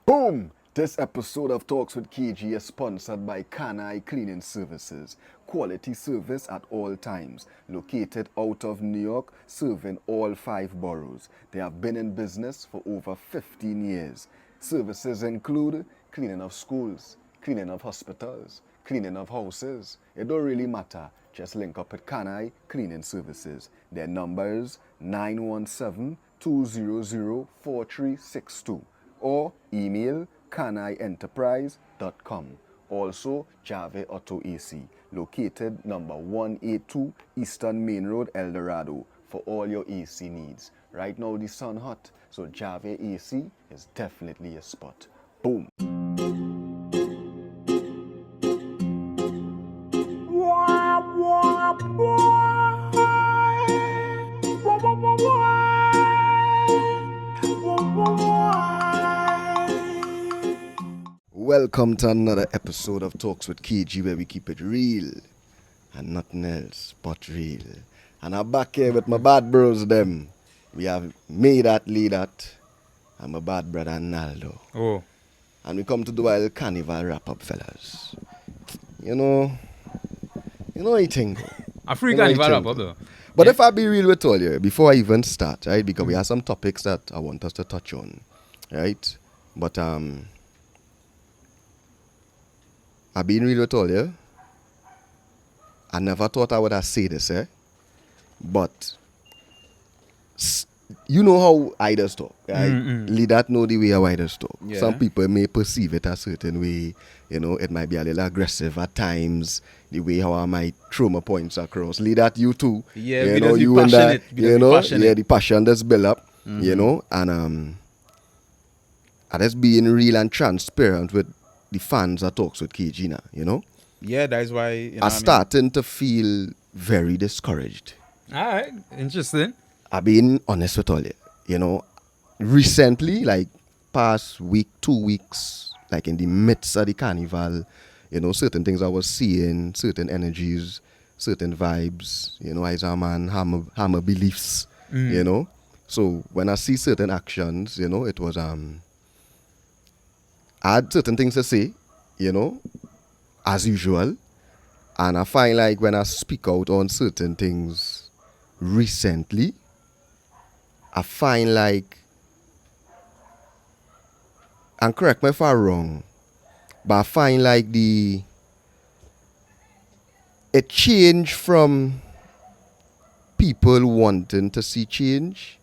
Boom! This episode of Talks with KG is sponsored by Carnival Cleaning Services. Quality service at all times. Located out of New York, serving all 5 boroughs. They have been in business for over 15 years. Services include cleaning of schools, cleaning of hospitals, cleaning of houses. It don't really matter. Just link up with Carnival Cleaning Services. Their number is 917-200-4362 or email canaienterprise.com. Also, Jave Auto AC, located number 182 Eastern Main Road, El Dorado, for all your AC needs. Right now the sun hot, so Jave AC is definitely a spot. Boom. Welcome to another episode of Talks with KG, where we keep it real and nothing else but real. And I'm back here with my bad bros them. We have Naldo Lee Dat and my bad brother Naldo. Oh. And we come to do a Carnival Recap, fellas. You know I think. A free Carnival Recap though. But if I be real with all you, before I even start, right, because we have some topics that I want us to touch on, right? But I've been real with all you. I never thought I would have said this, but you know how idols talk, right? Lee Dat know the way how idols talk. Yeah. Some people may perceive it a certain way. You know, it might be a little aggressive at times. The way how I might throw my points across. Lee Dat, you too. Yeah, you we know, just you be and passionate. that. You know, yeah, the passion that's built up. You know, and I just being real and transparent with the fans that talks with KG now. You know. Yeah, that's why. You know I'm starting to feel very discouraged. All right, interesting. I've been honest with all you. You know, recently, like past week, 2 weeks, like in the midst of the carnival, you know, certain things I was seeing, certain energies, certain vibes, you know, as a man, have my beliefs, you know. So when I see certain actions, you know, it was, I had certain things to say, you know, as usual. And I find like when I speak out on certain things recently, I find like, and correct me if I'm wrong, but I find like it changed from people wanting to see change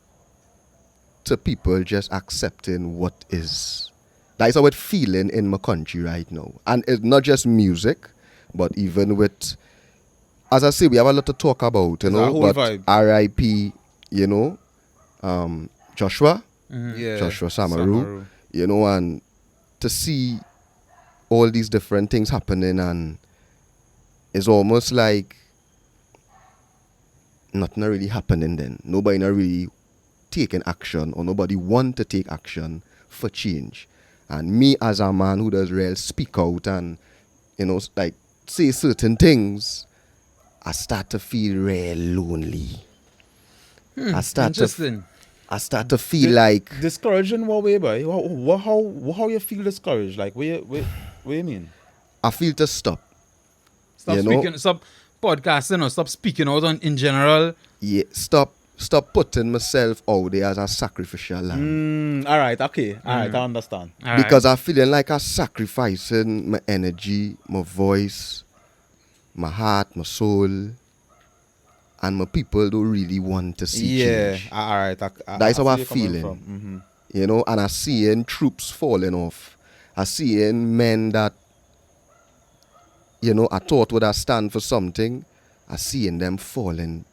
to people just accepting what is. That's how it's feeling in my country right now. And it's not just music, but even with, as I say, we have a lot to talk about, you It's know, a whole but vibe. R.I.P., you know, Joshua Yeah, Samaru, you know, and to see all these different things happening, and it's almost like nothing really happening then. Nobody not really taking action, or nobody want to take action for change. And me as a man who does real speak out and, you know, like say certain things, I start to feel real lonely. I start to feel like discouraging. What way, boy? How you feel discouraged? Like, what you mean? I feel to stop. Stop You know? speaking, stop podcasting, or stop speaking out in general. Yeah, stop putting myself out there as a sacrificial lamb. All right, okay. All right, I understand. All Because I'm feeling like I'm sacrificing my energy, my voice, my heart, my soul, and my people don't really want to see Yeah, change. all right. That's how see I'm you coming feeling. from. You know, and I'm seeing troops falling off. I'm seeing men that, you know, I thought would have stand for something. I'm seeing them falling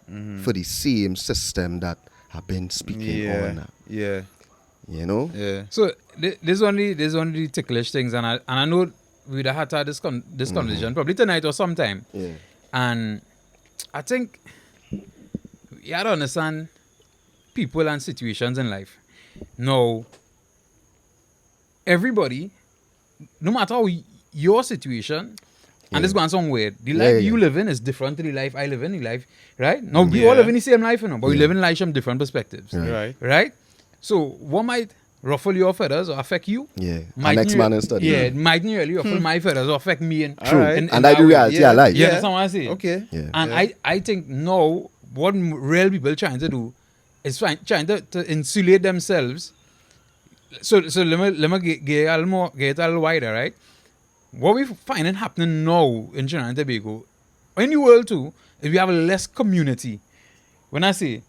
for the same system that I've been speaking on. Yeah, You know? yeah. So there's only ticklish things, and I know we'd have had to have this conversation probably tonight or sometime. Yeah. And I think you have to understand people and situations in life. Now, everybody, no matter how your situation, and this going somewhere, the life you live in is different to the life I live in, the life, right? Now, we all live in the same life, you know, but we live in life from different perspectives. Yeah. Right. Right? So, what might ruffle your feathers or affect you. Yeah. Might Our next man is studying. Yeah, it mightn't really ruffle my feathers or affect me. True. In And I that do way. reality I like. You understand what I say? Okay. Yeah. And I think now what real people trying to do is trying to insulate themselves. So let me get a little wider, right? What we finding happening now in Trinidad and Tobago, in the world too, is we have less community. When I say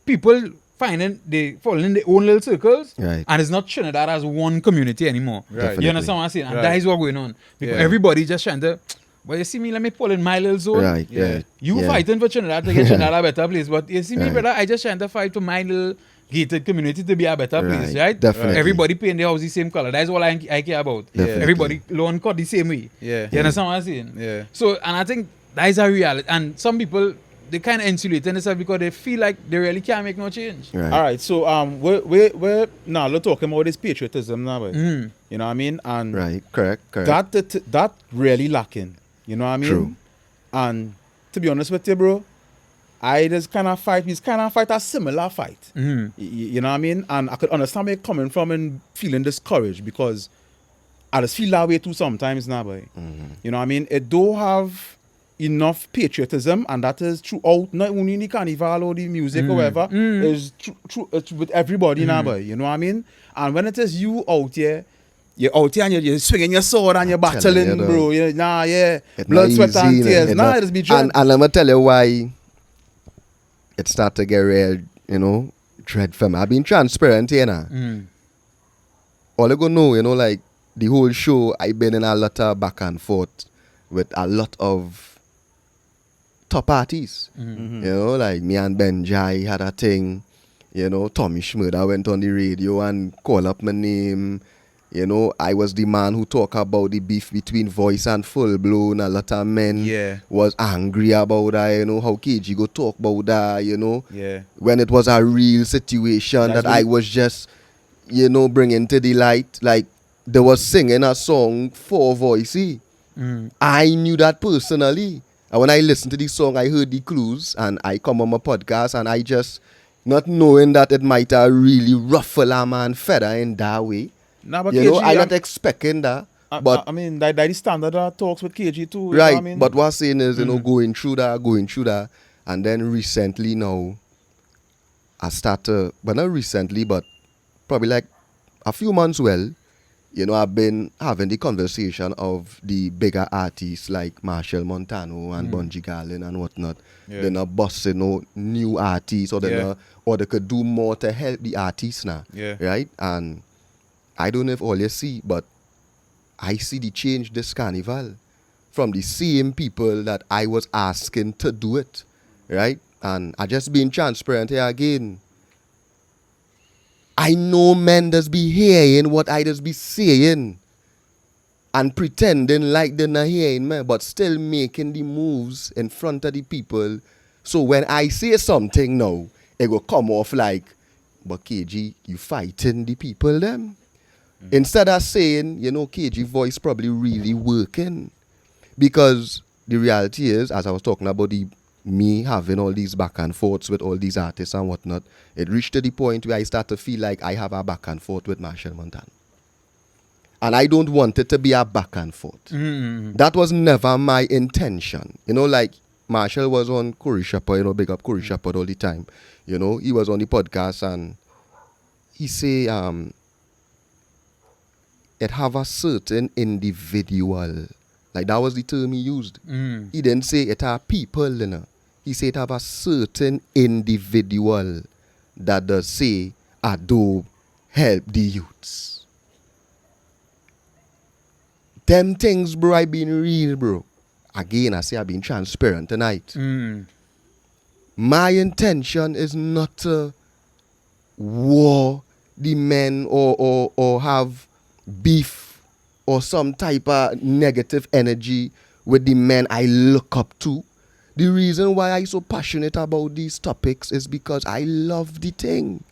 people finding they fall in their own little circles, Right. and it's not Trinidad as one community anymore. Right. You understand what I'm saying? And Right. that is what going on. Because Yeah. everybody just trying to, well, you see me, let me pull in my little zone. Right. Yeah. Yeah. You yeah. fighting for Trinidad to get Trinidad a better place. But you see me, Right. brother, I just trying to fight for my little gated community to be a better place, Right. right? Definitely. Everybody paint their house the same color. That's all I care about. Definitely. Everybody lawn cut the same way. Yeah. You understand what I'm saying? Yeah. So, and I think that is a reality. And some people, they kind of insulate themselves because they feel like they really can't make no change. Right. All right. So we're now we're talking about this patriotism now, boy. Mm. You know what I mean? And Right. Correct. Correct. that really lacking. You know what I mean? True. And to be honest with you, bro, we kind of fight a similar fight. Mm. You know what I mean? And I could understand where you're coming from and feeling discouraged because I just feel that way too sometimes now, boy. You know what I mean? It don't have enough patriotism, and that is throughout, not only in the carnival or the music or whatever, it's it's with everybody now, boy. You know what I mean? And when it is you out here, you're out here and you're swinging your sword and you're battling, you, bro. though. It's Blood, not sweat, easy, and tears. it Nah, not- it's be dread. and let me tell you why it start to get real, dread for me. I've been transparent here now. All I go know, like the whole show, I've been in a lot of back and forth with a lot of top artists. Like me and Benji had a thing. Tommy Schmurda went on the radio and called up my name. I was the man who talked about the beef between Voice and Full Blown. A lot of men was angry about that, how KG go talk about that, Yeah. when it was a real situation That's that I when- was just, bringing to the light. Like, they was singing a song for Voicey. I knew that personally. And when I listened to the song, I heard the clues, and I come on my podcast, and I just, not knowing that it might have really ruffle a man feather in that way. Nah, but I'm KG, not expecting that. But I mean, that the standard talks with KG too. You know right, what I mean? but what I'm saying is, going through that, and then recently now, I started, but not recently, but probably like a few months I've been having the conversation of the bigger artists like Marshall Montano and Bunji Garlin and whatnot. Yeah. They're not busting new artists, or they could do more to help the artists now. Yeah. Right? And I don't know if all you see, but I see the change this carnival from the same people that I was asking to do it. Right? And I just being transparent here again. I know men does be hearing what I does be saying and pretending like they're not hearing me, but still making the moves in front of the people. So when I say something now, it will come off like, but KG, you fighting the people them. Instead of saying, KG voice probably really working. Because the reality is, as I was talking about me having all these back and forths with all these artists and whatnot, it reached to the point where I start to feel like I have a back and forth with Marshall Montano. And I don't want it to be a back and forth. That was never my intention. Like Marshall was on Corey Shepherd, big up Corey Shepherd all the time. He was on the podcast and he say, it have a certain individual. Like that was the term he used. He didn't say it are people, He said it have a certain individual that does say, I do help the youths. Them things, bro, I been real, bro. Again, I say I've been transparent tonight. My intention is not to war the men or have beef or some type of negative energy with the men I look up to. The reason why I'm so passionate about these topics is because I love the thing.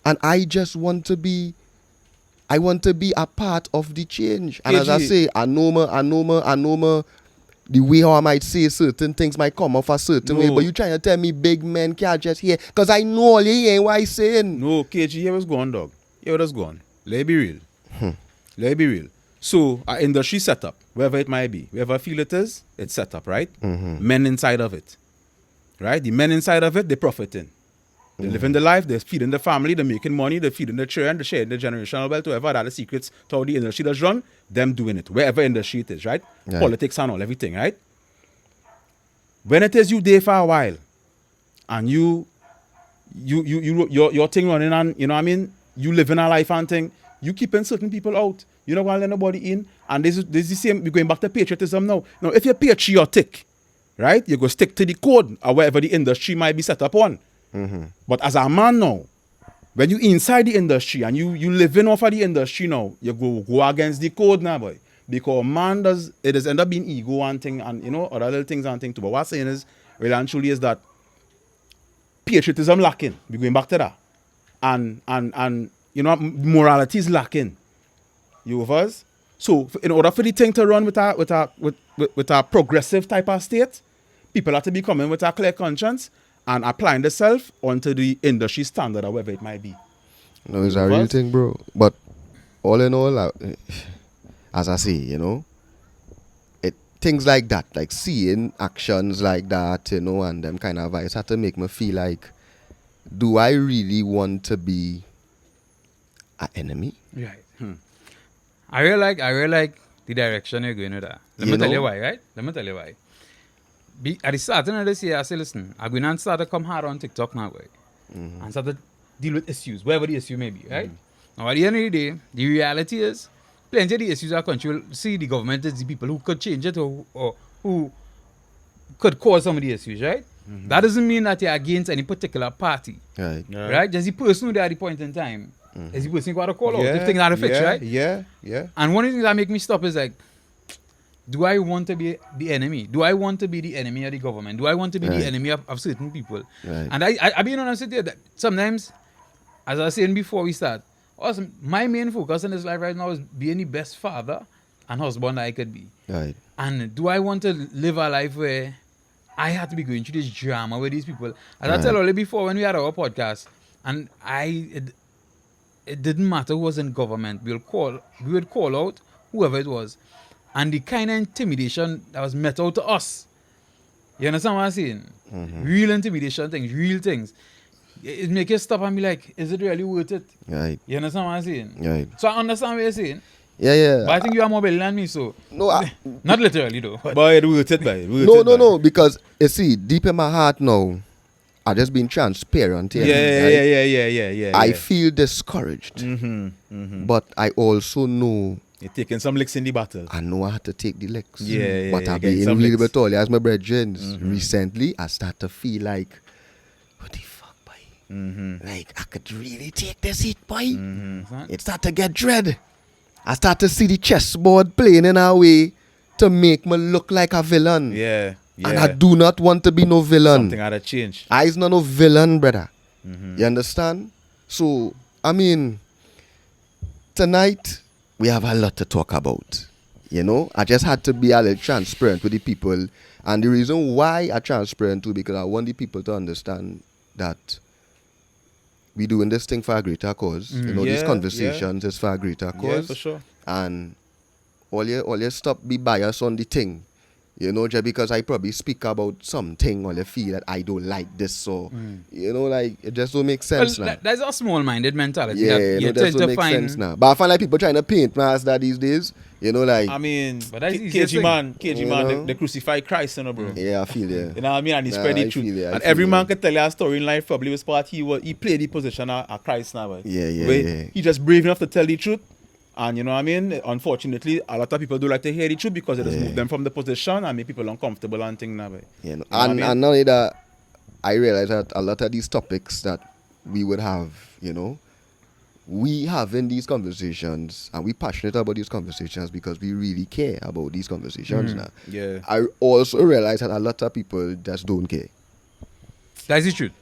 And I just want to be a part of the change. And as I say, I know the way how I might say certain things might come off a certain way, but you trying to tell me big men can't just hear, because I know all you hearing what I saying. No, KG, here was going, dog. Yo, that's gone. Let it be real. Let it be real. So, our industry setup, wherever it might be, wherever field it is, it's set up, right? Men inside of it, right? The men inside of it, they profiting. They're living the life, they're feeding the family, they're making money, they're feeding the children, they're sharing the generational wealth, whoever that are the secrets to how the industry does run, them doing it, wherever industry it is, right? Right. Politics and all, everything, right? When it is you there for a while, and your thing running on, you know what I mean? You living a life and thing, you keeping certain people out. You don't want to let nobody in. And this is the same, we're going back to patriotism now. Now, if you're patriotic, right, you go stick to the code or wherever the industry might be set up on. But as a man now, when you inside the industry and you living off of the industry now, you go against the code now, boy. Because man does end up being ego and thing and, you know, other little things and thing too. But what I'm saying is, really and truly is that patriotism lacking. We're going back to that. And you know, morality is lacking. You with us? So in order for the thing to run with a progressive type of state, people have to be coming with a clear conscience and applying themselves onto the industry standard or whatever it might be. No, it's a real thing, bro. But all in all, as I say, you know, things like that, like seeing actions like that, you know, and them kind of vibes had to make me feel like, do I really want to be an enemy? Right. I really like the direction you're going with that. Let me tell you why, right? Let me tell you why. At the starting of this year, I said, listen, I'm going to start to come hard on TikTok now, right? And start to deal with issues, wherever the issue may be, right? Now, at the end of the day, the reality is, plenty of the issues our country will see the government as the people who could change it or who could cause some of the issues, right? That doesn't mean that you're against any particular party, right? Just the person who they're at the point in time is the person who got to call out if things are fixed, right? Yeah. And one of the things that make me stop is like, do I want to be the enemy? Do I want to be the enemy of the government? Do I want to be the enemy of certain people? Right. And I being honest with you, that sometimes, as I was saying before we start, my main focus in this life right now is being the best father and husband I could be. Right. And do I want to live a life where I have to be going through this drama with these people? As I tell you before when we had our podcast, and it didn't matter who was in government, we would call out whoever it was. And the kind of intimidation that was met out to us. You understand what I'm saying? Real intimidation things, real things. It make you stop and be like, is it really worth it? Right. You understand what I'm saying? Right. So I understand what you're saying. Yeah. But I think you are more belly than me, so. No, Not literally, though. But it worth it, boy. No, because you see, deep in my heart now, I just been transparent here. Yeah. I feel discouraged. But I also know You're taking some licks in the battle. I know I had to take the licks. Yeah, but I've getting been some real licks. with all as my brethren. Recently, I start to feel like, what the fuck, boy? Like, I could really take this hit, boy. It start to get dread. I start to see the chessboard playing in a way to make me look like a villain. Yeah. And I do not want to be no villain. Something had to change. I is not no villain, brother. You understand? So, I mean, tonight, we have a lot to talk about. You know, I just had to be a little transparent with the people. And the reason why I'm transparent too, because I want the people to understand that we doing this thing for a greater cause. You know, these conversations is for a greater cause. Yeah, for sure. And all you stop be biased on the thing. You know, just because I probably speak about something or you feel that I don't like this, so you know, like it just don't make sense now. That's a small-minded mentality. Yeah, that no, you that tend don't to make find. sense now. But I find like people trying to paint master these days. You know, like I mean, But that's the easiest thing. KG You man, know? they crucify Christ, you know, bro. yeah, I feel yeah. You know what I mean? And he Nah, spread the I truth. feel it, I And feel every it. man can tell you a story in life, probably was part he played the position of Christ now. Right? Yeah, Where yeah. He just brave enough to tell the truth. And you know what I mean? Unfortunately, a lot of people do like to hear the truth because it just move them from the position and make people uncomfortable and things now. Right? You know, what I and mean? and not only that, I realize that a lot of these topics that we would have, you know, we having these conversations and we passionate about these conversations because we really care about these conversations now. Yeah. I also realize that a lot of people just don't care. That's the truth.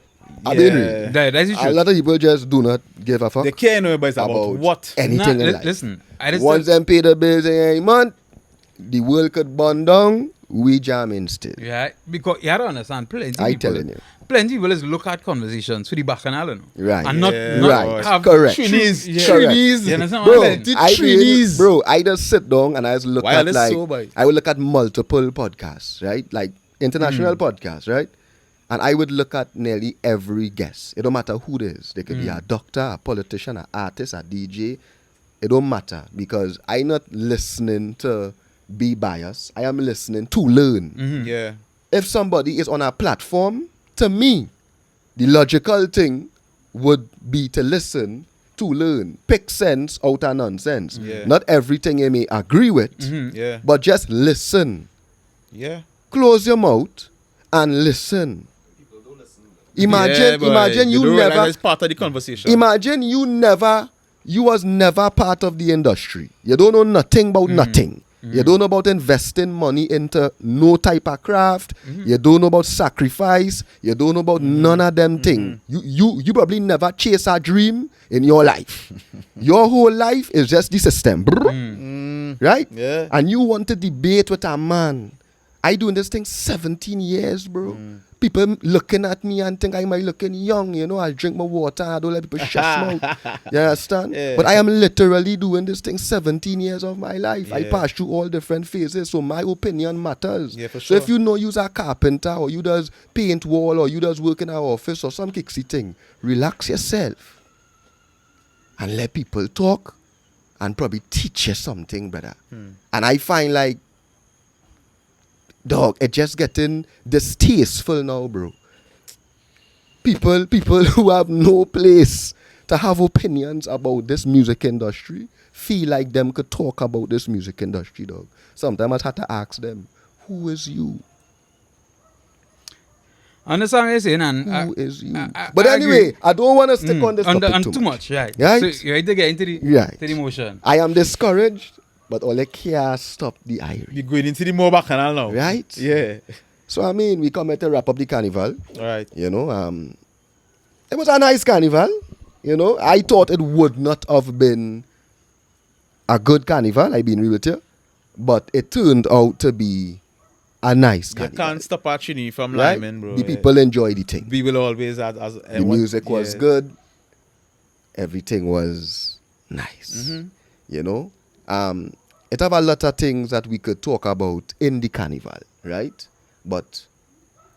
I mean, really. That's the A truth. lot of people just do not give a fuck They care no, but it's about about what? anything in life. Listen, I just Once them pay the bills every month, the world could burn down, we jam instead. yeah, because you have to understand plenty I people. telling you. plenty people is look at conversations for the bacchanal, you know? Right. And not Right. have Correct. Trinities. Yeah. Trinities. You understand Bro, what I'm saying? I just sit down and I just look Why at are they like so bad? I would look at multiple podcasts, right? Like international podcasts, right? And I would look at nearly every guest. It don't matter who it is. They could be a doctor, a politician, an artist, a DJ. It don't matter because I'm not listening to be biased. I am listening to learn. Yeah. If somebody is on a platform, to me, the logical thing would be to listen, to learn, pick sense out of nonsense. Yeah. Not everything you may agree with, Yeah. but just listen. Yeah. Close your mouth and listen. Imagine you never. It's part of the conversation. Imagine you was never part of the industry. You don't know nothing about nothing. You don't know about investing money into no type of craft. You don't know about sacrifice. You don't know about none of them things. You probably never chase a dream in your life. Your whole life is just the system. Right? Yeah. And you want to debate with a man. I doing this thing 17 years, bro. People looking at me and think I might looking young, you know. I drink my water, I don't let people shush mouth. You understand? Yeah. But I am literally doing this thing 17 years of my life. I Yeah. pass through all different phases, so my opinion matters. Yeah, for So if sure. you know you's a carpenter or you does paint wall or you does work in an office or some kicksy thing, relax yourself and let people talk and probably teach you something, brother. And I find like, dog, it just getting distasteful now, bro. People who have no place to have opinions about this music industry feel like them could talk about this music industry, dog. Sometimes I had to ask them, who is you? Understand what you're saying? And Who is you? I But anyway, agree. I don't want to stick on this topic too much, right? Right? So you have to get into the Right. to the motion. I am discouraged, but all I can't stop the irony. We're going into the more bacchanal now. Right? Yeah. So I mean, we come here to wrap up the carnival. All right. You know, it was a nice carnival. You know, I thought it would not have been a good carnival, I been real with you, but it turned out to be a nice You carnival. can't stop at Chini from Right? Lyman, bro. The people enjoyed the thing. We will always as The music was yeah. good. Everything was nice. You know, it have a lot of things that we could talk about in the carnival, right? But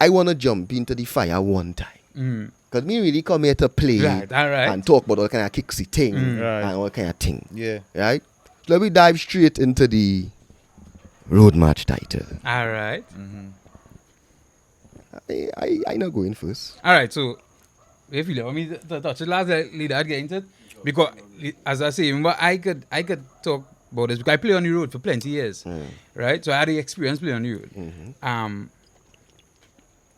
I want to jump into the fire one time. Because me really come here to play Right, all right. and talk about all kind of kicksy thing Right. and all kind of thing. Yeah. Right? So let me dive straight into the road march title. All right. I not going first. All right, so if you let me touch it last lead that get into it, because as I say, remember I could talk about this because I play on the road for plenty years, right? So I had the experience playing on the road.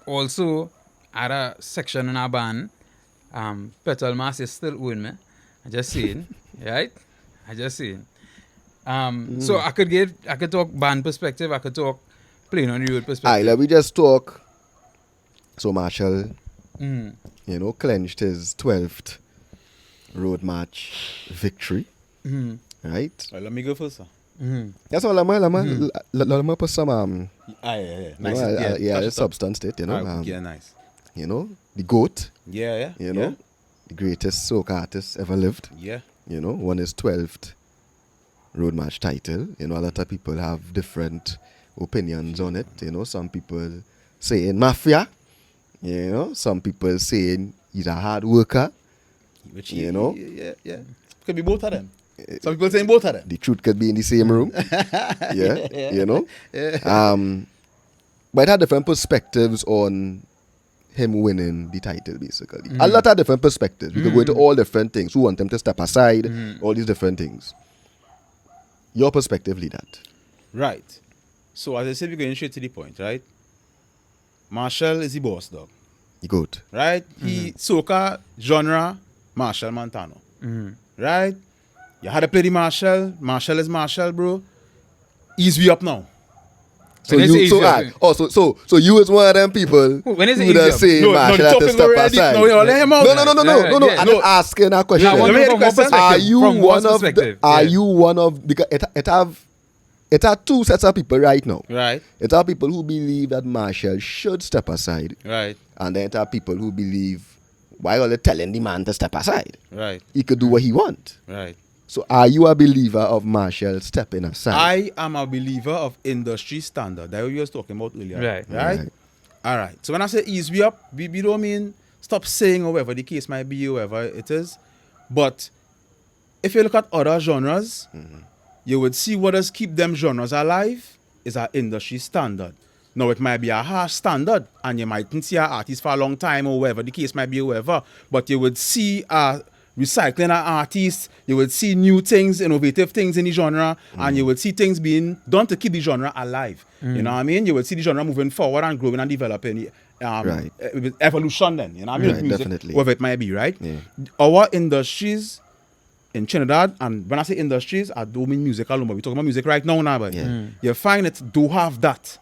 Also, I had a section in our band. Petrol Mass is still own me. I just saying, right? I just saying. So I could talk band perspective. I could talk playing on the road perspective. Alright, let me just talk. So Marshall, Mm. you know, clenched his 12th road march victory. Right? Well, let me go first, sir. That's all let me put some Yeah. you know, the substance to it, you know. Yeah, nice. You know, the GOAT, Yeah. you know, the greatest soca artist ever lived. Yeah. You know, won his 12th road march title. You know, a lot of people have different opinions on it. You know, some people saying mafia. You know, some people saying he's a hard worker. Which You know? Yeah. Could be both of them. Some people saying both of them. The truth could be in the same room. You know. But it had different perspectives on him winning the title, basically. A lot of different perspectives. We could go into all different things. Who want them to step aside, all these different things. Your perspective, Lee Dat. Right. So as I said, we're going straight to the point, right? Marshall is the boss dog, The GOAT. right? He soca genre Marshall Montano, right? You had to play the Marshall. Marshall is Marshall, bro. Ease we up now. So When they say you, so, easier, alright. So you is one of them people When they say who does easier. say Marshall had to talking step already. aside. No, let him out. No. Yeah. I'm not asking a question. Now, I want Let me to hear know the from one question. Are perspective. you From one one's of the, perspective. are Yeah. you one of because it have it are two sets of people right now. Right. It are people who believe that Marshall should step aside, Right. and then it are people who believe, why are they telling the man to step aside? Right. He could do what he want. Right. So are you a believer of Marshall stepping aside? I am a believer of industry standard. That we was talking about earlier. Right. Right. All right. So when I say ease we up, we don't mean stop saying or whatever the case might be, whoever it is. But if you look at other genres, you would see what does keep them genres alive is our industry standard. Now, it might be a harsh standard, and you mightn't see an artist for a long time or whatever, the case might be whoever, but you would see recycling an artist, you would see new things, innovative things in the genre, and you would see things being done to keep the genre alive. You know what I mean? You would see the genre moving forward and growing and developing. Right. With evolution then, you know what I mean? Right, Music, definitely. whatever it might be, right? Yeah. Our industries in Trinidad, and when I say industries, I don't mean music alone, but we're talking about music right now, but you find it do have that.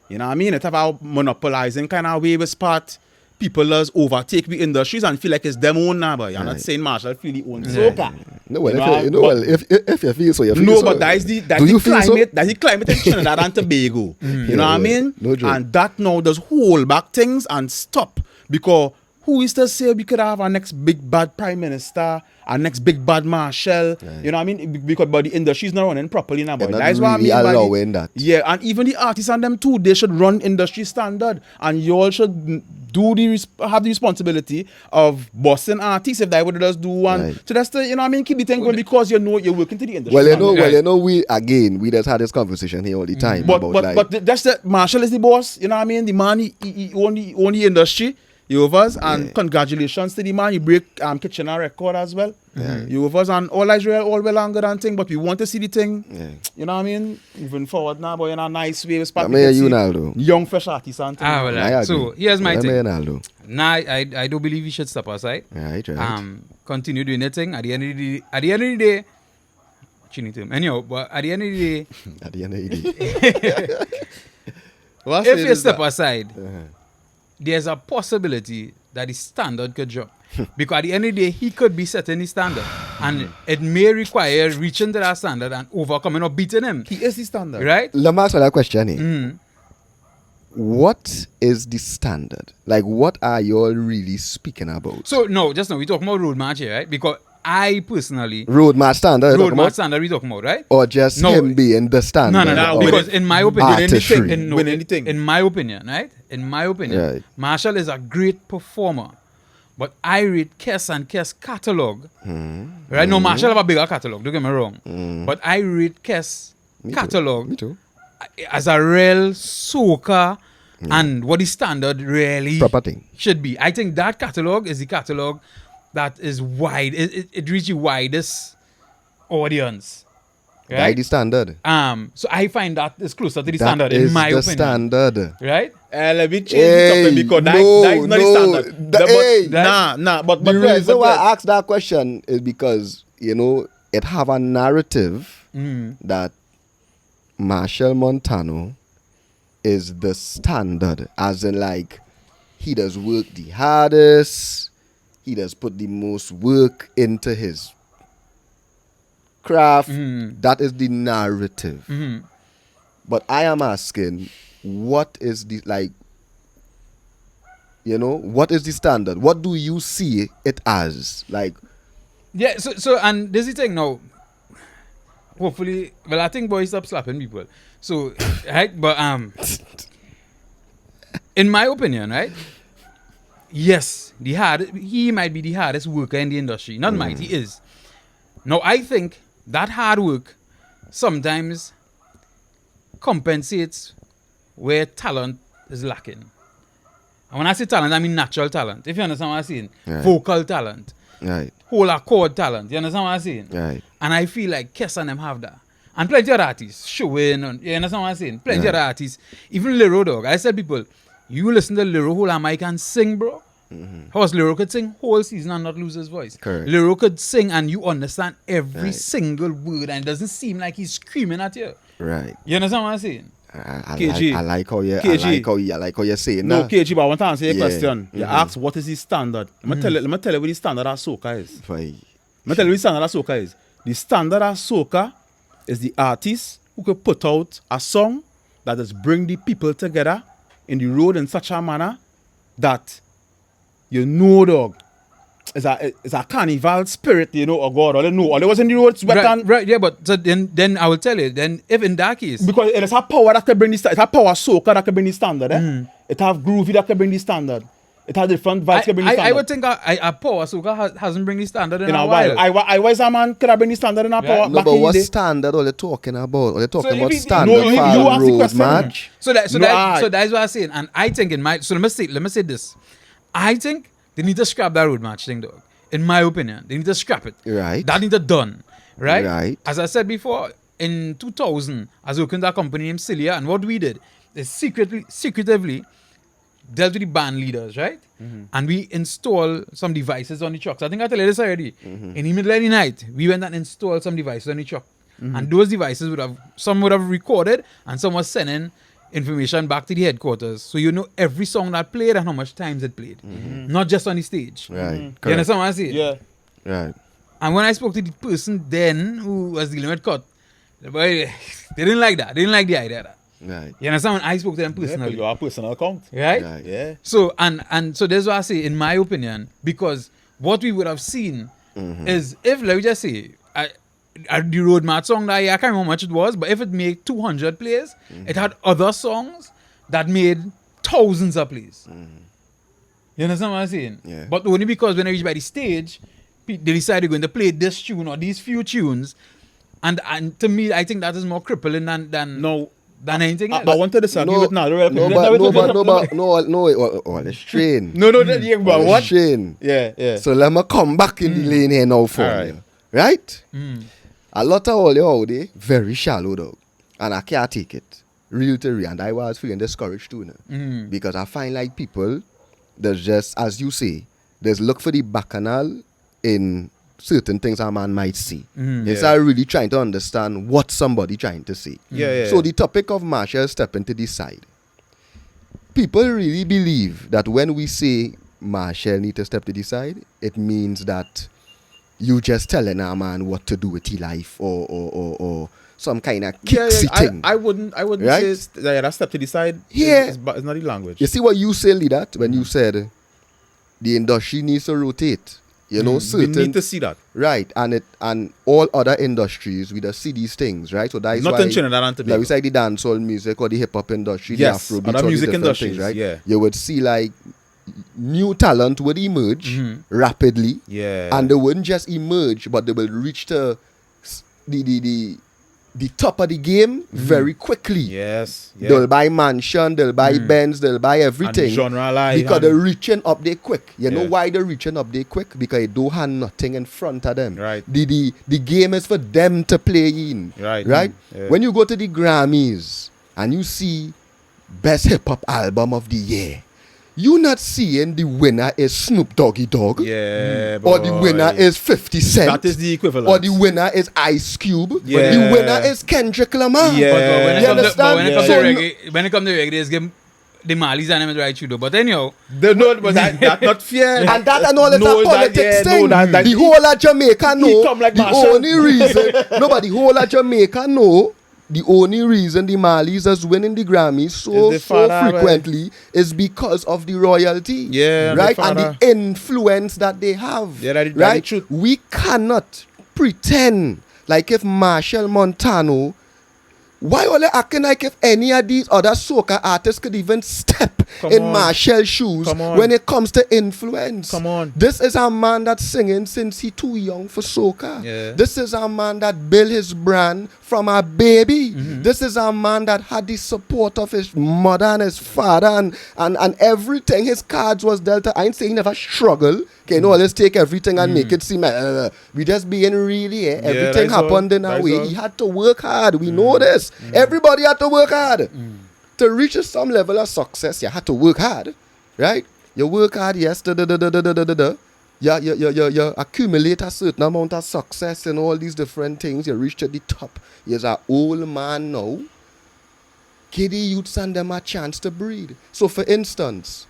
You know what I mean? It have a monopolizing kind of way with spot. People just overtake the industries and feel like it's them own now, but you're not saying Marshall feel he owns soca. No, well, You if you feel so, you feel no, so. but that's Do the you feel so? climate, that's the climate in Trinidad and Tobago. You know what I mean? No joke. And that now does hold back things and stop. Because who is to say we could have our next big bad prime minister, our next big bad Marshall? You know what I mean? Because but the industry's not running properly now. They're But not that's what I really mean by allowing that. Yeah, and even the artists and them too, they should run industry standard, and you all should have the responsibility of bossing artists if they would just do one. Right. So that's the, you know what I mean, keep the thing going because you know you're working to the industry. Well, you know, we just had this conversation here all the time about like. But that's the Marshall is the boss. You know what I mean? The man he own the industry. You with us, and congratulations to the man. He break Kitchener record as well. You with us, and all Israel, all well and good and thing. But we want to see the thing. You know what I mean? Moving forward now, but in a nice way. Naldo. Young fresh artists and thing. Well, so here's my thing. Naldo. Nah, I don't believe you should step aside. Right. Continue doing your thing. At the end of the day, anyhow, but at the end of the day, At the end of the day. if you step aside, there's a possibility that the standard could drop. Because at the end of the day, he could be setting the standard. And it may require reaching to that standard and overcoming or beating him. He is the standard. Right? Let me ask you that question. What is the standard? Like, what are you all really speaking about? So, no, just now, we're talking about road march here, right? Because I personally... Road march standard? Road march standard we're talking about, right? Or just him being the standard? No. Because in my opinion... Artistry. In my opinion, right? In my opinion, Right. Marshall is a great performer. But I read Kes and Kes catalog. Right? No, Marshall have a bigger catalog, don't get me wrong. But I read Kes catalog Me too. as a real soca and what the standard really Proper thing. should be. I think that catalog is the catalog that is wide. It reaches the widest audience. By Right? the standard. So I find that is closer to the That standard is in my the opinion. standard. Right? Let me change the topic because that is not the standard. But The reason why I asked that question is because, you know, it have a narrative that Marshall Montano is the standard, as in like he does work the hardest, he does put the most work into his craft. That is the narrative. But I am asking, what is the, like, you know, what is the standard? What do you see it as? Like, Yeah, so and this is the thing now. Hopefully, well, I think boys stop slapping people. So, right, but in my opinion, right? Yes, he might be the hardest worker in the industry. Not might, he is. Now, I think that hard work sometimes compensates where talent is lacking. And when I say talent, I mean natural talent. If you understand what I'm saying. Right. Vocal talent. right, Whole accord talent. You understand what I'm saying? right. And I feel like Kes and them have that. And plenty of artists showing on, you understand what I'm saying? Plenty of artists. Even Lero, dog. I said people, you listen to Lero, whole am I can sing, bro. How else Lero could sing whole season and not lose his voice? Correct. Lero could sing and you understand every Right. single word and it doesn't seem like he's screaming at you. Right. You understand what I'm saying? KG. I like how you KG. I like how you're saying No, that. KG, but I want to answer your Yeah. question. You ask what is the standard. Let me tell you what the standard of soca is. Right. Let me tell you what the standard of soca is. The standard of soca is the artist who could put out a song that is bring the people together in the road in such a manner that dog, it's a carnival spirit, or God, or they was in the road sweat and Right, yeah, but so then I will tell you, then if in that case, because it is a power that can bring the it have power soca that can bring the standard, It have groovy that can bring the standard. It has different vibes can bring the standard. I would think a power soca hasn't bring the standard in in a a while. while. I was a man could have been the standard in a power Right. No, back but in the what day. standard are they talking about? Are they talking if about you- standard No, you for ask the road question. match? So that's No, what I was saying, and I think so let me say this. I think they need to scrap that road match thing, dog. In my opinion, they need to scrap it. Right. That need to done, right? Right. As I said before, in 2000, I was working with a company named Cilia, and what we did is secretively dealt with the band leaders, right? And we installed some devices on the trucks. I think I told you this already. In the middle of the night, we went and installed some devices on the truck. And those devices some would have recorded, and some was sending information back to the headquarters. So you know every song that played and how much times it played. Not just on the stage. Right. You Correct. understand what I say? Yeah. Right. And when I spoke to the person then who was dealing with cut, the boy, they didn't like that. They didn't like the idea of that. Right. You understand? When I spoke to them Yeah, personally. you are a personal account. Right? Right. Yeah. So and so that's what I say, in my opinion, because what we would have seen is if, let me just say, the road match song that I can't remember how much it was, but if it made 200 plays, it had other songs that made thousands of plays. You understand what I'm saying? Yeah. But only because when I reached by the stage, they decided they're going to play this tune or these few tunes, and to me, I think that is more crippling than No, anything else. I wanted to disagree with Naldo. Let's train. No, but what? Train. Yeah. So let me come back in the lane here now for Alright. you. Right? A lot of all you out there, very shallow dog. And I can't take it. Real to real. And I was feeling discouraged too now. Because I find like people, there's just, as you say, there's look for the bacchanal in certain things a man might see. It's Yeah. really trying to understand what somebody trying to say. Yeah. So the topic of Marshall stepping to this side. People really believe that when we say Marshall need to step to the side, it means that you just telling a man what to do with his life or some kind of kicksy thing. I wouldn't Right? say that step to the side. Yeah. It's not the language. You see what you say, Lee Dat, when you said the industry needs to rotate. You know, We certain need to see that. right, and all other industries we just see these things, right? So that is Not why, in Trinidad and Tobago. like we say the dancehall music or the hip hop industry, Yes, the Afrobeat, other all the music different industries, things, right? yeah. You would see like new talent would emerge rapidly, Yeah. and they wouldn't just emerge, but they will reach to the top of the game very quickly. Yes. Yeah. They'll buy mansion, they'll buy Benz, they'll buy everything. genre alive because and- they're reaching up there quick. You know Yeah. why they're reaching up there quick? Because they don't have nothing in front of them. Right. The game is for them to play in. Right. Right? Yeah. When you go to the Grammys and you see Best Hip Hop Album of the Year, you not seeing the winner is Snoop Doggy Dogg. Yeah. Or the winner boy. is 50 Cent. That is the equivalent. Or the winner is Ice Cube. Yeah. The winner is Kendrick Lamar. Yeah. But when it You comes to, understand? when it comes So to no- reggae, when it comes to reggae, there's the Malis and them is right through though. But anyhow, But that's not fair. And that and all is No, a politics yeah, no, thing. that- The whole of Jamaica know. come like the Marshall. only reason, the whole of Jamaica know. The only reason the Marleys is winning the Grammys so Is the father, frequently is because of the royalty. Yeah, and the right? And father. the influence that they have. Yeah, that is right? truth. We cannot pretend like if Marshall Montano. Why are they acting like if any of these other soca artists could even step Come in on. Marshall's shoes Come on. when it comes to influence? Come on. This is a man that's singing since he too young for soca. Yeah. This is a man that built his brand from a baby. Mm-hmm. This is a man that had the support of his mother and his father and everything. His cards was dealt. I ain't saying he never struggle. Okay, no, let's take everything and make it seem we just being really, everything that's all. happened in a That's way. all. He had to work hard. We know this. Everybody had to work hard. To reach some level of success, you had to work hard. Right? You work hard, yes, You accumulate a certain amount of success and all these different things. You reach to the top. You're an old man now. Give the youths and them a chance to breathe. So, for instance,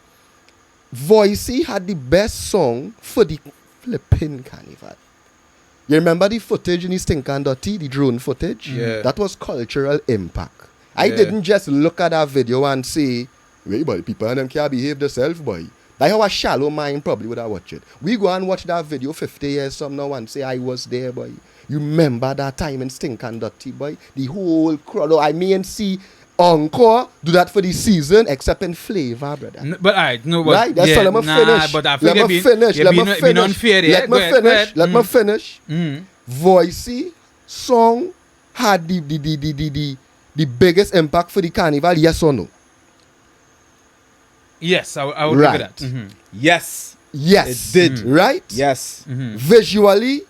Voicey had the best song for the flipping carnival. You remember the footage in the Stink and Dirty, the drone footage? Yeah. That was cultural impact. I Yeah. didn't just look at that video and say, wait, boy, people and them can't behave themselves, boy. That's how a shallow mind probably would have watched it. We go and watch that video 50 years from now and say, I was there, boy. You remember that time in Stink and Dirty, boy? The whole crowd, I mean, see Encore do that for the season, except in flavor, brother. But alright, no, but Right, that's yeah, all. Let me finish. But I Let think me finish. Let me Being finish. unfair, yeah. Let me finish. Let me finish. Mm. Voicey song had the biggest impact for the carnival. Yes or no? Yes, I would Right. look at that. Mhm. Yes. Yes, It did. Right? Yes. Visually,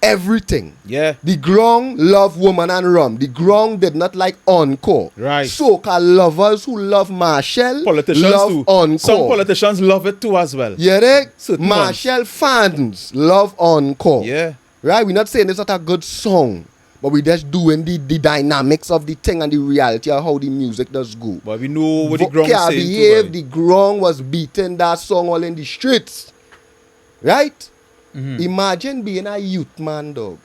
everything. Yeah. The Grong love Woman and Rum. The Grong did not like Encore. Right. Soca lovers who love Marshall Politicians love too. Encore. Some politicians love it too as well. Yeah, right? Certain Marshall fans love Encore. Yeah. Right? We're not saying it's not a good song, but we're just doing the dynamics of the thing and the reality of how the music does go. But we know what the ground Can't saying behave, too. the Grong was beating that song all in the streets. Right? Imagine being a youth man, dog.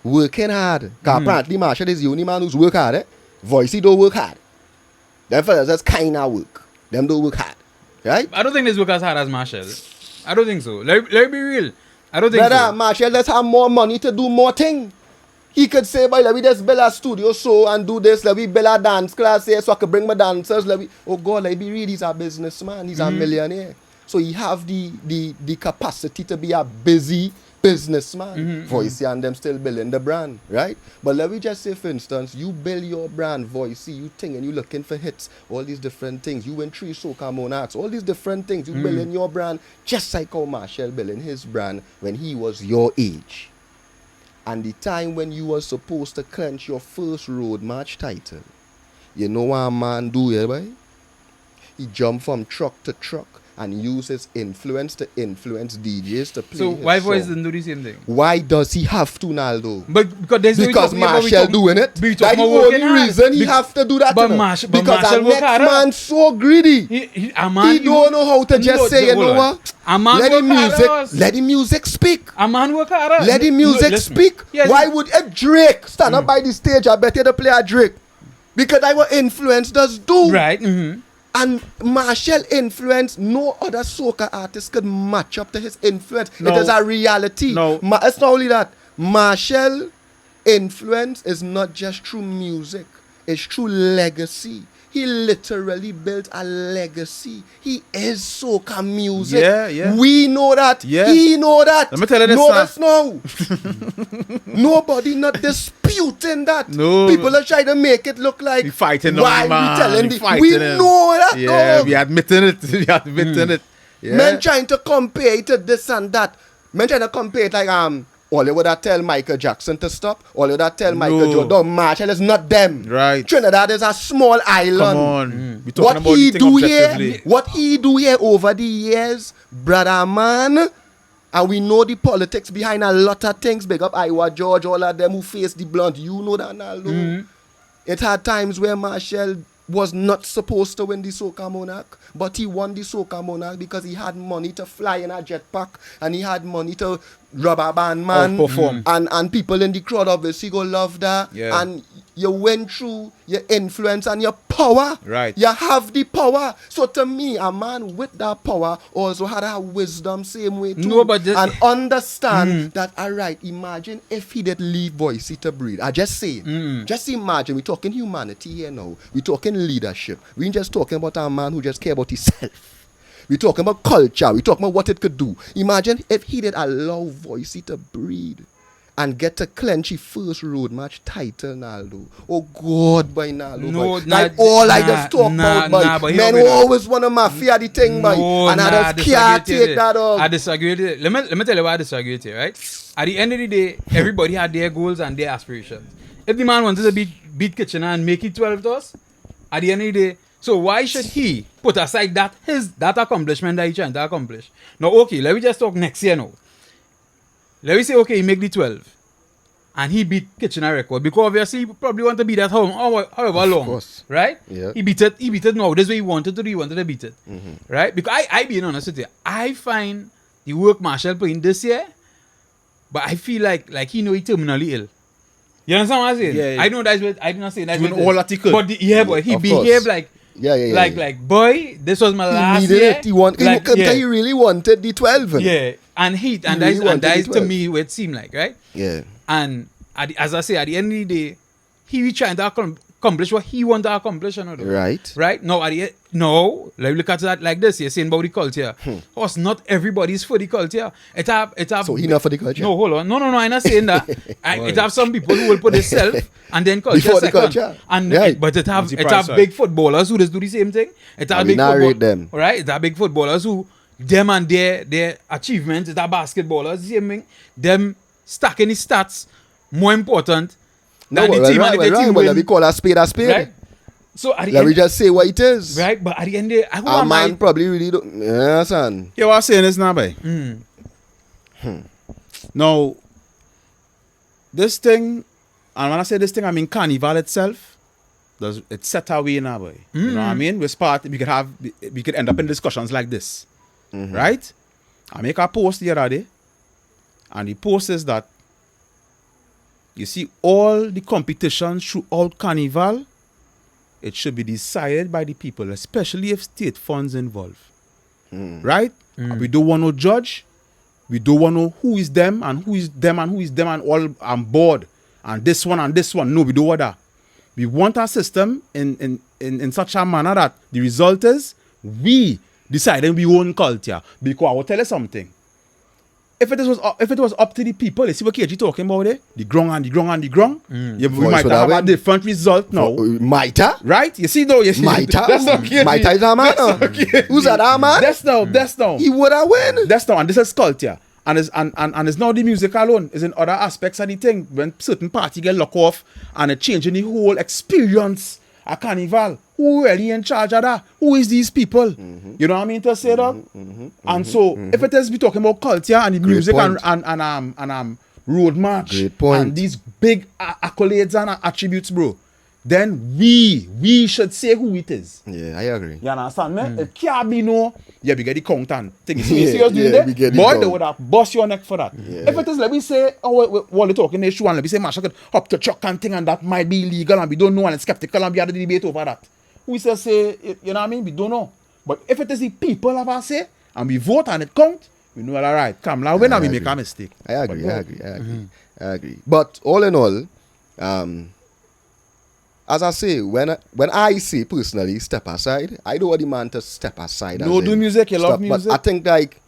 Working hard. 'Cause apparently Marshall is the only man who's work hard. Voicey don't work hard. Them fellas just kind of work. Them don't work hard. Right? I don't think this work as hard as Marshall. I don't think so. Let me be real. I don't think Brother, so. Marshall just have more money to do more things. He could say, boy, let me just build a studio so and do this. Let me build a dance class here so I can bring my dancers. Oh God, let me read. He's a businessman. He's a millionaire. So he have the capacity to be a busy businessman. Voicey and them still building the brand, right? But let me just say, for instance, you build your brand, Voicey, you think and you looking for hits, all these different things. You win 3 Soca Monarchs, all these different things. You building your brand just like how Marshall building his brand when he was your age. And the time when you were supposed to clinch your first road march title, you know what a man do here, boy? He jump from truck to truck and use his influence to influence DJs to play So his why Voice song. didn't do the same thing? Why does he have to, Naldo? But because there's Because Marshall doing it. We That's talking the about working only hard. reason he have to do that. But you know. Marshall Because work the next harder. man so greedy. He Don't know how to just say, you know what? A man Let the work harder. music, let the music speak. A man work harder. Let the music Listen. speak. Yes. Why would if Drake stand up by the stage? I bet you to play a Drake. Because that's what influence does do. Right. Mm-hmm. And Marshall influence, no other soca artist could match up to his influence. No. It is a reality. No. It's not only that. Marshall influence is not just through music. It's through legacy. He literally built a legacy. He is soca music. Yeah, yeah. We know that. Yeah. He know that. Let me tell you this, know sir. us now. Nobody not disputing that. No. People are trying to make it look like We fighting why on man. we telling We the, fighting we him. know that. Yeah, dog. we admitting it. We admitting it. Yeah. Men trying to compare it to this and that. Men trying to compare it like all you would have tell Michael Jackson to stop. All you would have tell Michael No. Jordan. Marshall is not them. Right. Trinidad is a small island. Come on. We talking What about he the thing do objectively. here, what he do here over the years, brother man, and we know the politics behind a lot of things. Big up Iowa George, all of them who face the blunt. You know that, Naldo. It had times where Marshall was not supposed to win the Soca Monarch, but he won the Soca Monarch because he had money to fly in a jetpack and he had money to rubber band man Outperform. and people in the crowd obviously go love that. Yeah. And you went through your influence and your power. Right. You have the power. So to me, a man with that power also had a wisdom same way too. No, but and understand that, all right, imagine if he did leave Voicey to breed. I just say it. Just imagine, we're talking humanity here now. We're talking leadership. We ain't just talking about a man who just care about himself. We're talking about culture. We're talking about what it could do. Imagine if he did allow Voicey to breed and get to clench his first road match title, Naldo. Oh God, boy, Naldo. No, boy. nah, Like all I nah, just talk nah, about, boy. nah, but Men here we go. always want to mafia the thing, boy. No, And nah, I just can't disagree with take that I up. disagree with it. Let me tell you why I disagree with you, right? At the end of the day, everybody had their goals and their aspirations. If the man wanted to beat Kitchener and make it 12 to us, at the end of the day, so why should he put aside that accomplishment that he's trying to accomplish? Now, okay, let me just talk next year now. Let me say, okay, he make the 12. And he beat Kitchener record. Because obviously he probably want to beat that however long. course. Right? Yeah. He beat it now. This way he wanted to do, he wanted to beat it. Right? Because I being honest with you, I find the work Marshall put in this year but I feel like he know he terminally ill. You understand what I'm saying? Yeah. I know that's what I did not say that. Doing all that he could. But boy, he Of behaved course. like Yeah. like boy, this was my He last needed year. it. He really wanted the 12. Yeah, and that really is wanted the to 12. me what it seemed like, right? Yeah. And as I say, at the end of the day, he was trying to accomplish what he wanted to accomplish, you know, though. Right. Right? No, like look at that like this. You're saying about the culture. Course, not everybody's for the culture. It have So he not for the culture? No, hold on. No, I'm not saying that. It have some people who will put itself and then culture Before the second. culture. And Right. but it have Multi-price, right. big footballers who just do the same thing. It have And we big narrate them. Right? It have big footballers who them and their achievements, it have basketballers, the same thing. Them stacking the stats more important than the team and the team Well, win. we call a spade a spade. Right? So at the Let me end, just say what it is. right? But at the end, of the day, who A am man I? probably really don't. Yeah, son. Yeah, what I'm saying is now, boy. Now, this thing, and when I say this thing, I mean Carnival itself. It's set away now, boy. You know what I mean? We could end up in discussions like this, right? I make a post the other day, and the post is that you see all the competitions throughout Carnival, it should be decided by the people, especially if state funds involved. Right? And we don't want no judge. We don't want to know who is them and who is them and who is them and all on board. And this one and this one. No, we don't want that. We want our system in such a manner that the result is we deciding we own culture. Because I will tell you something. If it was up to the people, you see what KG talking about there? The grung and the grung and the grung. We Voice might would have a win. different result now. Maita? Right? You see though, you see. Maita? That's not KG. Maita is a man. Who's that man? That's now. He would have win. That's now, and this is culture. And it's not the music alone. It's in other aspects of the thing. When certain party get locked off and it changing the whole experience at Carnival. Who really in charge of that? Who is these people? You know what I mean to say that? And so if it is we talking about culture and the music point. and road march Great point. and these big accolades and attributes, bro, then we should say who it is. Yeah, I agree. You understand me? It can't be no. Yeah, we get the count and thing. So Yeah, you see us doing yeah, that? we get the Boy, count. they would have bust your neck for that. Yeah. If it is, let me say, while we're talking issue and let me say, Masha could up to truck and thing and that might be illegal and we don't know and it's skeptical and we had a debate over that. We say, you know what I mean? We don't know. But if it is the people have a say and we vote and it count, we know all right. Come now, when we make a mistake. I agree. I agree. But all in all, as I say, when I say personally step aside, I don't want the man to step aside. No, as do in music, you love stop. music. But I think like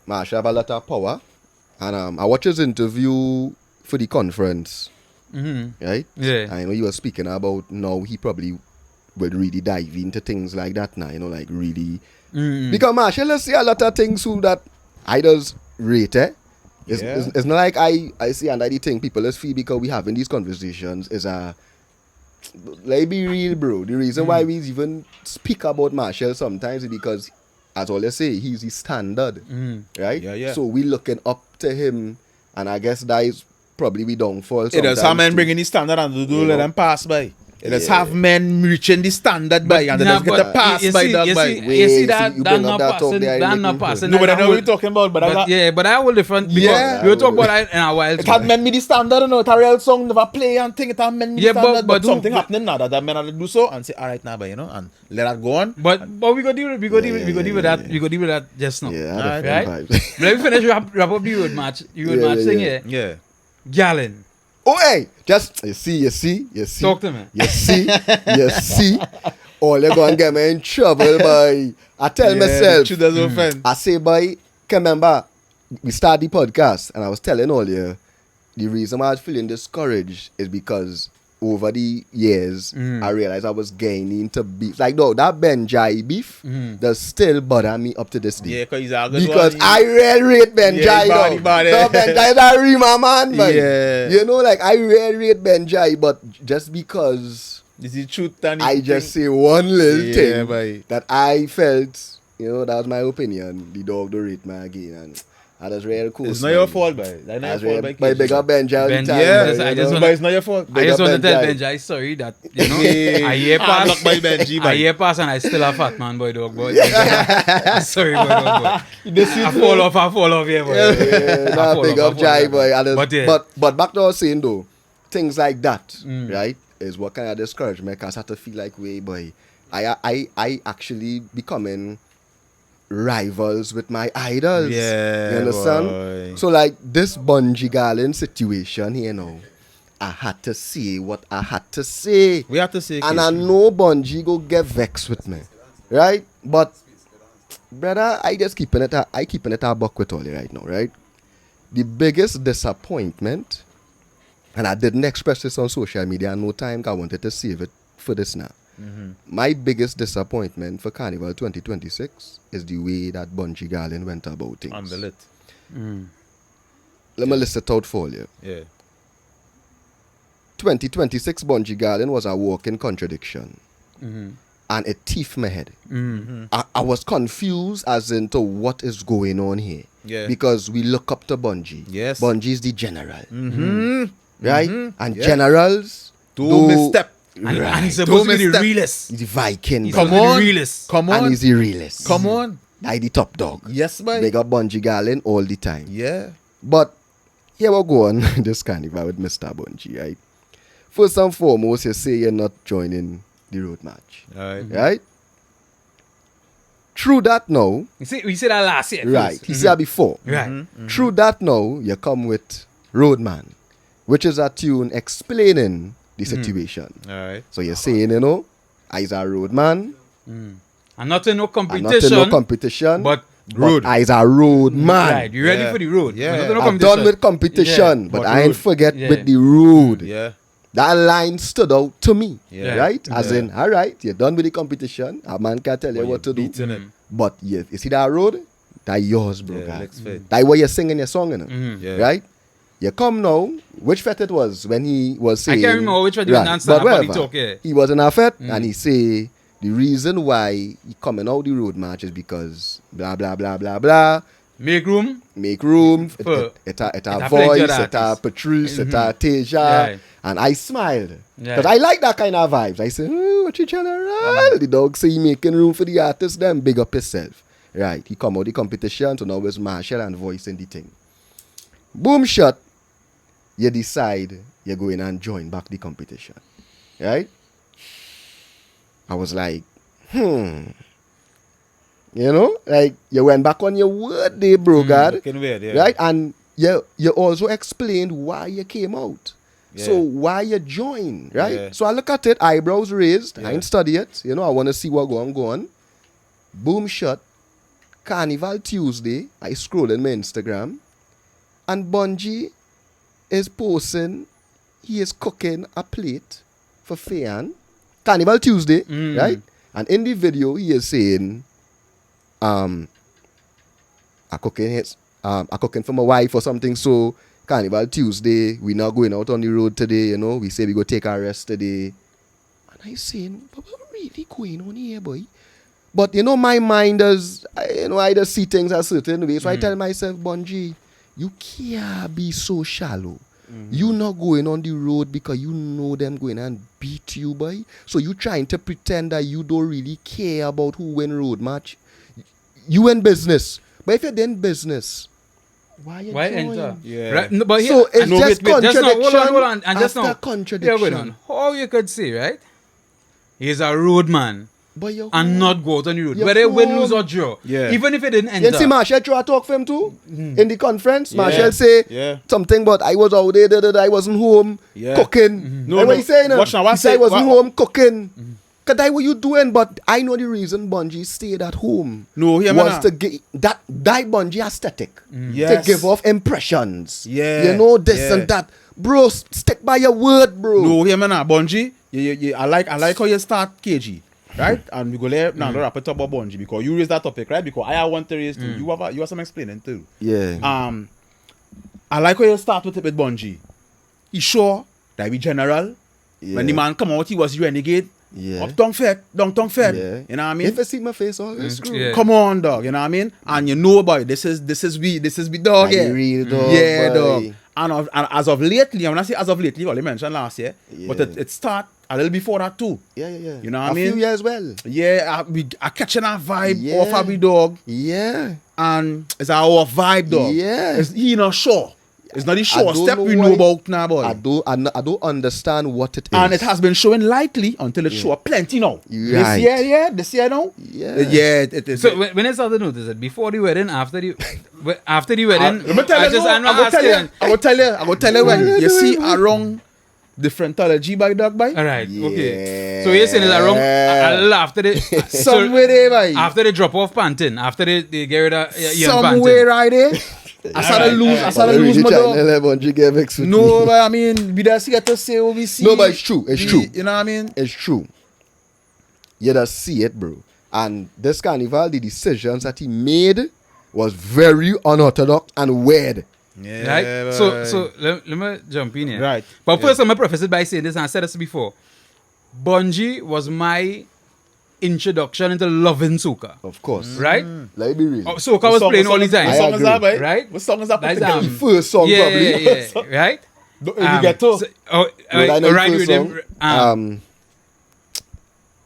Marsha have a lot of power, and I watched his interview for the conference, right? Yeah. I know you were speaking about now he probably will really dive into things like that now, you know, like really. Because Marsha, let's say a lot of things who that I does rate, eh? It's not like I see and I think people just feel because we having these conversations is a. Let be real, bro. The reason why we even speak about Marshall sometimes is because, as all they say, he's the standard, right? Yeah. So we looking up to him, and I guess that is probably we downfall. It does have men bringing the standard and do You let know. them pass by. It does Yeah. have men reaching the standard by and they Nah, just get a pass you by see- that you by. see- Wait, you see see, that you that bring up not that talk passing, there, that making not good. passing. No, but I that know what whole- you're talking about, but But yeah, but I will different because Yeah. we'll talk about that in a while. it had men me the standard, you know, it a real song never play and thing, it had men me the Yeah, but- standard, but but something who- happening now that men have to do so and say, all right now, but you know, and let that go on. But we go deal with that. We go deal with that just now. Yeah, Alright. different Right? vibes. Let me finish wrap up the road match. The road Yeah, match yeah, thing yeah. here. Yeah. Garlin. Oh, hey, just you see. Talk to me. You see. Oh, they're gonna get me in trouble, boy. I tell myself. Should does offend. I say, boy, can remember we started the podcast and I was telling all you the reason why I was feeling discouraged is because over the years I realized I was gaining to beef. Like no, that Benjai beef does still bother me up to this day. Yeah, because he's a good Because one. I really rate Benjai Yeah, though. body. No, Benjai is a Rima man, man. Yeah. You know, like I really rate Benjai, but just because This is truth and I just say one little Yeah, thing boy. that I felt, you know, that was my opinion. The dog don't rate me again, and That is real cool. It's not your fault, boy. That's not That's your fault, real. by By big up Benji all the Benji, time. Yeah, I you just know. wanna- but it's not your fault. I just want to tell Benji. Benji, sorry that, you know, a year Hard luck passed. by Benji, A man. year passed and I still a fat man, boy, dog, boy. I'm sorry, boy, dog, boy. I fall off here, boy. Yeah, nah, fall big off, up I fall Jai off. boy. And it's- But yeah. but back to what I was saying though, things like that, right, is what kind of discourage me because I have to feel like, way boy, I actually becoming rivals with my idols. Yeah, You understand? boy. So like this Bunji Garlin situation here now, I had to say what I had to say. We have to say, And I know Bunji go get vexed with me. Right? But brother, I keeping it a buck with all you right now, right? The biggest disappointment, and I didn't express this on social media no time, 'cause I wanted to save it for this now. My biggest disappointment for Carnival 2026 is the way that Bunji Garlin went about things. on the lit. Let me list it out for you. Yeah. 2026 Bunji Garlin was a walking contradiction. And it teeth my head. I was confused as into what is going on here. Yeah. Because we look up to Bunji. Yes. Bunji is the general. Right? And Yeah. generals Don't misstep. And he's supposed to be the misstep. realist. He's the Viking. He's brother. supposed to be the realist. Come And on. he's the realist. Come on. I the top dog. Yes, boy. Big up Bunji Garlin all the time. Yeah. But here we go on this carnival with Mr. Bunji, right? First and foremost, you say you're not joining the road match. All right. Right? True that now, We said that last year. right? first. He said before. Right. True that now, you come with Roadman, which is a tune explaining the situation. All right. So you're saying, you know, I's a roadman, And not in no and not in competition. no competition, But road. I's a roadman. right, you ready Yeah. for the road? Yeah. Not in no I'm competition. done with competition, Yeah, but but I ain't road. forget Yeah. with the road. Yeah. That line stood out to me, Yeah. right? As Yeah. in, all right, you're done with the competition. A man can tell you But what to you're do. beating him. But you see that road? That yours, bro. Yeah, guy. looks fit. That what you're singing your song, you know? Yeah. Right? You come now, which fete it was when he was saying... can't remember which fete he was dancing but at, but he whatever. talk, yeah. He was in a fete and he say, the reason why he coming out the road march is because blah, blah, blah, blah, blah. Make room. Make room, For- it a it a voice, plenty of it a artists. Patrice, it a Teja, Yeah. and I smiled. Yeah. Because I like that kind of vibes. I said, what you general? The dog say he making room for the artist, then big up himself. Right, he come out the competition, so now it's Marshall and voicing the thing. Boom shot, you decide you're going and join back the competition. Right? I was like, You know, like you went back on your word there, bro, God. Looking weird, yeah. Right? And you also explained why you came out. Yeah. So why you joined, right? Yeah. So I look at it, eyebrows raised. I Yeah. ain't study it. You know, I want to see what go on. Boom shot. Carnival Tuesday. I scroll in my Instagram. And Bunji is posting, he is cooking a plate for Fayan. Carnival Tuesday, right? And in the video, he is saying, I cooking for my wife or something. So Carnival Tuesday, we not going out on the road today, you know. We say we go take a rest today. And I saying, what really going on here, boy? But you know, my mind is, I just see things a certain way. So I tell myself, Bunji, you can't be so shallow. You not going on the road because you know them going and beat you, boy. So you trying to pretend that you don't really care about who win road match. You in business. But if you're in business, why you Why join? enter? Yeah. Right? No, but So it's and- just wait, just now, contradiction hold on. And just after now, contradiction. Yeah, wait on. How you could say, right? He's a roadman But you're and home. not go out on the road. You're Whether win, home. lose, or draw. Yeah. Even if it didn't You enter. see Marshall try to talk for him too? In the conference, Yeah. Marshall say Yeah. something, but I was out there, I wasn't home Yeah. cooking. No, Like what no. he saying? Watch now, He what said I say- wasn't what- home cooking. Cause that what you doing, but I know the reason Bunji stayed at home. No, hear me was now. to get that Bunji aesthetic. Yes. To give off impressions. Yeah. You know, this Yeah. and that. Bro, stick by your word, bro. No, hear me now, Bunji. I like how you start KG, right? And we go there now. Wrap it up about Bunji because you raised that topic, right? Because I want to raise too. You have some explaining too. Yeah. I like how you start with it with Bunji. He sure that we general. Yeah. When the man come out, he was renegade. Yeah. Uptown Fed, downtown Fed. Yeah. You know what I mean? If you see my face, all it's screw. Yeah. Come on, dog. You know what I mean? And you know, boy, this is we dog. Like Yeah, the real dog, yeah, boy. dog. And as of lately, when I say as of lately, what you mentioned last year, but Yeah. it start a little before that too. Yeah. You know what I A mean? few years well. Yeah, we are catching that vibe Yeah. off of the dog, Yeah. and it's our vibe, dog. Yeah. He not sure. It's not the I short don't step know we why- know about now, boy. I don't understand what it is. And it has been showing lightly until it show up plenty now. Right. This year now. Yeah. It is. So when I started to notice it, before the wedding, after the wedding, Let me tell you, I'm not I will tell you when you see Mm. around different allergy by dog by. All right, okay. Yeah. So you're saying it's around a little after the Somewhere there, by. after they drop off panting, after they get rid of Somewhere right there. I started lose my dog. Bunji get vexed with No, me. but I mean, we just get to say what we see. No, but it's true. It's true. You know what I mean? It's true. You just see it, bro. And this carnival, the decisions that he made was very unorthodox and weird. Yeah. Right? So let me jump in here. Right. But first, I'm going to preface it by saying this, and I said this before. Bunji was my introduction into loving soca. Of course. Right? Let me be real. Oh, soca was playing all the time. What song is that, boy? Right? What song is that? That's, particularly? The first song, yeah, probably. yeah, right? In the ghetto. I know the right first with song. them.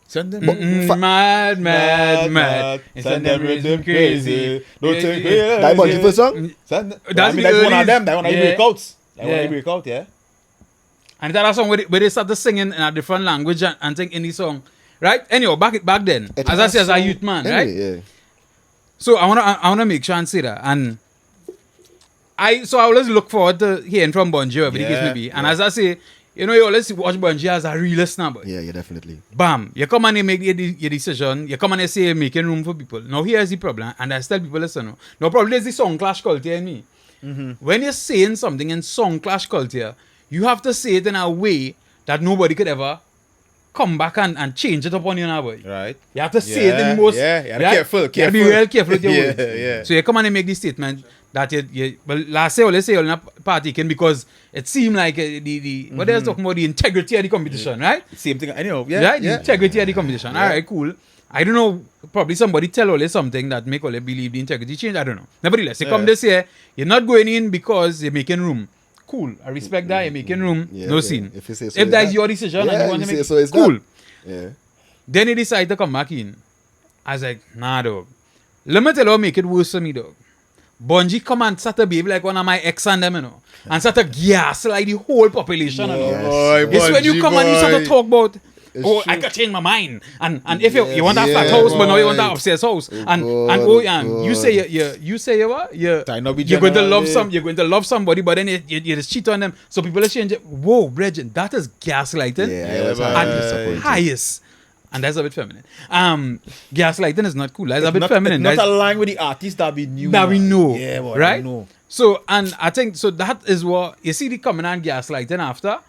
Send them. Mad. Send them rhythm crazy. Don't take That Bunji first song? Send them. That's I mean, the that's one of earliest- them. That one I yeah. break out. That one Yeah. I break out, yeah. And that song where they started singing in a different language and sing any song. Right? Anyhow, back then, It as I was say, as a so- youth man, right? Anyway, yeah. So I wanna make sure and say that. And I always look forward to hearing from Bunji, whatever the case may be. And as I say, you know, you always watch Bunji as a real listener. But Yeah, definitely. bam, you come and you make your decision. You come and you say you're making room for people. Now here's the problem, and I tell people, listen, no problem is the song clash culture in me. When you're saying something in song clash culture, you have to say it in a way that nobody could ever come back and change it upon you now, boy. Right. You have to say it in most... Yeah, yeah. right? Careful. You have to be real careful with your Yeah, words. yeah. So you come and you make the statement that well, last year, let's say you're not partaking because it seemed like what they're talking about, the integrity of the competition, right? Same thing. Anyhow, yeah. Right? Yeah. The integrity of the competition. Yeah. All right, cool. I don't know, probably somebody tell Ole something that make Ole believe the integrity change. I don't know. Nevertheless, you come Yeah. this year, you're not going in because you're making room. Cool. I respect that. You're making room. Yeah, no yeah. scene. If you say so, If it's that's that. your decision Yeah, and you want you to say make so, it's cool. that. Yeah. Then he decided to come back in. I was like, nah, dog. Let me tell you, make it worse for me, dog. Bunji come and start to behave like one of my ex and them, you know. And start to gaslight the whole population, you know. Yes. Boy, It's when you Bunji, come and you start to boy. talk about, It's I true. could change my mind. And if you want that Yeah, flat house, but now you want that boy. upstairs house. And God, you say you what? I know we You're going to love generally- you're going to love somebody, but then you just cheat on them. So people are changing. Whoa, Bridget, that is gaslighting. Yeah, I was Yeah, highly boy. disappointed. Highest. And that's a bit feminine. Gaslighting is not cool. That's a bit Not, feminine. not That's- aligned with the artists that we knew. that we man. know. Yeah, boy, right? we know. So, and I think, so that is what, you see the coming and gaslighting after.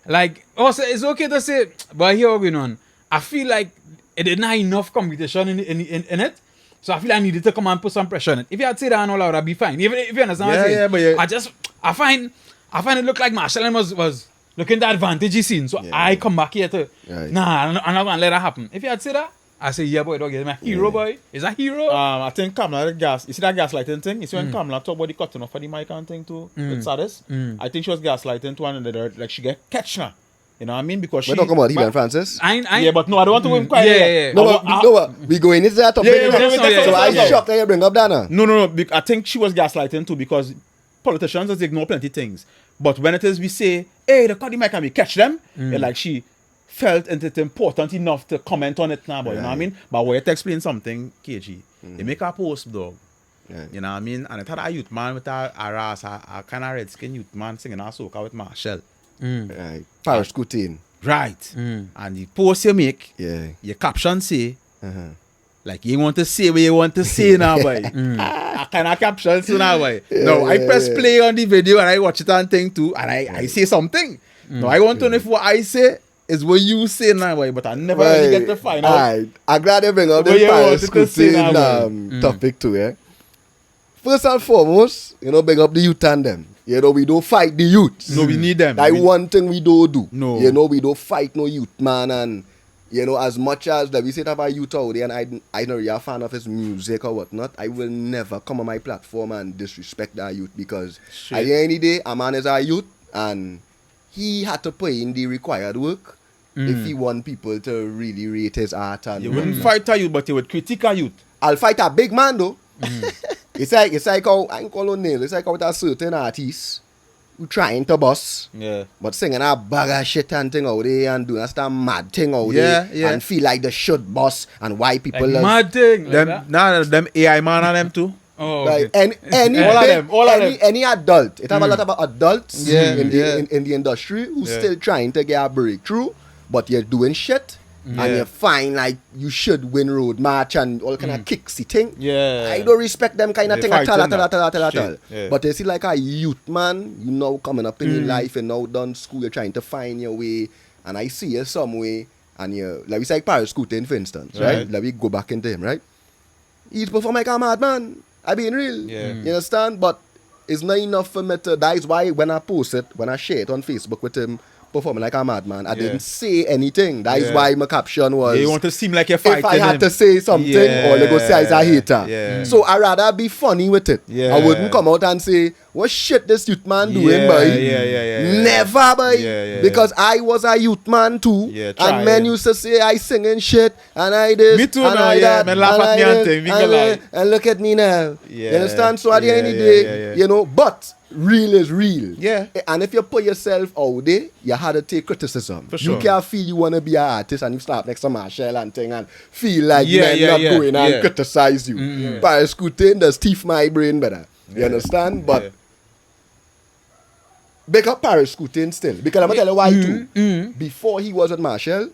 Like, also, it's okay to say, but here going on. I feel like it didn't have enough competition in it. So I feel I needed to come and put some pressure on it. If you had said that and all out, I'd be fine. Even if you understand what I'm Yeah, saying. yeah, but yeah. I find it looked like Marshall was looking at the advantage scene. So Yeah. I come back here to, Right. nah, I'm not going to let that happen. If you had said that, I say, yeah, boy, dog, you're my hero, boy. Is that hero? I think Kamala, you see that gaslighting thing? You see when Kamala talk about the cutting off of the mic and thing too? With Saddest? I think she was gaslighting to one another, like she get catch now. You know what I mean? Because We're she... talking about Helen and Francis. Yeah, but no, I don't want to go in quiet. Yeah. No, we go in into that topic. Yeah, innit? yeah, So I'm yeah. shocked that you bring up Dana. No. I think she was gaslighting too because politicians just ignore plenty things. But when it is we say, hey, the cutting mic and we catch them, like she felt it important enough to comment on it now, but you know what I mean? But when you to explain something, KG, they make a post, dog. Right. You know what I mean? And it had a youth man with a kind of red skin youth man singing a soca with Marshall. Right. Parish school team. Right. And the post you make, Yeah. your caption say, Uh-huh. like you want to say what you want to say now, boy. I kind of caption so now, boy. No, I press play on the video and I watch it and thing too, and I say something. No, I want to know if what I say is what you say now, boy. But I never really get to find out. Alright. I'm glad you bring up But this yeah, Parish what school to say team now, topic too, yeah. First and foremost, bring up the youth and them. We don't fight the youth. No, we need them. That We- one thing we don't do. No. We don't fight no youth man and You know, as much as that we say that about youth out there, and I know you're a fan of his music or whatnot, I will never come on my platform and disrespect that youth because at the end of the day, a man is a youth and he had to put in the required work if he want people to really rate his art. And You wouldn't fight a youth, but you would critique a youth. I'll fight a big man though. It's like how I ain't call no name. It's like how with a certain artist who trying to boss, Yeah. but singing a bag of shit and thing out there and doing a mad thing out there and feel like they should boss and why people Like mad thing. Like Them, that? nah, them AI man and them too. Oh, like okay. All of them. any adult. It have a lot about adults Yeah, in yeah. the industry who Yeah. still trying to get a breakthrough, but you're doing shit and Yeah. you find like you should win road march and all kind of kicksy thing. Yeah. I don't respect them kind of They thing at all, fighting at all. that shit, yeah. But you see like a youth man, you know, coming up in your life and now done school, you're trying to find your way, and I see you some way, and you like we say Paris Coutin, for instance, right? Right. Let me go back into him, right? He's perform like a madman. I being real. Yeah. You understand? But it's not enough for me to. That is why when I post it, when I share it on Facebook with him performing like a madman, I didn't say anything. That is Yeah. why my caption was. You want to seem like you're if fighting I had him. to say something, or they go say he's a hater. Yeah. So I rather be funny with it. Yeah. I wouldn't come out and say, what shit this youth man doing, Yeah, boy? yeah. Never, boy. Yeah. Because I was a youth man too. Yeah, and men trying. used to say I singing shit and I this. Me too and now, I yeah. that, Men laugh and at I me and this, thing, me and, go lie. and look at me now. Yeah. You understand? So at the end of the day, you know, but real is real. Yeah. And if you put yourself out there, you had to take criticism. For sure. You can't feel you want to be an artist and you start next to Marshall and thing and feel like Yeah, men yeah, not yeah, going and yeah. criticize you. Paris Coutin does teeth my brain better. You understand? But Yeah. big up Paris Coutin still. Because I'm going to tell you why too. Before he was with Marshall,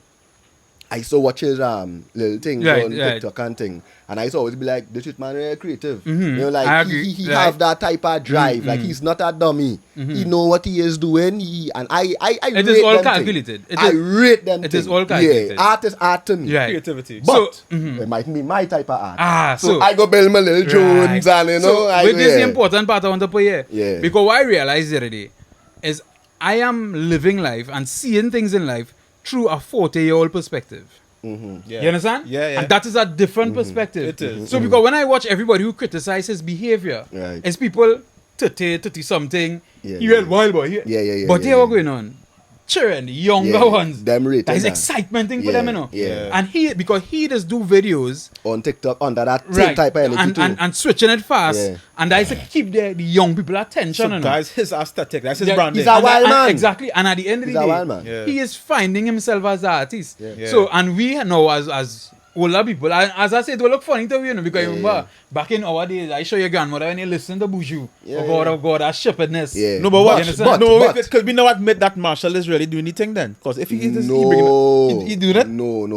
I used to watch his little things Right, on right. TikTok and thing. And I used to always be like, this is man really creative. Mhm. You know, I like agree. he Right. have that type of drive. Like he's not a dummy. He know what he is doing. I It rate is all them calculated. thing. I rate them it is thing. all calculated. Yeah, art is art to me. Right. Creativity. But So, it might be my type of art. So I go build my little Jones right. and you know. So, I with go, this yeah. important part I want to put here. Yeah. Because what I realized the other day is I am living life and seeing things in life through a 40-year-old perspective. Yeah. You understand? Yeah. And that is a different perspective. It is. So because when I watch everybody who criticize his behavior, Right. it's people 30 something, Yeah, you real yeah. wild boy. Yeah. But yeah, here what going on? Children, younger ones. Them rated That is that. excitement thing for Yeah, them, you know. yeah. And because he just do videos On TikTok, under that same right type of energy too. and switching it fast. Yeah. And that is to keep the young people attention. So you know. that's his aesthetic. That's his Yeah, branding. he's a wild man. Exactly. And at the end of He's the a day, wild man. Yeah. he is finding himself as an artist. Yeah. So, and we know as older people, and as I said, it will look funny to you, know, because Yeah, remember, back in our days, I show your grandmother when you listen to Buju. Yeah, Oh God, that shepherdness. Yeah. No, but You what? understand? No, because we now admit that Marshall is really doing anything then. Because if he is, he do that. No.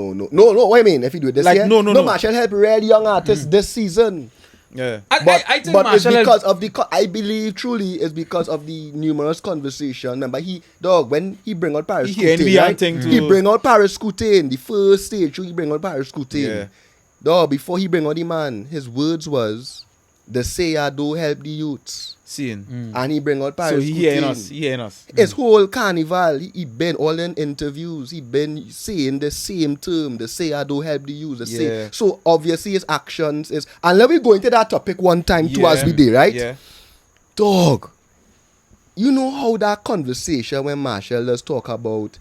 What I mean, if you do it this Like, year, no. Marshall help real young artists this season. Yeah. I think But it's Marshall because of the. I believe truly it's because of the numerous conversation. Remember, when he bring out Paris He ain't Coutin, be right? hunting He too. bring out Paris Coutin. The first stage, he bring out Paris Coutin. Yeah. Dog, before he bring out the man, his words was, "The say I do help the youths," Seeing. and he bring out Paris So he hearing Coutin. us. He hearing us. His whole carnival, he been all in interviews. He been saying the same term. The say I do help the youth. The Yeah. say. So obviously his actions is. And let me go into that topic one time too as we did, right? Yeah. Dog, you know how that conversation when Marshall does talk about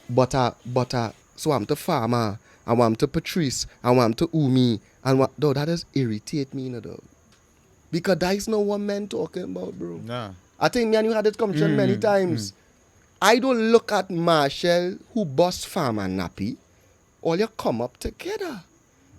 butter, so I'm to farmer, I want to Patrice, I want to Umi, and what, dog, that just irritate me, you know, dog. Because that is not what men talking about, bro. Nah. I think me and you had this conversation many times. I don't look at Marshall who boss farmer nappy, all you come up together.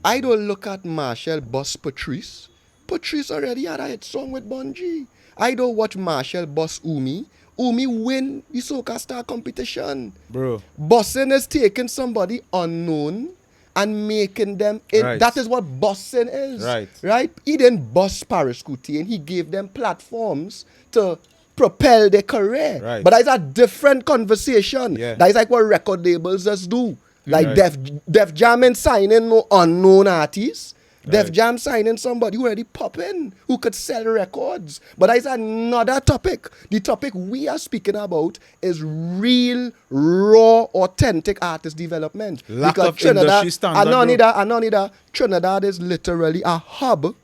I don't look at Marshall boss Patrice. Patrice already had a hit song with Bunji. I don't watch Marshall boss Umi. Umi win the Soca Star competition. Bro. Bossing is taking somebody unknown and making them Right. that is what bossing is. Right. He didn't boss Paris Coutin, he gave them platforms to propel their career. Right. But that's a different conversation. Yeah. That is like what record labels just do. Like Right. Def Jam and signing no unknown artists Def Jam signing somebody who already popping, who could sell records. But that is another topic. The topic we are speaking about is real, raw, authentic artist development. Lack Because of industry standard, and not only bro. that, and not only that, Trinidad is literally a hub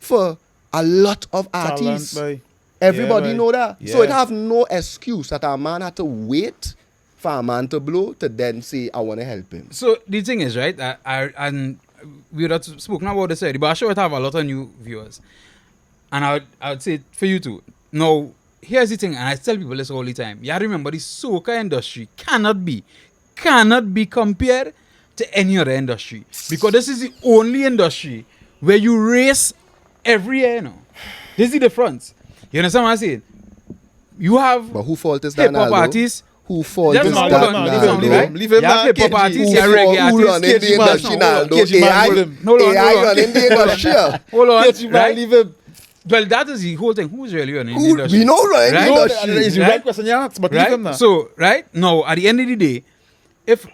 for a lot of artists. boy. Everybody Yeah, boy. know that. So it Yeah. have no excuse that a man had to wait for a man to blow to then say, I want to help him. So the thing is, right, and we would have spoken about this already, but I'm sure it have a lot of new viewers. And I would say for you too. Now, here's the thing, and I tell people this all the time. You remember the soca industry cannot be compared to any other industry. Because this is the only industry where you race every year, you know. This is the difference. You understand what I'm saying? You have But who fault is that, hip-hop Naldo? artists. Who fault Just is hold that, on, Naldo? leave him, Naldo? right? Leave him, You have man. hip-hop KG. artists, Who you have reggae running artists. the KG man, industry, hold on. Naldo? KG man, AI leave him. Hold on, AI hold on. running the industry. Hold on, KG man, right? leave him. Well, that is the whole thing. Who's really running the Who, industry? we know running Right? the No, industry. that is the Right? right question you asked, but leave Right? him now. So, right now, at the end of the day, if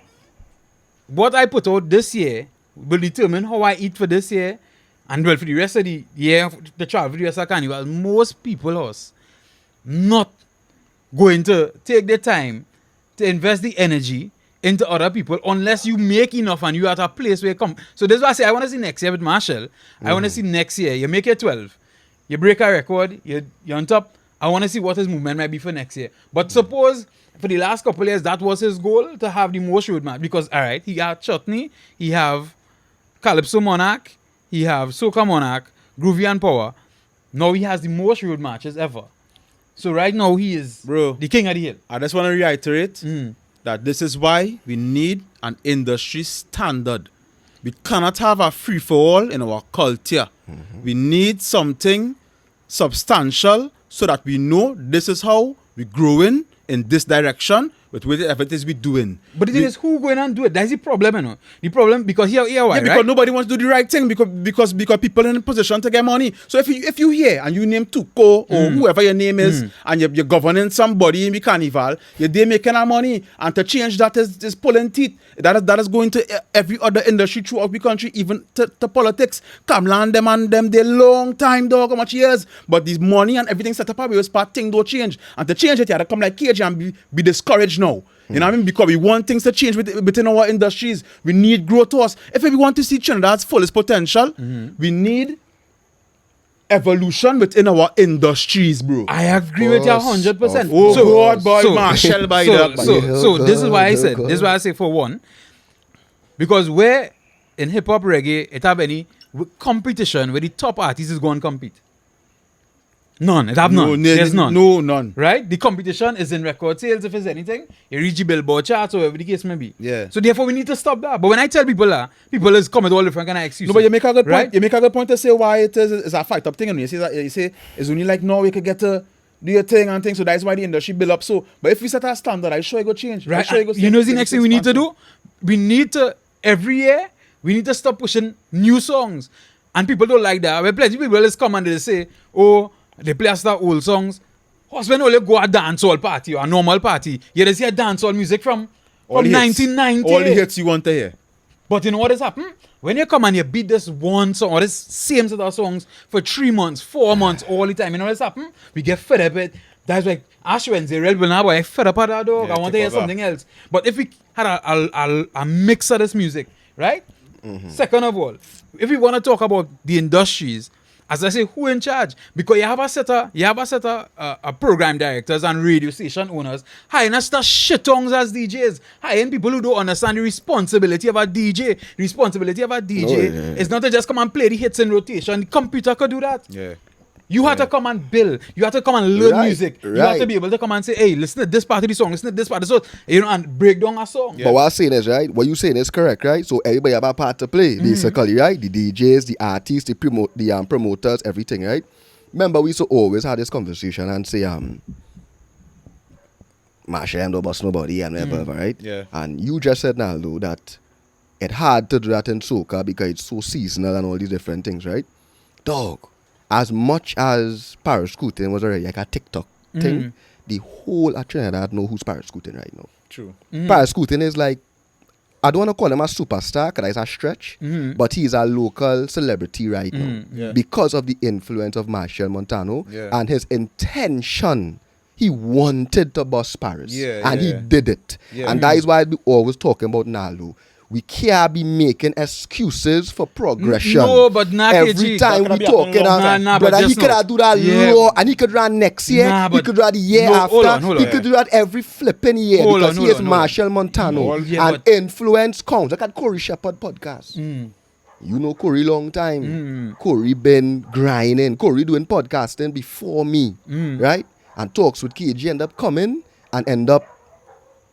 what I put out this year will determine how I eat for this year, and well, for the rest of the year, the travel, for the rest of the carnival, most people are not going to take the time to invest the energy into other people unless you make enough and you're at a place where you come. So this is why I say I want to see next year with Marshall. I want to see next year. You make it 12. You break a record. You're on top. I want to see what his movement might be for next year. But suppose for the last couple of years that was his goal, to have the most road match. Because all right, he have Chutney, he have Calypso Monarch, he have Soca Monarch, Groovy and Power. Now he has the most road matches ever. So right now he is Bro. the king of the hill. I just want to reiterate Mm. that this is why we need an industry standard. We cannot have a free-for-all in our culture. We need something substantial so that we know this is how we're growing in this direction with whatever it is we're doing. But the thing is, who going and do it? That's the problem, you know. The problem, because here why, Yeah, because right? nobody wants to do the right thing because people in a position to get money. So if you hear and you name Tuko or whoever your name is and you're governing somebody in the carnival, you're there making our money, and to change that is pulling teeth. That is going to every other industry throughout the country, even to politics. Kamlan them and them, they long time, dog, how much years. But this money and everything set up, we was part thing don't change. And to change it, you have to come like KG and be discouraged now. You know what I mean? Because we want things to change within our industries. We need growth to us. If we want to see Trinidad's fullest potential, we need evolution within our industries, bro. I agree with you 100%. Oh, God, boy, Marshall, by that. So this is why I said, God. this is why I say for one, because where in hip hop reggae, it have any competition where the top artists is going to compete. None. It have none. There's none. No, none. Right? The competition is in record sales, if it's anything. You reach the Billboard charts or whatever the case may be. Yeah. So therefore we need to stop that. But when I tell people that, people is come with all different kind of excuses. No, but you make a good point. Right? You make a good point to say why it's a fight up thing. And you say it's only like now we could get to do your thing and things. So that's why the industry build up. So, but if we set a standard, I'm sure it go change. I'm Right. sure it go You know the next thing we need to do? We need to, every year, we need to stop pushing new songs. And people don't like that. When plenty of people just come and they say, oh, they play us that old songs. Husband only go a dancehall party or a normal party. You just hear dancehall music from All the hits. 1990. All the hits you want to hear. But you know what has happened? When you come and you beat this one song or this same set of songs for 3 months, 4 months, all the time, you know what's happened? We get fed up with. That's like Ash Wednesday, Red Bull now, boy, I fed up at that dog. Yeah, I want to hear take over. something else. But if we had a mix of this music, right? Second of all, if we want to talk about the industries, as I say, who in charge? Because you have a set of program directors and radio station owners hiring us the shit tongues as DJs. Hiring people who don't understand the responsibility of a DJ. The responsibility of a DJ is not to just come and play the hits in rotation. The computer could do that. Yeah. You have to come and build. You have to come and learn Right, music. You have to be able to come and say, hey, listen to this part of the song, listen to this part of the song, you know, and break down a song. But what I'm saying is, right, what you saying is correct, right? So everybody have a part to play, basically, right? The DJs, the artists, the promoters, everything, right? Remember, we used to always have this conversation and say, Marshall don't bust nobody and whatever, right? Yeah. And you just said, Naldo, that it's hard to do that in soca because it's so seasonal and all these different things, right? Dog, as much as parascooting was already like a TikTok thing, the whole of Trinidad know who's parascooting right now. True. Parascooting is like I don't want to call him a superstar because that's a stretch, but he's a local celebrity right now Yeah. because of the influence of Marshall Montano Yeah. and his intention. He wanted to bust Paris, and he did it. Yeah. And that is why we always talking about Naldo. We can't be making excuses for progression. No, but nah, every KG. time That we could have talking, happened Nah, but brother, he just could now. have do that Yeah. law, and he could run next year. Nah, He but could run the year no, after. hold on. He could do that every flipping year Hold because on, he is hold on. Marshall Montano, Yeah, and influence counts. Look at Corey Shepherd podcast. You know Corey long time. Corey been grinding. Corey doing podcasting before me, right? And Talks with KG end up coming and end up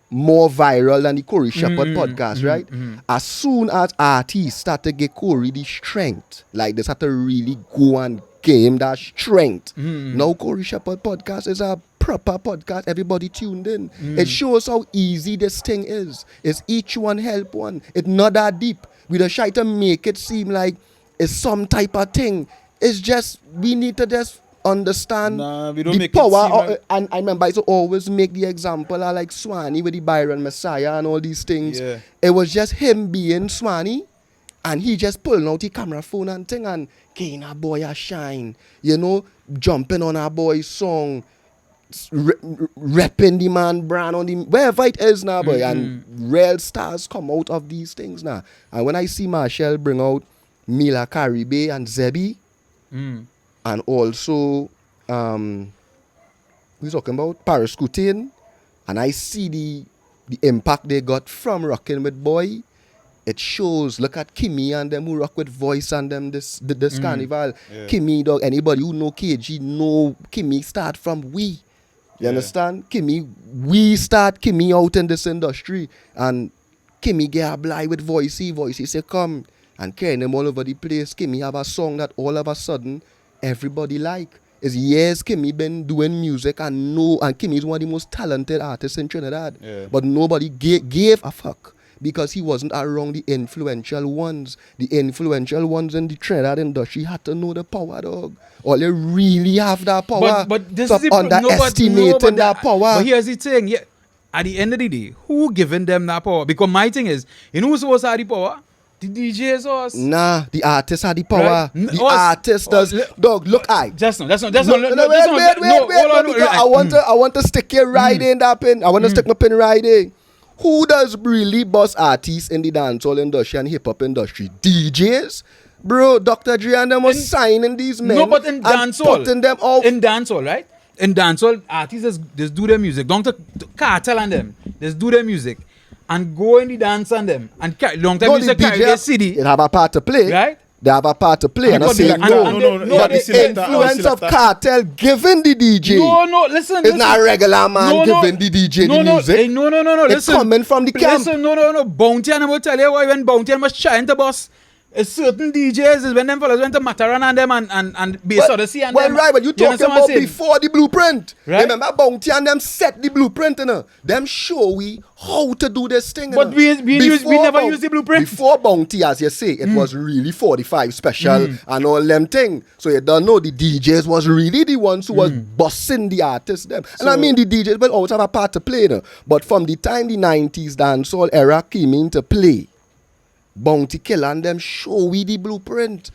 more viral than the Corey Shepherd podcast, right? As soon as artists start to get Corey the strength, like they start to really go and game that strength. Now Corey Shepherd podcast is a proper podcast. Everybody tuned in. It shows how easy this thing is. It's each one help one. It's not that deep. We just try to make it seem like it's some type of thing. It's just we need to just understand Nah, we don't the make it power. seem like- And I remember I used to always make the example of like Swanee with the Byron Messiah and all these things. Yeah. It was just him being Swanee, and he just pulling out the camera phone and thing and getting a boy a shine. You know, jumping on a boy's song, repping the man brand on the wherever it is now, boy. And real stars come out of these things now. And when I see Marshall bring out Mila Caribe and Zebi, and also we're talking about Paris Coutin, and I see the impact they got from rocking with Boy. It shows. Look at Kimmy and them who rock with Voice and them this carnival. Yeah. Kimmy, dog. Anybody who know KG know Kimmy start from we. You understand? We start Kimmy out in this industry, and Kimmy get a blind with Voicey. Voicey say come and carrying them all over the place. Kimmy have a song that all of a sudden everybody like. It's years Kimmy been doing music and Kimmy is one of the most talented artists in Trinidad. Yeah. But nobody gave a fuck because he wasn't around the influential ones. The influential ones in the Trinidad industry had to know the power, dog. Or they really have that power. But this Stop is the underestimating that power. But here's the thing, yeah. At the end of the day, who giving them that power? Because my thing is, you know who's supposed to have the power? The DJs us. Nah, the artist had the power. Right? The Us. artist does. Dog, look, I. That's not. Wait, I want to stick your right in that pin. I want to stick my pin right in. Who does really boss artists in the dancehall industry and hip hop industry? DJs? Bro, Dr. Dre and them was signing these men. No, but in and dancehall. putting them out. In dancehall, right? In dancehall, artists just do their music. Don't cartel on them. Just do their music. And go in the dance on them. And long time No, music the carry DJ, their CD. It have a part to play. Right? They have a part to play. And I Because say they- no. and no, But the the selector, influence our of selector. cartel giving the DJ. No, listen. It's not a regular man No, giving the DJ no, the no, music. hey, no. It's Listen. coming from the camp. Listen, no. Bounty and I will tell you why when Bounty and was trying to boss certain DJs is when them fellas went to Mataran and them and Bass Odyssey and them. Right, but you talking understand what I'm about saying? before the blueprint. Right? Remember Bounty and them set the blueprint, you know. Them show we how to do this thing. you But know. we never used the blueprint. Before Bounty, as you say, it was really 45 special and all them thing. So you don't know the DJs was really the ones who was bossing the artists them. And I mean the DJs will always have a part to play, you know. But from the time the 90s dancehall era came into play, Bounty Killer and them show we the blueprint.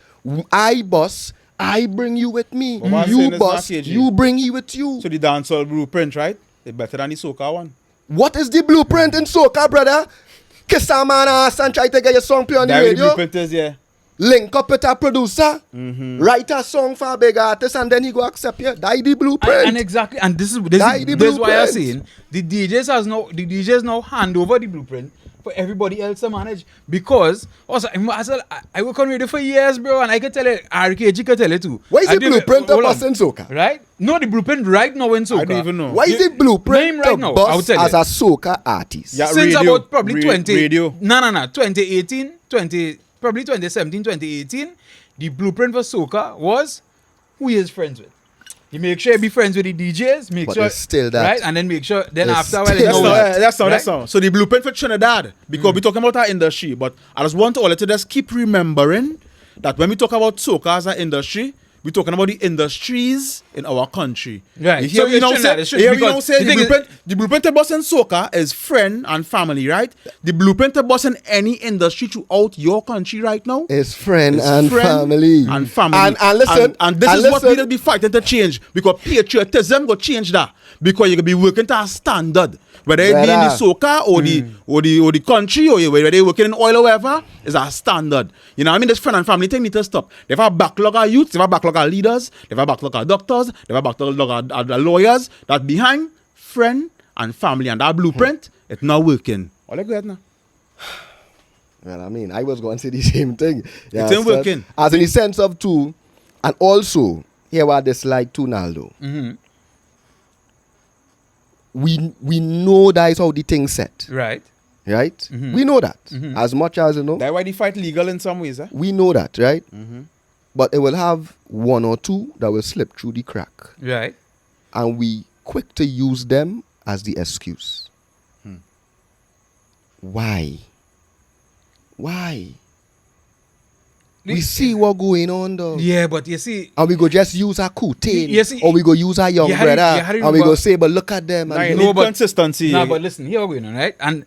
I boss, I bring you with me. But what I'm You saying is boss, not KG. you bring he with you. So the dancehall blueprint, right? It's better than the soca one. What is the blueprint in soca, brother? Kiss a man ass and try to get your song play on the That the radio. blueprint is, yeah. Link up with a producer, write a song for a big artist, and then he go accept you. That the blueprint. And exactly, and this is That the why I'm blueprint. saying the DJs now hand over the blueprint for everybody else to manage because also I work on radio for years, bro, and I can tell you, RKG can tell you too. Why is I the do- blueprint to hold on. bust in soca? Right? No, the blueprint right now in soca. I don't even know. Why is the Name blueprint right to now, I'll bust tell as you. a soca artist? Yeah. Since radio, about probably 20 radio. No 2018 probably 2017 2018 the blueprint for soca was who he is friends with. You make sure you be friends with the DJs, make But sure it's still that. right, and then make sure then It's after a while still it's That's know not, that, that's not, right? that's not. So the blueprint for Trinidad, because we're talking about our industry, but I just want all to just keep remembering that when we talk about soca as an industry, We're talking about the industries in our country. Right. You hear So me it's now true say, that, it's true, you hear me because now say the the thing is- blueprint to boss in soca is friend and family, right? The blueprint to boss in any industry throughout your country right now It's friend is and friend family. and family. And listen, and this and is what we listen. need to be fighting to change, because patriotism will change that, because you can be working to a standard, whether it be in the Brother. soca or the country, or whether they working in oil or whatever, is a standard. You know what I mean? This friend and family thing need to stop. They have a backlog of youths, they have a backlog of leaders, they have a backlog of doctors, they have a backlog of lawyers. That behind friend and family and that blueprint, it's not working. All I got now. Well, I mean, I was going to say the same thing. It ain't understand? working. As in the sense of too, and also, here what I dislike too, Naldo. Mm-hmm. We know that is how the thing set, Right. right? Mm-hmm. We know that. As much as, you know, That's why they fight legal in some ways, eh? we know that, right? But it will have one or two that will slip through the crack. Right. And we quick to use them as the excuse. Why? We see what going on though. Yeah, but you see, And we go just use our Kutain. You see, or we go use our young you had to- brother. you had to And we go remember- say, but look at them. Nah, And you No, need but- consistency. nah, but listen, here we're going on, right? And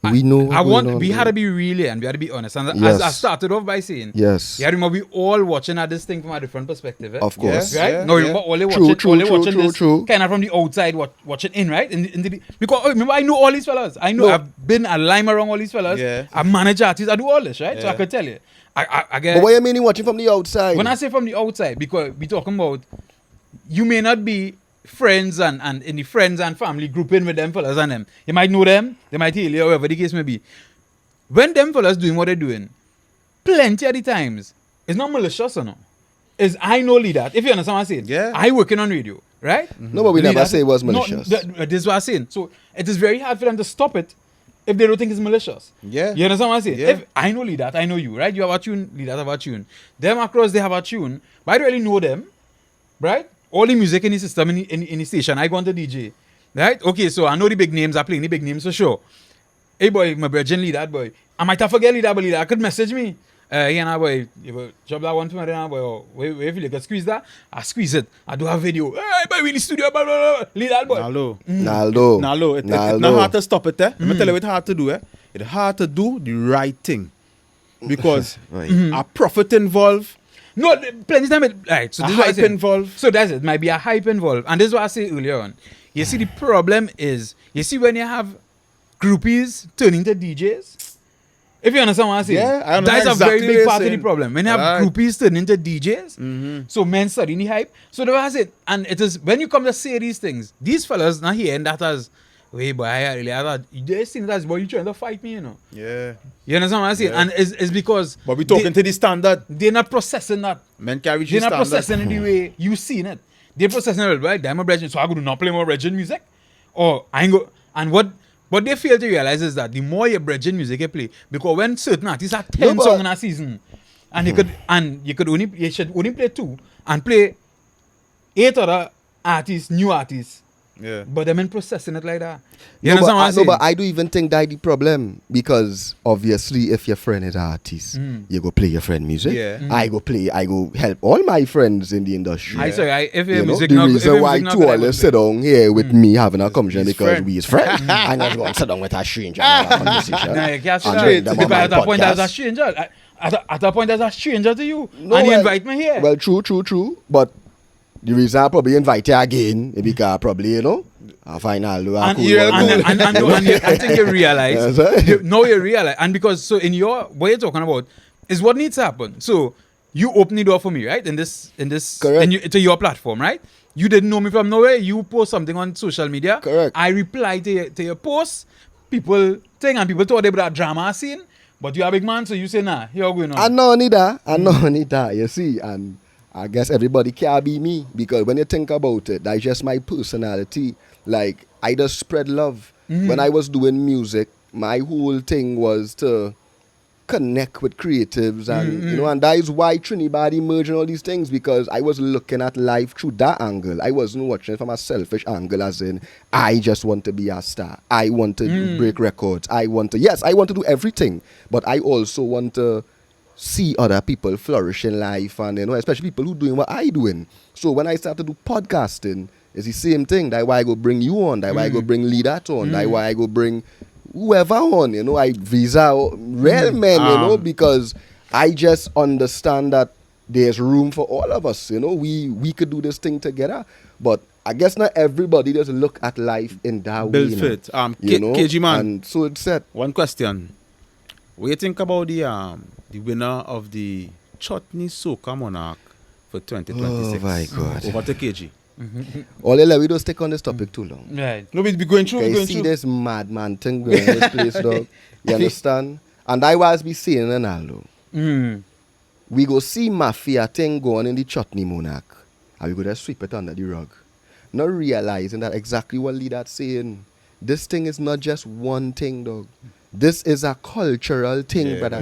we know what's I want going on, we had bro. to be real and we had to be honest. And Yes. as I started off by saying, Yes. yeah, remember we all watching at this thing from a different perspective, eh? Of course. Yeah. Right? No, remember all they True, watching, true, all they true, watching true, this true. kind of from the outside, watching in, right? Because remember, I know all these fellas. I know No. I've been a lime around all these fellas. Yeah. I manage artists. I do all this, right? So I Yeah. could tell you. I get. But what you mean you watching from the outside? When I say from the outside, because we talking about, you may not be friends and in the friends and family grouping with them fellas and them. You might know them, they might heal you, whatever the case may be. When them fellas doing what they're doing, plenty of the times, it's not malicious or no. It's I know Lee Dat. If you understand what I'm saying. Yeah. I working on radio, right? No, but we Lee never Dat- say it was no, malicious. this is what I'm saying. So it is very hard for them to stop it if they don't think it's malicious. Yeah. You understand what I'm saying? Yeah. If I know Lee Dat, I know you, right? You have a tune, Lee Dat have a tune. Them across, they have a tune. But I don't really know them, right? All the music in the system, in the station, I go on to DJ, right? Okay, so I know the big names, I playing the big names for sure. Hey boy, my brother Lee Dat boy. I might have forget Lee Dat, but Lee Dat could message me. Yeah, nah, boy, you job that one for me, nah, boy. Oh, wait, if you can squeeze that, I squeeze it. I do a video. Hey, boy, we in the studio, blah, blah, blah. Lee Dat boy. Naldo. Naldo. It's not hard to stop it, eh? Let me tell you what it's hard to do, eh? It's hard to do the right thing. Because Right. a profit involved, No, plenty of time. Right, so a this is what I hype said. involved. So that's it. Might be a hype involved. And this is what I said earlier on. You see, the problem is, you see, when you have groupies turning to DJs, if you understand what I'm saying, Yeah, I understand that's a exactly very what big you're part of the saying. problem. When you have Right. groupies turning to DJs, so men studying the hype. So that's what I said. And it is when you come to say these things, these fellas not hearing that as, wait, boy, I thought, they think that's boy, you trying to fight me, you know. Yeah. You understand what I'm saying? Yeah. And it's because But we talking to the standard. they're not processing that. Men carry They're the not standard. processing it the way you seen it. They're processing it, right? I'm a Bregin, so I go to not play more Bregin music. Or I ain't go. And what they fail to realize is that the more your Bregin music you play, because when certain artists have 10 but- songs in a season, and you should only play 2 and play 8 other artists, new artists. Yeah. But them in processing it like that. You No, understand what I'm no, saying? but I do even think that the problem, because obviously if your friend is an artist, you go play your friend music. Yeah. I go help all my friends in the industry. I say, if your You know, music the not, if reason your why music not two good, I of wouldn't us sit play. down here with me having a conversation his because friend. we is friends. I'm not going to sit down with a stranger and have a conversation. Nah, you can't say And that. bring them on Because my at that point, podcast. there's a stranger. At that point, there's a stranger to you. No, and you well- invite me here. Well, true. But the reason I probably invite you again is because probably, you know, I find Naldo a and, cool and, one. and, and, and you- I think you realize. Yes, sir. Now you realize. And because, so in your, what you're talking about is what needs to happen. So you open the door for me, right? In this, Correct. to your platform, right? You didn't know me from nowhere. You post something on social media. Correct. I reply to your post. People think, and people thought they were a drama scene. But you are a big man, so you say, nah, you're going on. I know need that, you see, and I guess everybody can't be me, because when you think about it, that's just my personality. Like, I just spread love. When I was doing music, my whole thing was to connect with creatives, and you know, and that is why Trinidad emerged and all these things, because I was looking at life through that angle. I wasn't watching it from a selfish angle, as in I just want to be a star, I want to break records, I want to do everything, but I also want to see other people flourish in life, and especially people who doing what I doing. So when I start to do podcasting, it's the same thing. That's why I go bring you on. That's why I go bring Lee Dat on. That's why I go bring whoever on. I visa real men. Because I just understand that there's room for all of us. We could do this thing together. But I guess not everybody just look at life in that way. Build fit. KG man. And so it's set. One question. What do you think about the winner of the Chutney Soca Monarch for 2026? Oh my God. Over to KG. All we don't stick on this topic too long. Right. No, we be going through. You see this madman thing going in this place, dog. You understand? And I was be saying, Naldo, we go see mafia thing going in the Chutney Monarch, and we go just sweep it under the rug. Not realizing that exactly what Lee Dat saying. This thing is not just one thing, dog. This is a cultural thing, brother.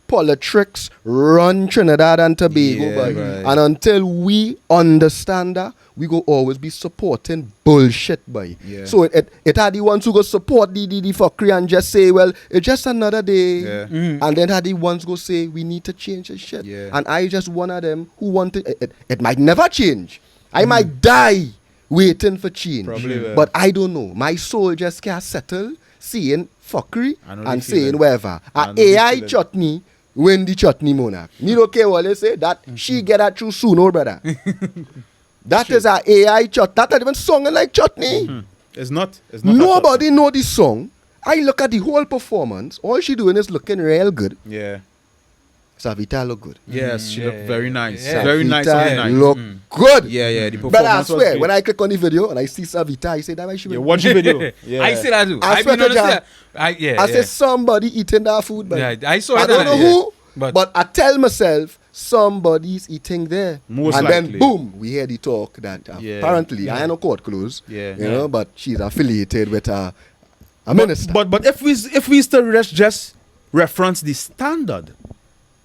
Politics run Trinidad and Tobago, boy. And until we understand that, we go always be supporting bullshit, boy. So it had the ones who go support the fuckery and just say, well, it's just another day. And then had the ones go say, we need to change this shit. And I just one of them who wanted it might never change. I might die waiting for change. But I don't know. My soul just can't settle seeing fuckery and saying whatever. AI Chutney win the Chutney Monarch. Me don't care what they say. That she get that through soon, brother. That is a AI Chutney. That not even songing like Chutney. It's not. Nobody know this song. I look at the whole performance. All she doing is looking real good. Yeah. Savita look good. Yes, she looked very nice. Yeah. Very nice. Very nice. Look good. Yeah. The performance But I swear, was when I click on the video and I see Savita, I say that why she yeah, watch the video. I see that too. I swear to God. I say yeah. somebody eating that food, but Yeah, I saw I that. don't know who, But- but I tell myself somebody's eating there. Most and likely. then boom, we hear the talk that apparently I know court close. But she's affiliated with a minister. But if we still just reference the standard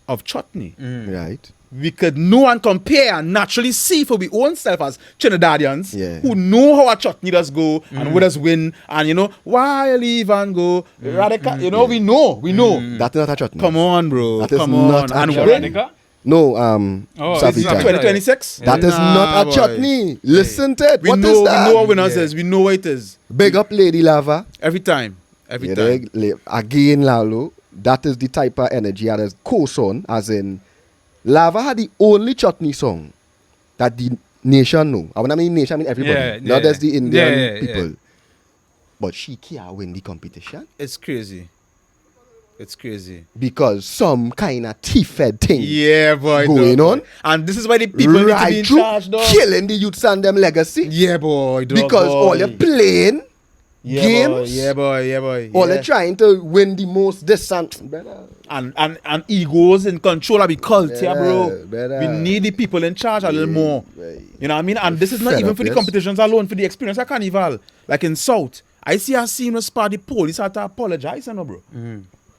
of Chutney, right. we could know and compare and naturally see for we own self as Trinidadians who know how a chutney does go and who does win and why leave and go radical. We know. That's not a chutney. Come on, bro. That is Come not on. a And chutney. win. No, This is Savita. 2026. That is not a chutney. Listen to it. We What know. is that? We know what winners is. We know what it is. Big up Lady Lava. Every time. Again, Lalo, that is the type of energy that is co-son, as in Lava had the only chutney song that the nation know. And when I mean nation, I mean everybody. Not just the Indian people. But she can't win the competition. It's crazy. Because some kind of thief-fed thing Yeah, boy. going on. And this is why the people need to be in through charge, dog. killing the youths and them legacy. Yeah, boy. Dog, Because boy. all they're playing games. Yeah, boy. All they're trying to win the most distant. Brother. And egos in control of the cult, bro. Better. We need the people in charge a little more. You know what I mean? And this is not Fed even up, for the yes. competitions alone, for the experience of Carnival. Like in South, I see a scene where the police had to apologize, bro.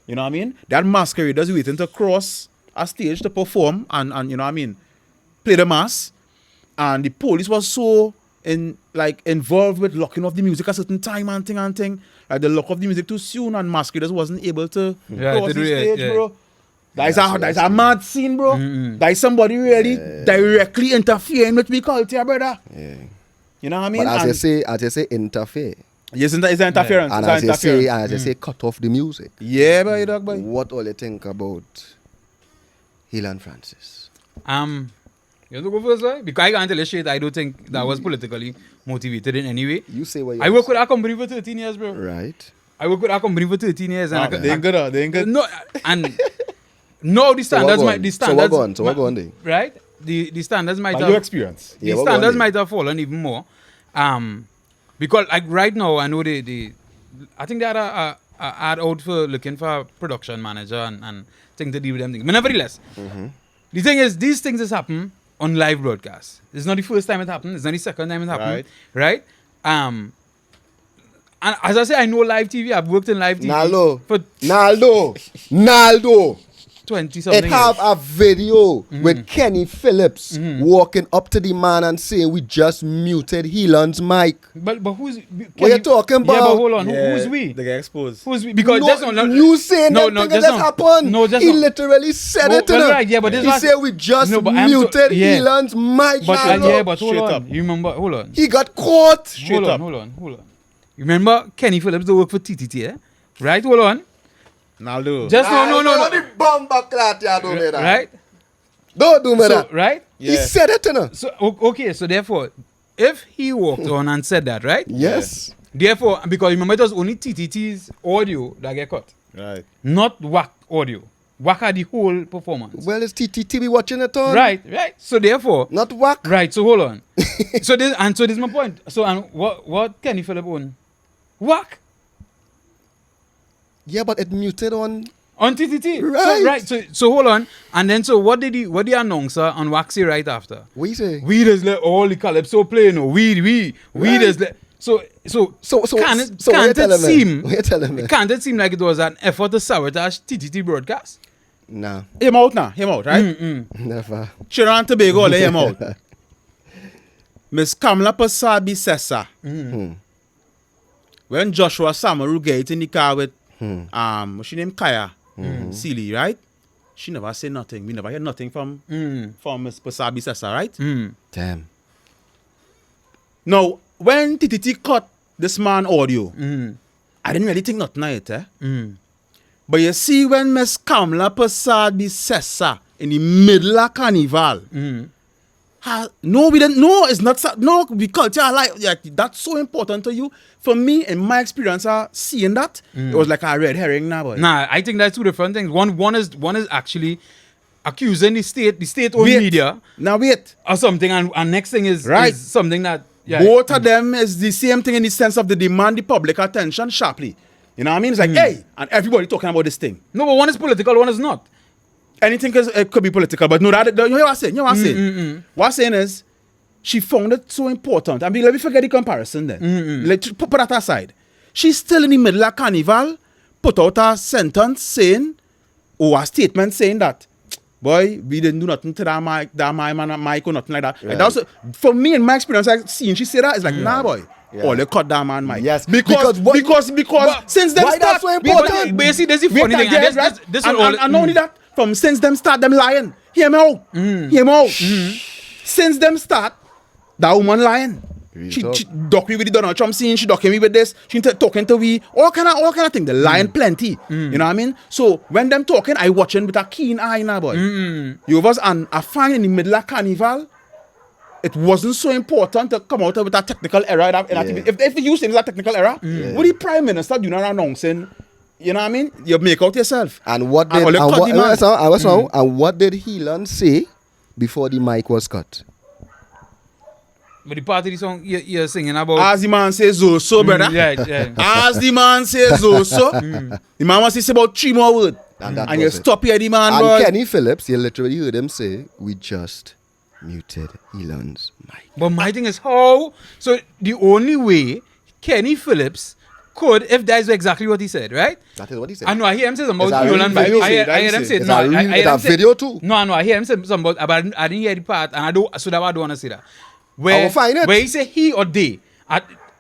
You know what I mean? That masqueraders waiting to cross a stage to perform and you know what I mean, play the mass. And the police was so involved with locking off the music a certain time and thing. Like they lock off the music too soon and masqueraders wasn't able to cross the stage, bro. That is a mad scene, bro. That is somebody really directly interfering with me culture, brother. Yeah. You know what I mean? But as you say, interfere. Yes, it's an interference. And It's an as you say, cut off the music. Yeah, boy, dog, boy. What all you think about Hill and Francis? You want to go first, right? Because I can't tell you straight, I don't think that was politically motivated in any way. You say what you I work with our company for 13 years, bro. Right. I work with our company for 13 years. And They ain't good, they ain't good. No, and no, the standards might, So what going there? right? The standards might By have, your experience. the Yeah, what standards going might have fallen even more. Because like right now, I know I think they had a ad out for looking for a production manager and things to deal with them things. But nevertheless, the thing is, these things has happened on live broadcast. It's not the first time it happened. It's not the second time it happened. Right? And as I say, I know live TV. I've worked in live TV. Naldo. For Naldo. 20 something. It have a video with Kenny Phillips walking up to the man and saying, "We just muted Helan's mic." But who's... What you talking about? Yeah, but hold on. Yeah, Who's we? They get exposed. Who's we? Because No, that's not... you saying that thing that's just happened. No, that's he not. literally said Well, it to well, them. right, yeah, but this he was- said we just No, but I'm muted yeah. Helan's mic. But Naldo. yeah, but hold Straight on. up. You remember... Hold on. He got caught. Straight up. Hold on. You remember Kenny Phillips that work for TTT, eh? Right? Hold on. Naldo. Just no. The bomber clat, yeah, don't do that. Right? Don't do me So, that. right? He Yeah. said it to them. So, okay, so therefore, if he walked on and said that, right? Yes. Therefore, because remember it was only TTT's audio that get cut. Right. Not WAC audio. WAC had the whole performance. Well, is TTT be watching it on? Right. So therefore, Not whack. right, so hold on. so this is my point. So and what Kenny Phillip own? WAC Yeah, but it muted on. on TTT. Right. So hold on. And then so what did the announcer on WAC say right after? What you say? We just let all the Calypso play, no. We Right. just let So what can't you it telling me? seem What you telling me? can't it seem like it was an effort to sabotage TTT broadcast? Nah, Him out now. Him out, right? never. Trinidad and Tobago, let him out. Miss Kamala Pasabi Sessa. When Joshua Samaru get in the car with what's she name? Kaya Seeley, right? She never say nothing. We never hear nothing from Miss Pasabi Sessa, right? Damn. Now, when TTT cut this man audio, I didn't really think nothing of it, eh? But you see, when Miss Kamala Pasabi Sessa in the middle of Carnival, no, we didn't. No, it's not. No, we culture like that's so important to you. For me, in my experience, seeing that it was like a red herring, now, boy. Nah, I think that's two different things. One is actually accusing the state owned Wait. media Now wait, or something, and next thing is Right. is something that both of them is the same thing in the sense of they demand the public attention sharply. You know what I mean? It's like, hey, and everybody talking about this thing. No, but one is political, one is not. Anything could be political, but no, you know what I'm saying? You know what I'm saying? What I'm saying is, she found it so important. I mean, let me forget the comparison then. Let's put that aside. She's still in the middle of Carnival, put out a sentence saying, or a statement saying that, boy, we didn't do nothing to that mic or nothing like that. Right. Like, that was, for me, in my experience, like, seeing she say that, it's like, nah, boy. Yeah. Oh, they cut that man mic. Yes, Because since them why start, that's so important? But you see, this is the funny thing. again, And right? this and, one all- and not only that, from since them start them lying. Hear me out. Hear me out. Since them start, that woman lying. Real She talk. dock me with the Donald Trump scene. She docking me with this. She talking to we. All kind of thing. The lying plenty. You know what I mean? So when them talking, I watching with a keen eye now, boy. You was and I find in the middle of Carnival, it wasn't so important to come out with a technical error. If you say it's a technical error, what the Prime Minister do not announcing? You know what I mean? You make out yourself. And what did And all the cut the man. and what did Helan say before the mic was cut? But the part of the song you're singing about. As the man says so, brother. Yeah. As the man says so, the man wants to say about 3 more words. And that And you was it. stop here, the man, And boy. Kenny Phillips, you literally heard him say, "We just muted Helan's mic." But my thing is how. So the only way Kenny Phillips could, if that is exactly what he said, right? That is what he said. I know I hear him say something Is about that Yolan, real video? but I hear him say Is no. that real- I hear is him that say video too? No, I hear him say something about, but I didn't hear the part, and I don't. So that's why I don't want to say that. I will find it. Where he say he or they.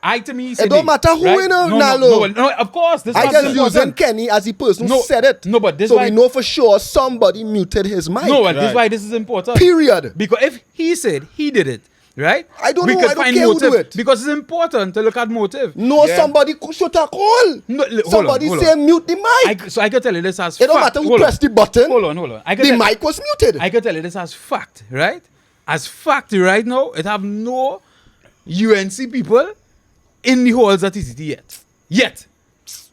I to me he say It don't they, matter who, right? you know, no, Nalo. no, of course. This I part just is using important. Kenny as the person who No, said it. no, but this so why- we know for sure somebody muted his mic. No, but this is why this is important. Period. Because if he said he did it, right? I don't we know, could I don't find care who motive do it. because it's important to look at motive. No, Yeah. somebody should have called. No, hold on, Somebody hold say on. mute the mic. So I can tell you this as It don't fact. matter who Hold on. pressed the button. Hold on. I can The tell, mic was muted. I can tell you this as fact, right? As fact right now, it have no UNC people in the halls at TCT yet.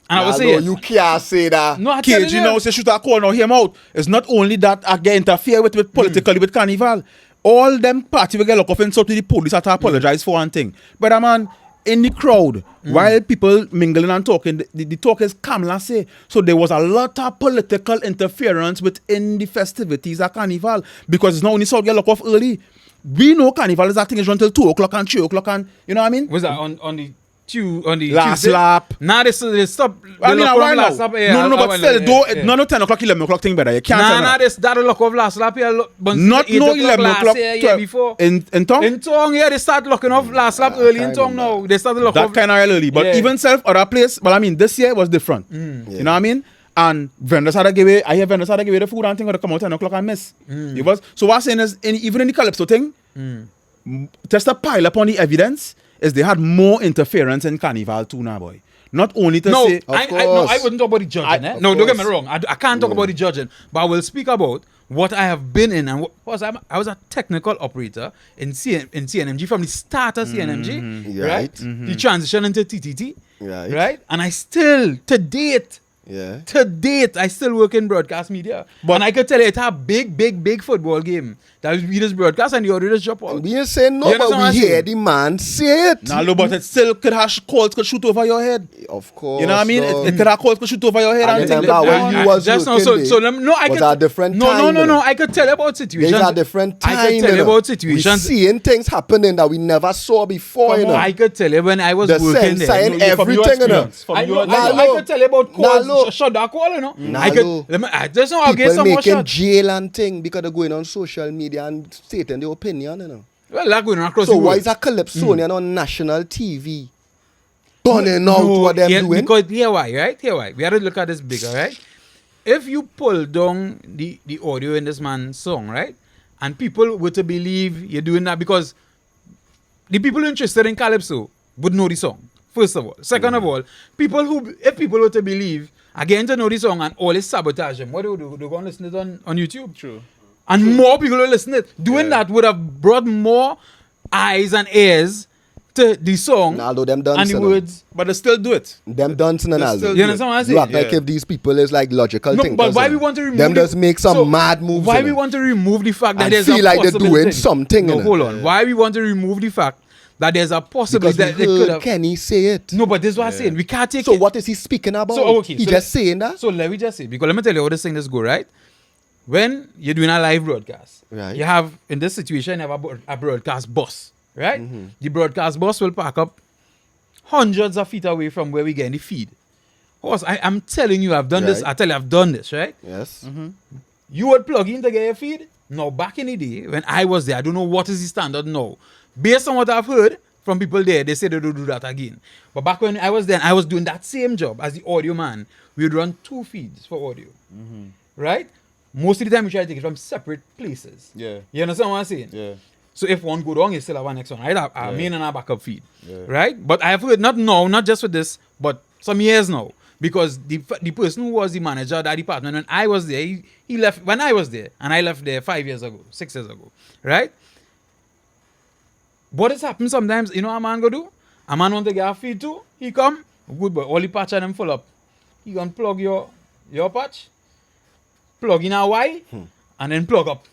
And I will say Nalo, yes. you can't say that. No, I tell KG you. now say shoot a call now, hear him out. It's not only that I get interfere with politically with Carnival. All them party will get lock off and so to the police have to apologize for one thing. But man, in the crowd, while people mingling and talking, the talk is Kamala say. So there was a lot of political interference within the festivities at Carnival. Because it's not only so get lock off early. We know Carnival is that thing is run till 2 o'clock and 3 o'clock and you know what I mean? Was that on the Last Tuesday. lap. Nah, they stop. I mean, why now? last lap. Yeah, No, but still, yeah. no 10 o'clock, 11 o'clock thing better. You can't tell Nah, me that. that lock off last lap here. Not no 11 o'clock. Yeah, before. In Tong? In Tong, yeah, they start locking off last lap early in Tong now. They started locking That off. kind of early. But Yeah. even other place, well, I mean, this year was different. You know what I mean? And vendors had to give away, I hear vendors had to give away the food and thing, or to come out 10 o'clock and miss. It was, so what I'm saying is, even in the Calypso thing, just to pile up on the evidence, is they had more interference in Carnival too now, boy. Not only to No, say, I wouldn't talk about the judging. No, don't get me course. wrong. I can't talk about the judging, but I will speak about what I have been in. And I was a technical operator in CNMG from the start of CNMG, right? The transition into TTT, right? And I still, to date, I still work in broadcast media. And I could tell you, it's a big football game. That we just broadcast and the audio just drop out. We ain't saying no, You understand what but I'm we hear saying? the man say it. nah, but it still could have calls could shoot over your head. Of course. You know what I mean? dog. It could have calls could shoot over your head. I And things remember like when that. you was just now, working there, I was could a different no, time, no. innit? I could tell you about situations. There's a different time. I could tell you innit? about situations. We seeing things happening that we never saw before. You know? I could tell you when I was The working sense there. and everything. You know? I could tell you about calls, shot that call, you know. I Naldo. could. I just know I'll get People some more making shots. jail and thing because they're going on social media and stating their opinion. You know? Well, that's going on across So the why world. is a Calypsonian on national TV burning out what they're doing? Because here why, right? Here why. We have to look at this bigger, right? If you pull down the audio in this man's song, right? And people were to believe you're doing that because the people interested in Calypso would know the song, first of all. Second of all, if people were to believe, again to know the song and all this sabotage them, what do? They're going to listen to it on YouTube. True. And more people will listen to it. Doing that would have brought more eyes and ears to the song Naldo, them done and the words. But they still do it. Them dancing and all. still You understand what I'm saying? You act like Yeah. if these people is like logical No, thinkers. but why you we know. want to remove them the- just make some so mad moves. Why you we know. want to remove the fact that And there's feel a like they're possibility. doing something, No, you know. hold on. Why we want to remove the fact that there's a possibility Because that we they could heard have. Kenny say it. No, but this is what I'm saying. We can't take So it. what is he speaking about? So, okay, he so just saying that? So let me just say, because let me tell you how this thing just go, right? When you're doing a live broadcast, Right. you have, in this situation, you have a broadcast bus, right? Mm-hmm. The broadcast bus will park up hundreds of feet away from where we get the feed. Horse, I'm telling you, I've done this. Right. I tell you, I've done this, right? Yes. You would plug in to get your feed. Now, back in the day, when I was there, I don't know what is the standard now. Based on what I've heard from people there, they say they don't do that again. But back when I was there, and I was doing that same job as the audio man. We would run 2 feeds for audio, right? Most of the time, we try to take it from separate places. Yeah. You understand what I'm saying? Yeah. So if one go wrong, you still have one next one, right? Our main and our backup feed, right? But I have heard, not now, not just for this, but some years now. Because the person who was the manager of that department when I was there, he left when I was there, and I left there 6 years ago, right? What has happened sometimes, you know what a man go do? A man want to get a feed too, he come, good boy, all the patch of them full up. He gonna plug your patch, plug in a Y, and then plug up.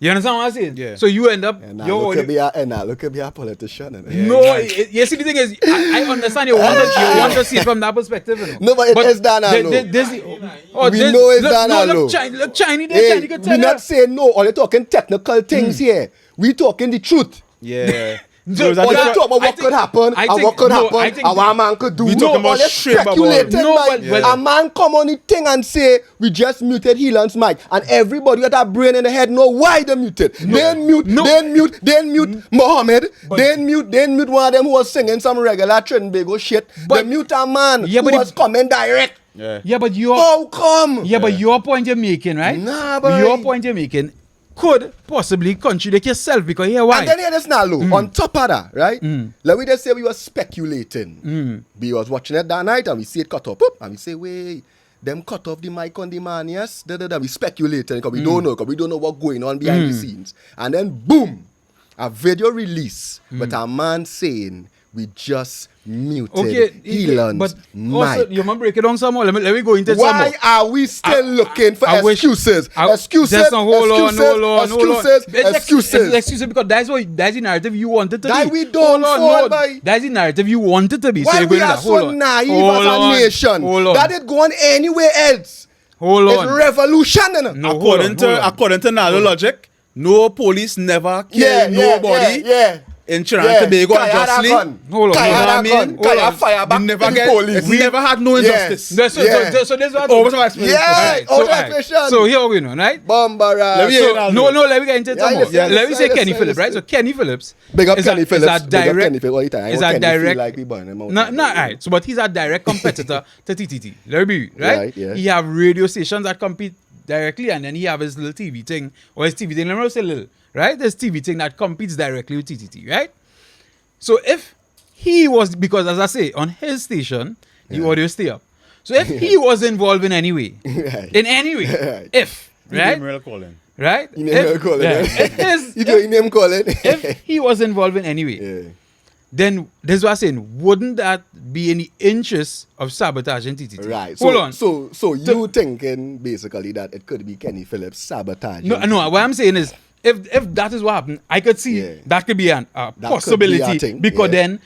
You understand what I'm saying? Yeah. So you end up, And now your look audio, at me a politician. You know? no, you see the thing is, I understand you want to see it from that perspective. You know? No, but it is done, there- Naldo. there's- We know it's done, No, Naldo. look, Chinese, there, Hey, Chinese can tell we you. not saying no. Only talking technical things here. We talking the truth. Yeah. So, is that Only different? talk about I what think- could happen I and think- what could no, I happen think and what a man could do. We talking about only straight about- speculating, No, man. but- A man come on the thing and say, we just muted Helan's mic. And everybody with a brain in the head know why they muted. They mute Mohammed. They mute one of them who was singing some regular Trinbago shit. They But- mute a man Yeah, who but was coming direct. Yeah, but your How come? but your point you're making, right? Nah, boy. Your point you're making could possibly contradict yourself because here why? And then hear this now, Lou. On top of that, right? Let me just say we were speculating. We was watching it that night and we see it cut up. And we say, wait, them cut off the mic on the man, yes? We speculating because we don't know. Because we don't know what's going on behind the scenes. And then, boom, a video release with a man saying, we just muted Helan's but mic. also, you might break it down some more. Let me go into it some Why more. are we still looking for I wish- excuses? Excuses, Just now, hold on. excuses. It's excuses because that's the narrative you wanted to That be. we don't fall by. That's the narrative you wanted to be. Why you're we going are to that. Hold so on. naive Hold as a on. nation Hold on. that it go on anywhere else? Hold It's on. revolution. You know? No, hold on, hold on. According to Naldo logic, no police never kill nobody. in Trinidad and Tobago Kaya had a justly. gun. Hold on, Kaya hold had on. a gun. Hold Kaya on. fire back We never the get, police. we never had no Yes. injustice. So this was Always have explanation. Yeah, so, all explanation. so here we know, right? Bombara. Let me hear it now. No, let me get into it Yeah, some more. yes, yes, Let me say yes, Kenny yes, Phillips, yes. right? So Kenny Phillips Big up is Kenny Phillips. is a Big up direct, Kenny Phillips all the time. is I a want Kenny feel direct, like we burn him out. no, right. So, but he's a direct competitor to TTT. Let me be right. Right, yeah. He have radio stations that compete directly, and then he have his little TV thing or his TV thing. Let me not say little, right? This TV thing that competes directly with TTT, right? So if he was, because as I say, on his station, the audio stay up. So if he was involved in any way, Right. in any way, Right. if Right? right, right, You name calling. You name calling. if he was involved in any way, Yeah. then this is what I'm saying. Wouldn't that be in the interest of sabotaging TTT? Right. Hold So, on. So you thinking basically that it could be Kenny Phillips sabotaging? No. What I'm saying is, if that is what happened, I could see Yeah. that could be a could be possibility a thing, because yeah.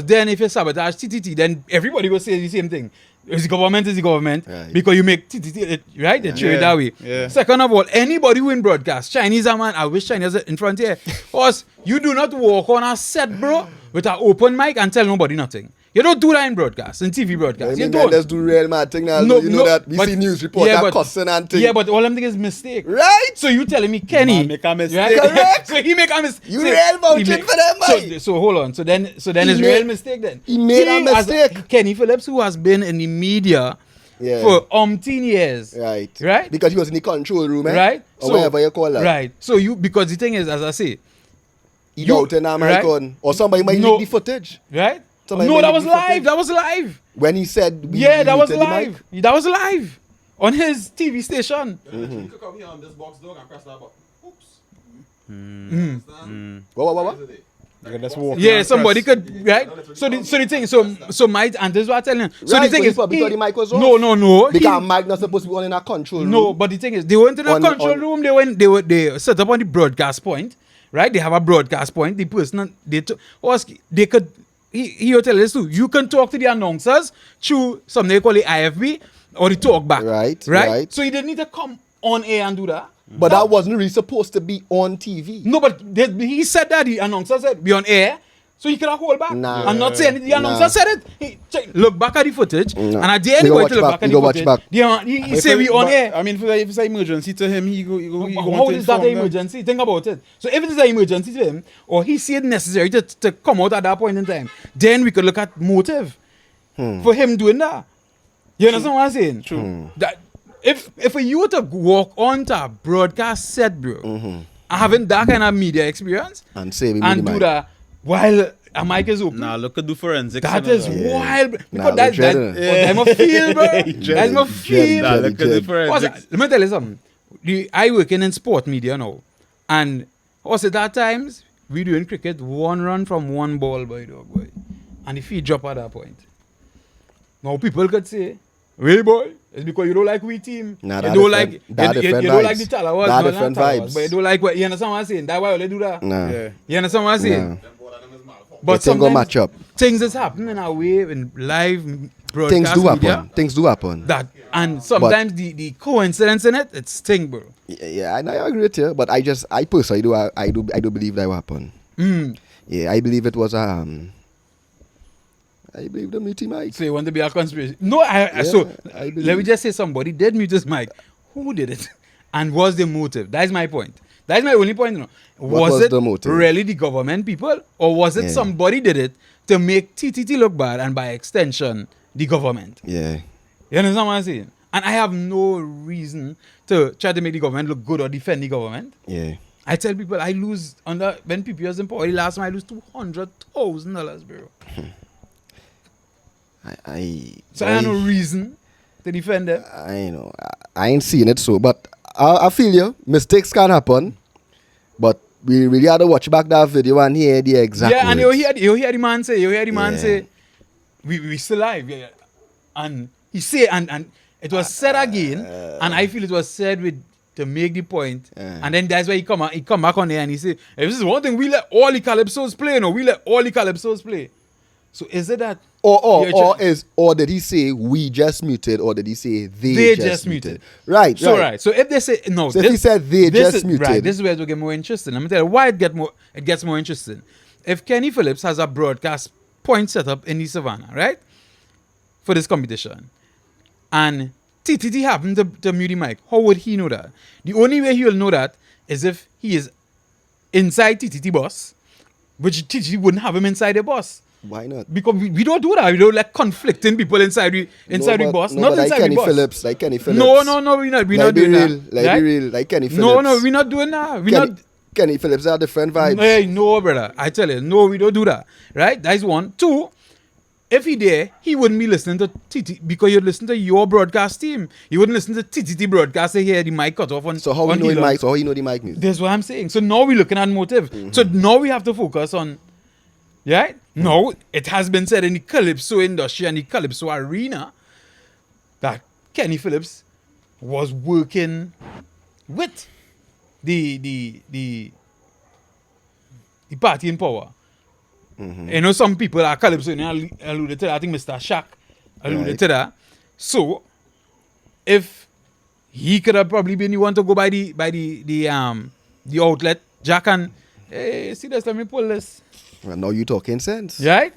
then if you sabotage TTT, then everybody will say the same thing. Is the government Right. because you make TTT right? They treat it Yeah. that way. Yeah. Second of all, anybody who in broadcast, Chinese are man, I wish Chinese are in front here. Us, you do not walk on a set, bro, with an open mic and tell nobody nothing. You don't do that in broadcast, in TV I broadcast. mean, You don't. let's do real mad thing now. No, you know no, that we but- see news reporter yeah, but- cussing and thing. Yeah, but all I'm thinking is mistake. Right? So you telling me Kenny Man make a mistake. right? Correct. So he make a mistake. You real vouching for them, boy. So hold on. So then He it's made- real mistake then. he made a as mistake. Kenny Phillips, who has been in the media Yeah. for umpteen years. Right. Right? Because he was in the control room, eh? Right? Or whatever you call that. Right. So you, because the thing is, as I say, He You- out in a mic right? on. Or somebody might No. leak the footage. right? Somebody No, might that leak was the live. footage. That was live. When he said we Yeah, that was muted the mic. live. That was live on his TV station. You could come here on this box dog and press that button. Oops. What? Let's walk Yeah, and somebody press. could, right? So the thing, so my, and this is what I'm telling you. So Right, the thing but is, because the mic was off. no. Because Mike not supposed to be on in a control room. No, but the thing is, they went to the On- control on- room. They set up on the broadcast point, right? They have a broadcast point. The person they could. He will tell us too. You can talk to the announcers through something they call the IFB or the talk back. Right. So you didn't need to come on air and do that. But that wasn't really supposed to be on TV. No, but he said that the announcer said be on air. So he could have hold back Nah. and not say anything. The announcer Nah. said it. Look back at the footage, Nah. and I dare We go anybody watch to look back. back at We the go watch footage. back. He But say if we it- on but, air. I mean, if it's an emergency to him, he want How to is that inform an them. emergency? Think about it. So if it is an emergency to him, or he see it necessary to come out at that point in time, then we could look at motive for him doing that. You understand what I'm saying? True. That if a you were to walk onto a broadcast set, bro, having that kind of media experience And say we and made the do mic. that while a mic is open. Nah, look at the forensics. That and is all that. Yeah. wild. Nah, Because we that dreading it. that's my feel, bro. That's my feel. Nah, look at the Jelly. forensics. Let me tell you something. I working in sport media now. And also that times, we doing cricket, one run from one ball, boy. And the feet drop at that point. Now people could say, well, boy, it's because you don't like we team. Nah, you that don't different- like that you different don't like the vibes. Talawas, That no, different not Talawas, vibes. but you don't like what you understand what I'm saying. That's why they do that. Nah. Yeah. You understand what I'm saying? Nah. But The thing go sometimes match up. things is happening in a way in live broadcast Things do media happen. Things do happen. that and sometimes the coincidence in it sting, bro. Yeah, I agree with you. But I personally do believe that will happen. Yeah, I believe it was I believe the meeting mic. So you want to be a conspiracy? No, so I believe- let me just say somebody did mute his mic. Who did it? And what's the motive? That's my point. That's my only point. You know. What was it the motive? really the government people, or was it Yeah. somebody did it to make TTT look bad, and by extension, the government? Yeah. You understand what I'm saying? And I have no reason to try to make the government look good or defend the government. Yeah. I tell people I lose when people was in power. The last time I lose $200,000, bro. So I have no reason to defend them. I know. I ain't seen it so, but I feel you. Mistakes can happen, but we really had to watch back that video and hear the exact Yeah, and words. you hear the man say, Yeah. say, we still alive. Yeah. And he say, and it was said again, and I feel it was said to make the point. And then that's why he come back on there and he say, hey, this is one thing, we let all the calypsos play, we let all the calypsos play. So is it that Or did he say we just muted, or did he say they just muted? Right. right. So if they say no, So if he said they this just is, muted. right, this is where it will get more interesting. Let me tell you why it gets more interesting. if Kenny Phillips has a broadcast point set up in the Savannah, right, for this competition, and TTT happened to mute the mic, how would he know that? The only way he will know that is if he is inside TTT bus, which TTT wouldn't have him inside the bus. Why not? Because we don't do that. We don't like conflicting people inside the bus. No, Not but inside Kenny the bus. Phillips, like Kenny Phillips. No, we're not doing real, that. like right? be real, like Kenny Phillips. No, we're not doing that. We're Kenny, not. Kenny Phillips are different vibes. Hey, no, brother. I tell you, no, we don't do that. Right? That's one. Two, if he there, he wouldn't be listening to TT because you'd listen to your broadcast team. You wouldn't listen to TTT broadcast to hear the mic cut off on. So how on you know the Elon. mic? So how you know the mic music? That's what I'm saying. So now we're looking at motive. So now we have to focus on, right? No, it has been said in the Calypso industry and the Calypso arena that Kenny Phillips was working with the party in power. You know, some people are Calypso, you know, alluded to that. I think Mr. Shaq alluded Right. to that. So, if he could have probably been the one to go by the outlet, Jack, and hey, see this, let me pull this. Well, now you talking sense. Right?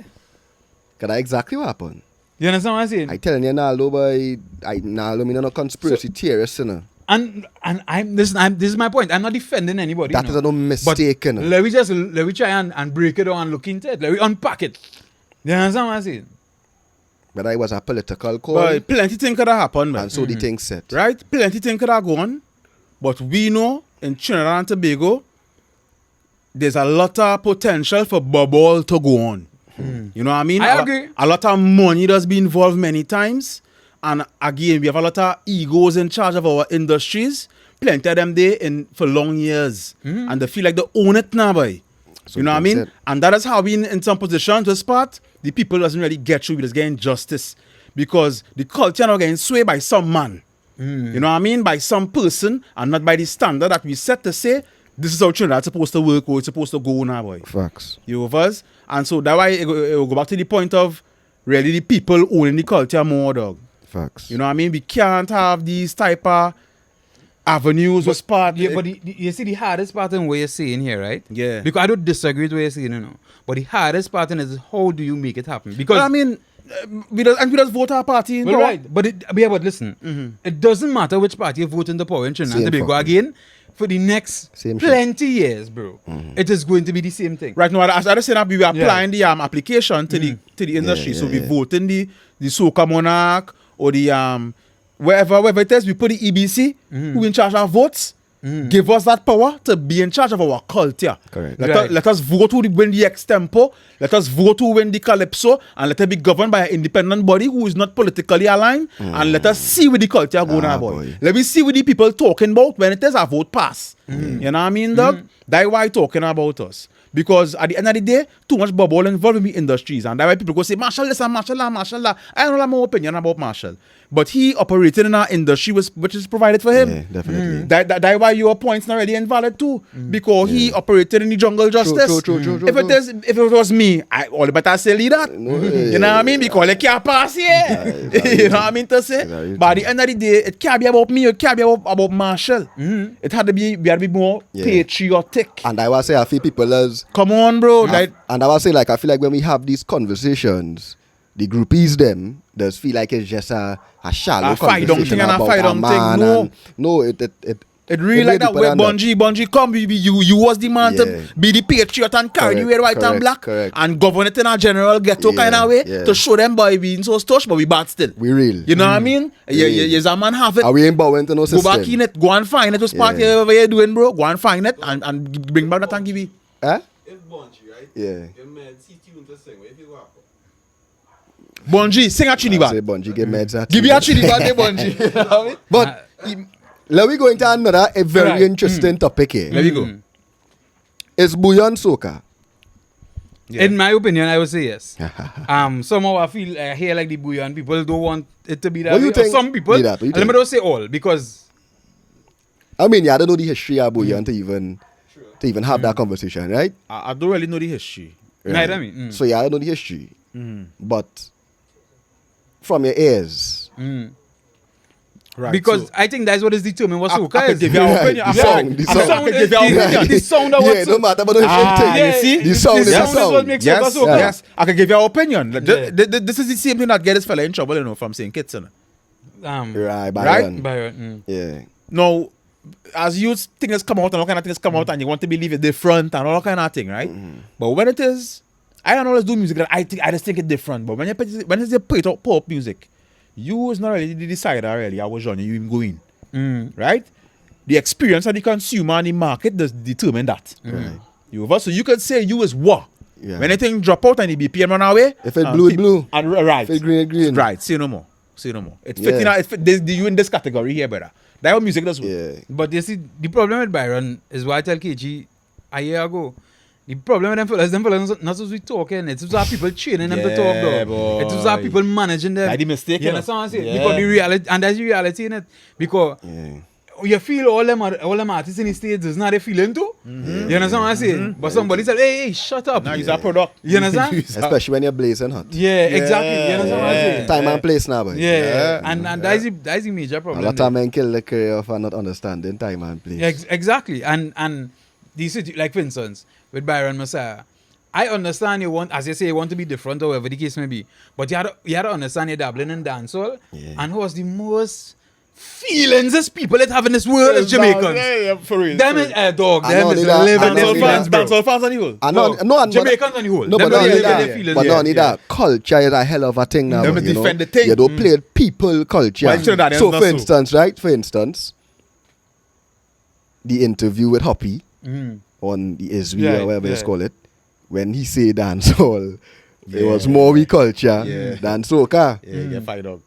Cause that exactly what happened. You understand what I'm saying? I telling you, Naldo, boy, Naldo, me no conspiracy theorist, you know. And this is my point. I'm not defending anybody. That is a no mistake, you know. Let me try and break it down and look into it. Let me unpack it. You understand what I'm saying? But I was a political call, But plenty things could have happened, man. and so the thing set. Right? Plenty things could have gone. But we know in Trinidad and Tobago, there's a lot of potential for bubble to go on. You know what I mean? I agree. A lot of money does be involved many times. And again, we have a lot of egos in charge of our industries. Plenty of them there for long years. And they feel like they own it now, boy. So You know what I that's mean? it. And that is how we in some positions, this part, the people doesn't really get through, just getting justice. Because the culture now getting swayed by some man. You know what I mean? By some person, and not by the standard that we set to say, this is how Trinidad's supposed to work or it's supposed to go now, boy. Facts. You with us? And so that's why it will go back to the point of really the people owning the culture more, dog. Facts. You know what I mean? We can't have these type of avenues or spot. Yeah, but you see the hardest part in what you're saying here, right? Yeah. Because I don't disagree with what you're saying, you know. But the hardest part in it is how do you make it happen? Because Well, I mean, we just vote our party in well, power. right. But listen, it doesn't matter which party you vote in the power in Trinidad and Same Tobago fucking. again. For the next Same shit. plenty years, bro, it is going to be the same thing. Right now, as I just said, we were applying the application to the industry. So we vote in the Soca Monarch or the wherever it is, we put the EBC who in charge of votes. Give us that power to be in charge of our culture. Correct. Let us vote who win the extempo. Let us vote who win the calypso, and let it be governed by an independent body who is not politically aligned. And let us see where the culture go now, boy. Let me see what the people talking about when it is a vote pass. You know what I mean, dog? That's why talking about us. Because at the end of the day, too much bubble involved in the industries. And that's why people go say, Marshall this and Marshall that, Marshall that. I don't have my opinion about Marshall. But he operated in our industry which is provided for him. Yeah, definitely. That's why your point's not really invalid too. Because he operated in the jungle justice. True. If it was me, I all better say lead that. You know what I mean? Because it can't pass here. You know what I mean to say? Very But at the end of the day, it can't be about me, it can't be about Marshall. It had to be, we had to be more patriotic. And I was say I feel people as Come on, bro. Like, and I was say like I feel like when we have these conversations, the groupies them does feel like it's just a shallow A fight down conversation thing and a about fight a down man. thing, no. And no, it it really like that way Bunji come, you was the man Yeah. to be the patriot and carry the Correct, way white and correct, black correct. and govern it in a general ghetto Yeah, kind of way yeah. to show them by being so stush, but we bad still. We real. You know what I mean? Yeah, real. a man have it. Are we ain't bowing to no Go system? back in it, go and find it, was part Yeah. whatever you're doing, bro. Go and find it and bring back that and give it. Huh? If Bunji, right? Yeah. Your man see tune to sing, what if you go up? Bunji, sing a chili I say back. Bunji get meds at Give you. me a chili back there, Bunji. You know what I mean? But let me go into another a very Right. interesting topic here. There we go. Is bouillon soca? Yeah. In my opinion, I would say yes. Somehow I feel I hear like the bouillon people don't want it to be that What do way. you Or think? some people, Lead that, what do you let me think? not say all, because I mean, yeah, I don't know the history of bouillon to even have that conversation, right? I don't really know the history. neither me. So yeah, I don't know the history. But from your ears, Right, because so- I think that's what is determined what I soca could is. give you our opinion. The I'm song, sorry. the I'm song. sorry, I could give you our opinion. The sound of what Yeah, no matter about the Ah, thing. you see? The sound is the the sound is what sound. makes Yes, soca soca. yes. I could give you our opinion. Yeah. This is the same thing that get this fella in trouble, you know, from saying kids, you know. Right, Right? Byron. Byron, Yeah. Now, as you things come out and all kind of things come out and you want to believe it different and all kind of thing, right? But when it is, I don't always do music that I just think it's different. But when it's a put out pop music, you is not really the decider really how genre you go in, right? The experience of the consumer and the market does determine that. So you could say you is what? Yeah. When anything drop out and the BPM run away, If it blue, it blue. and right, If it green, it green. right. Say no more. Say no more. It Yeah. fit in. It fit you in this category here, brother. That what music does. Yeah. But you see, the problem with Byron is why I tell KG a year ago. The problem with them fellas not supposed to be talking. It's supposed to have people training them to talk, Yeah, though. It's supposed to have boy. people managing them. Like the mistake, You you know? understand what I'm saying? Yeah. Because the reality, and that's the reality in it. Because Yeah. you feel all them artists in the States is not a feeling too. You understand what I'm saying? But somebody said, hey, shut up. Now he's a product. You understand? Especially when you're blazing hot. Yeah, exactly. You understand what I'm saying? Time and place now, boy. Yeah. And that's the major A problem. lot there. of men kill the career for not understanding time and place. Exactly. And these like for instance, with Byron Messiah, I understand you want, as you say, you want to be different or whatever the case may be. But you had to understand you're dabbling in dancehall. Yeah. And who's the most feelings as people that have in this world is Jamaicans. Yeah, for real. Them is dog. I Them know is that. living I know their that. feelings, bro. Dancehall fans on the whole. I know, no, and Jamaicans on the whole. No, Them but not is only living that. their feelings. But yeah, not only yeah. that, culture is a hell of a thing now. Them you know? defend the thing. You don't play people culture. Why Trinidadians So, not for so? instance, right? For instance, the interview with Hoppy on the Israel Yeah, or whatever yeah. you call it, when he say dancehall, it was more we culture Yeah. than soca. Yeah, get fired up.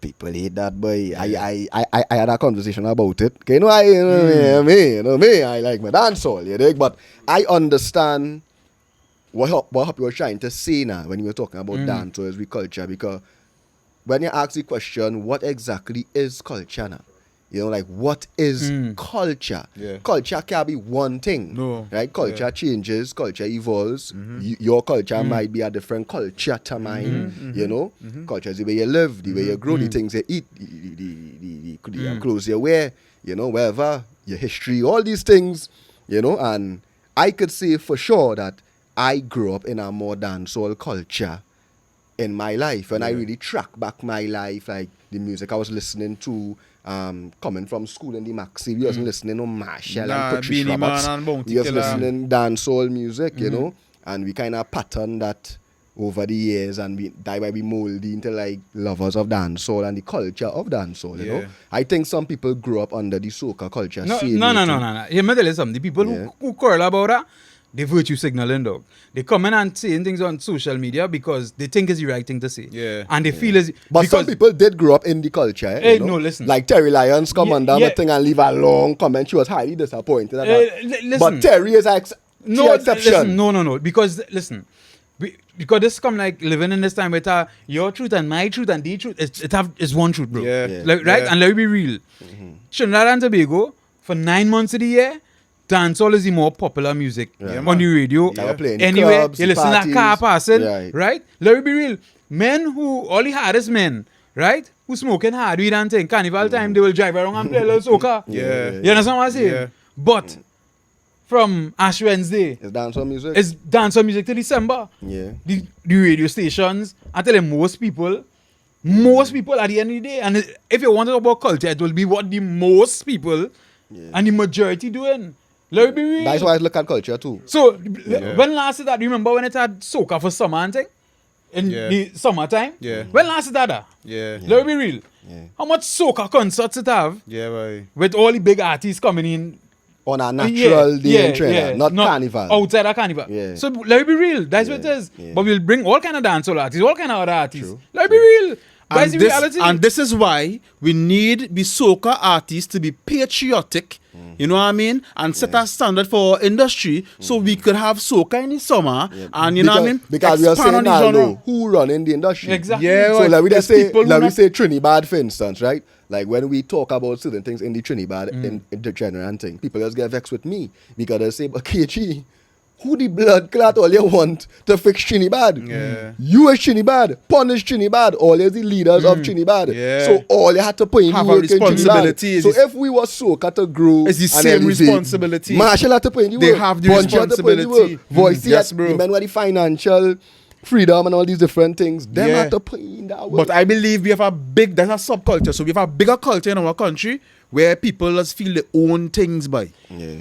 People hate that, boy. I had a conversation about it. Okay, you know me, I like my dancehall, you dig? But I understand what Hoppy was trying to say now when you were talking about dancehall as we culture, because when you ask the question, what exactly is culture now? You know, like, what is culture? Yeah. Culture can't be one thing. No. Right? Culture changes, culture evolves. Your culture might be a different culture to mine. You know? Culture is the way you live, the way you grow, the things you eat, the clothes you wear, you know, wherever, your history, all these things, you know. And I could say for sure that I grew up in a more dancehall culture in my life. And I really track back my life, like the music I was listening to, coming from school in the Maxi, we wasn't listening to Marshall Nah, and Patrice Beanie Man Roberts. and Bounty We was Killer. listening dancehall music, you know, and we kind of patterned that over the years, and that way we moldy into like lovers of dancehall and the culture of dancehall, you know. Yeah. I think some people grew up under the soca culture. No. same Here, way too. me tell you something. The people who quarrel about that, they virtue signaling, dog. They come in and saying things on social media because they think it's the right thing to say. Yeah. And they feel it's... But because some people did grow up in the culture. Hey, you know? no, listen. Like Terry Lyons come Yeah, under yeah. the thing and leave a long comment. She was highly disappointed. At that. listen. But Terry is No, exception. listen, no. Because, listen, because this come like living in this time with your truth and my truth and the truth, it's one truth, bro. Yeah. Yeah. Like, right? Yeah. And let me be real. Trinidad and Tobago, for 9 months of the year, dancehall is the more popular music Yeah, on the radio. They were playing Anyway, clubs, you listen to parties. car passing, Right. right? Let me be real. Men who, all the hardest men, right? Who smoking hard weed and thing, carnival time, they will drive around and play a little soca. Yeah. You understand what I'm saying? Yeah. But from Ash Wednesday, It's dancehall music. it's dancehall music till December. Yeah. The radio stations, I tell you, most people at the end of the day, and if you want to talk about culture, it will be what the most people and the majority doing. Let me be real. That's why I look at culture too. So, when last did that? Remember when it had soca for summer and thing? In Yeah. the summertime? Yeah. When last did that? Yeah. Let me be real. Yeah. How much soca concerts it have Yeah, boy. with all the big artists coming in? On a natural day in Trinidad, not carnival. Outside a carnival. Yeah. So let me be real. That's what it is. Yeah. But we'll bring all kind of dancehall artists, all kind of other artists. True. Let me be real. That's the reality. And this is why we need the soca artists to be patriotic, you know what I mean? And set a standard for our industry so we could have soca in the summer and you know what I mean? Because we are Expand saying on the now, genre. no, who run in the industry. Exactly. Yeah, So right. let me just There's say, people who let me not- say Trinidad, for instance, right? Like when we talk about certain things in the Trinidad, in the general and thing, people just get vexed with me because they say, but KG, who the blood clot all you want to fix Trinidad? Yeah. You is Trinidad, punish Trinidad, all you the leaders of Trinidad. Yeah. So all you had to put in Have the a work in Trinidad. responsibility. So if we was soca to grow, It's the and same elevate, responsibility. Marshall had to put in the They work. have the Bunji had to put in the work. responsibility. Voice, Yes, the bro. men with the financial freedom and all these different things, them Yeah. had to put in that work. But I believe we have there's a subculture. So we have a bigger culture in our country where people just feel their own things by.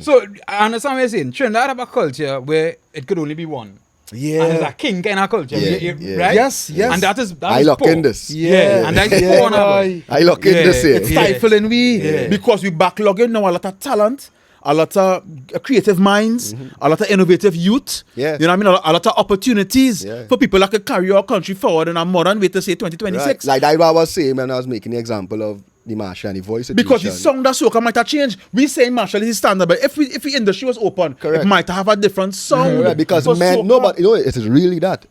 So I understand what you're saying. Trinidad have a culture where it could only be one. Yeah. And it's a king kind of culture. Yeah, yeah. Right? Yes, yes. And that is I is lock poor. in this. Yeah. And that's Yeah, poor now. boy. I look in this here. It's Yeah. stifling we Yeah. because we backlogging now a lot of talent, a lot of creative minds, a lot of innovative youth. Yeah. You know what I mean? A lot of opportunities Yeah. for people that could carry our country forward in a modern way to say Right. 2026. Like that's what I was saying when I was making the example of the Marshall and the voice. Because the situation. sound of soca might have changed. We say Marshall is standard, but if the industry was open, Correct. it might have a different sound. Right, because for men, soca. no, but you know, it is really that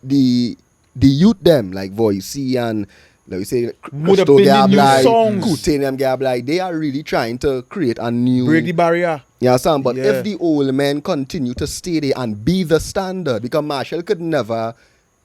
the youth them like Voicey and like we say Would have Christo been the new Gablai, songs. Kutenium Gablai, they are really trying to create a new. break the barrier. You understand? But Yeah. if the old men continue to stay there and be the standard, because Marshall could never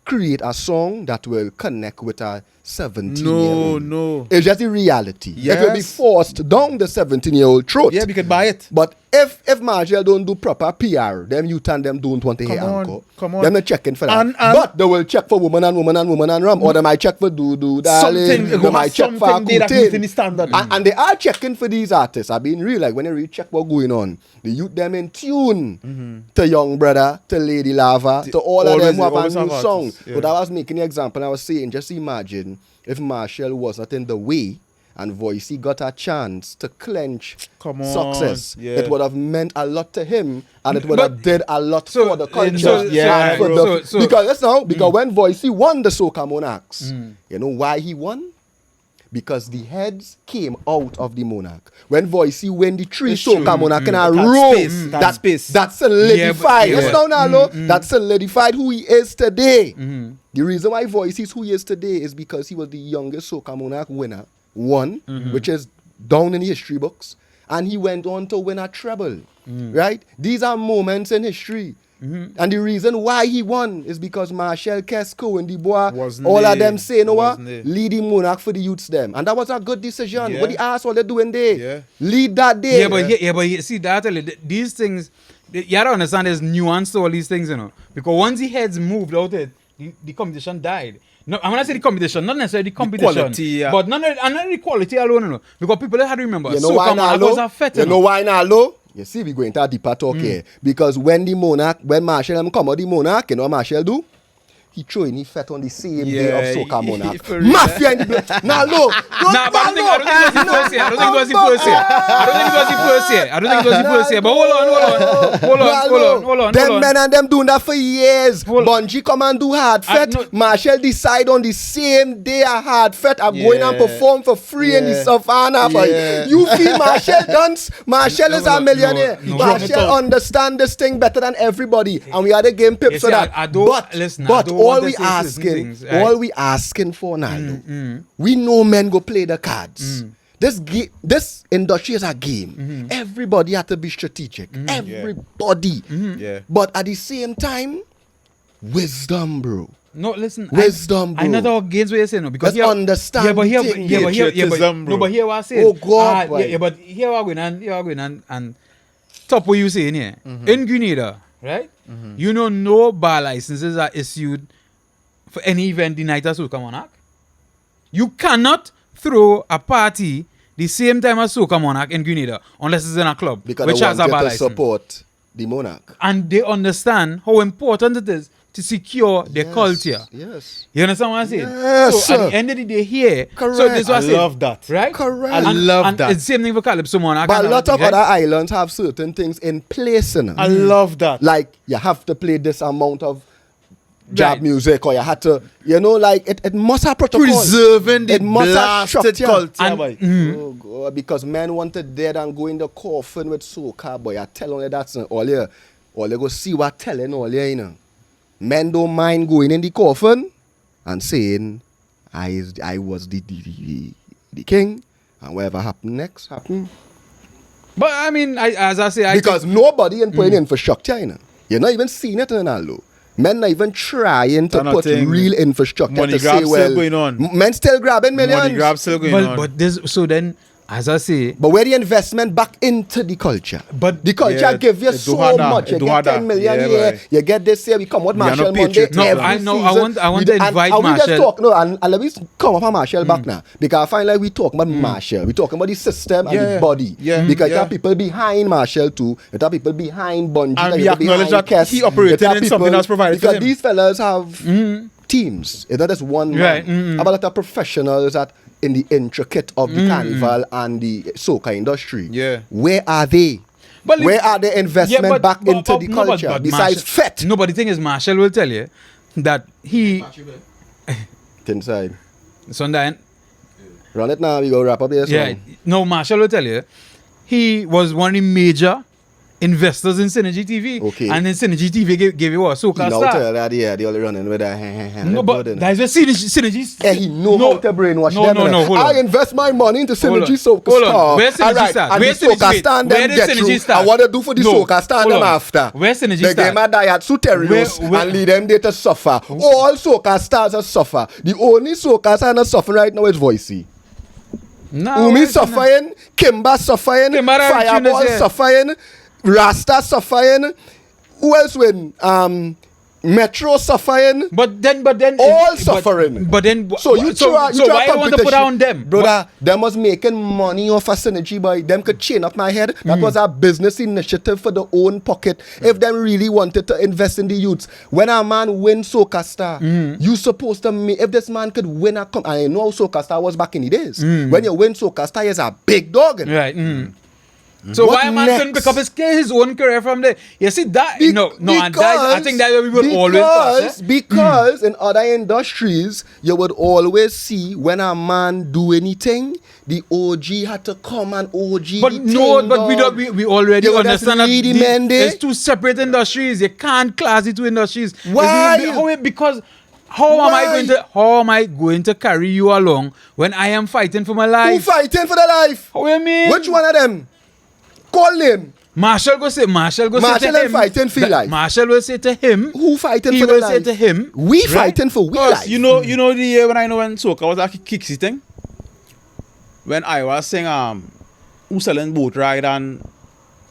create a song that will connect with a 17-year-old. No. It's just the reality. It will be Yes. forced down the 17-year-old throat. Yeah, we could buy it. But if Marshall don't do proper PR, them youth and them don't want to hear Come on, anchor. come on. Them not checking for that. And- but they will check for woman and rum, or they might check for do darling. Something, They might check for something there that meets in the Kuten. standard. And they are checking for these artists. I've been real, like when they really check what's going on, the youth them in tune to Young Brother, to Lady Lava, to all of them who have a always new have song. artists, yeah. But I was making the example, I was saying, just imagine if Marshall was not in the way and Voicey got a chance to clench Come on, success, yeah. it would have meant a lot to him and it would But- have did a lot so- for the culture. so- yeah, and for bro. the, So- because let's know, because when Voicey won the Soca Monarchs, you know why he won? Because the heads came out of the Monarch. When Voicey win the three It's Soca true. Monarch in a That row, space, that space. that solidified. Yeah, but- Yes, now, Naldo, that solidified who he is today. The reason why Voicey is who he is today is because he was the youngest Soca Monarch winner, which is down in the history books, and he went on to win a treble. Right? These are moments in history. And the reason why he won is because Marshall, Kesco, and Dubois, Wasn't all of there. them say, you know what? Wasn't there. Lead the Monarch for the youths them. And that was a good decision. Yeah. What the ass all they doing there? Yeah. Lead that day. But see that these things, you gotta understand there's nuance to all these things, you know. Because once the heads moved out, the competition died. No, I'm gonna say the competition, not necessarily the competition, quality, yeah. but not the quality alone, you know. Because people had to remember, You know why Soca Monarch was a Naldo? fet, You know why Naldo? You see, we going to a deeper talk here. Because when Marshall come out the Monarch, you know what Marshall do? He throw in his fet on the same day Yeah, of Soca Monarch. for real. Mafia in the blood. Naldo! Nah, but I don't think it was the first year. I don't think it was the first year. I don't think it was the first year. I don't think it was the first year. But hold on. Them men and them doing that for years. Hold- Bunji come and do hard fet. no- Marshall decide on the same day a hard fet are going and Yeah. perform for free in the Yeah. savannah. boy. Yeah. You feel Marshall dance? Marshall is a millionaire. no. Marshall understand this thing better than everybody. And we are the game pips You for see, that. I don't- but listen, I but don't all want to we say certain asking, things, right? all we asking for now, we know men go play the cards. This industry is a game. Everybody has to be strategic. Everybody. Yeah. But at the same time, wisdom, bro. No, listen. Wisdom, I know bro. the gains what you're saying, no, because Let's understand Yeah, but the here, thing. Patriotism, no, bro. but here what I said. Oh, God, boy. yeah, but here what going and top what you saying here in Grenada, right? You know, no bar licenses are issued for any event the night of Soca Monarch. You cannot throw a party the same time as Soca Monarch in Grenada unless it's in a club, Because which they has want a bar you to license. support the monarch. And they understand how important it is to secure their culture. Yes. You understand what I'm saying? Yes, so at sir. the end of the day here, so Correct. this is what I I saying, love that. right? Correct. I love and that. It's the same thing for Calypso Monarch. But a and lot of right? other islands have certain things in place. You know? I love that. Like you have to play this amount of jab Right. music, or you had to, like it must have protocol. Preserving the It must have blasted structure. culture, And- boy. Oh God, because men wanted dead and go in the coffin with soca, boy. I tell only that's all you go see what telling all you know. Men don't mind going in the coffin and saying, I was the king, and whatever happened next happened. But I mean, as I say, Because nobody in putting infrastructure, you know. You're not even seeing it, Naldo. Men not even trying to They're put nothing. real infrastructure Money to grab say, still well, going on. men still grabbing millions. Money grab still going on. But this, so then, as I say, But where the investment back into the culture? But- the culture Yeah, give you it do so have that. much. It You do get have 10 that. million Yeah, here. boy. You get this here. We come with We are Marshall not Monday. patriot, no, every I know, I season. want to And invite we just Marshall. talk, no, and let me come off of Marshall back now. Because I find like we talking about Marshall. We talking about the system and Yeah, the body. yeah, Because you yeah. have people behind Marshall too. You have people behind Bunji. And you we have acknowledge behind that Kes. he operated You have in something people- that's provided to because him. these fellas have teams. It's not just one man. Right, Have a lot of professionals that in the intricate of the carnival and the soca industry. Yeah. Where are they? But Where are the investment back into the culture besides FET? No, but the thing is, Marshall will tell you that he, Inside. Sunday, Run it now. We go wrap up this yeah, one. no, Marshall will tell you, he was one of the major investors in Synergy TV. Okay. And then Synergy TV gave you what? He Soca know Star. tell that, yeah, they all running with that. No, but that's where Synergy. Yeah, he know no, how to brainwash no, them. No, no, hold on. I invest my money into Hold Synergy on. Soca Hold on. Star. Where's Synergy Alright, start? and Where's the Soca Synergy- stand where them did get Synergy through. start? And what they do for the No, Soca stand hold them on. after. Where Synergy They start? give a diet Suterios Where- and lead them there to suffer. All Soca stars are suffer. The only Soca star not suffering right now is Voicey. No, Umi suffering, Kimba suffering, Kimba don't tune Fireball us here. suffering, Rasta suffering. Who else win? Metro suffering. But then, All suffering. But then, So you try why you want to put down them, brother? Them was making money off of Synergy, boy. Them could chain up my head. That was a business initiative for their own pocket. If them really wanted to invest in the youths, when a man win Soca Star, you supposed to make. If this man could win a, I know how Soca Star was back in the days. When you win Soca Star, he's a big dog. Right. So What why a man couldn't next? pick up his own career from there? You see that? No, and that, I think that's where we would always pass. Because in other industries, you would always see when a man do anything, the OG had to come and OG. But the no, thing, but dog. we already You know, that's understand that really men there. it's two separate industries. You can't class the two industries. It's Why? because how Why? am I going to carry you along when I am fighting for my Who life? fighting for their life? How you mean? Which one of them? Call name. Marshall go say to and him. fighting for that life. Marshall will say to him. Who fighting He for their will say life? to him. We right? fighting for we Cause life. you know the year when Soca was like kicksy thing. When I was saying who selling boat ride and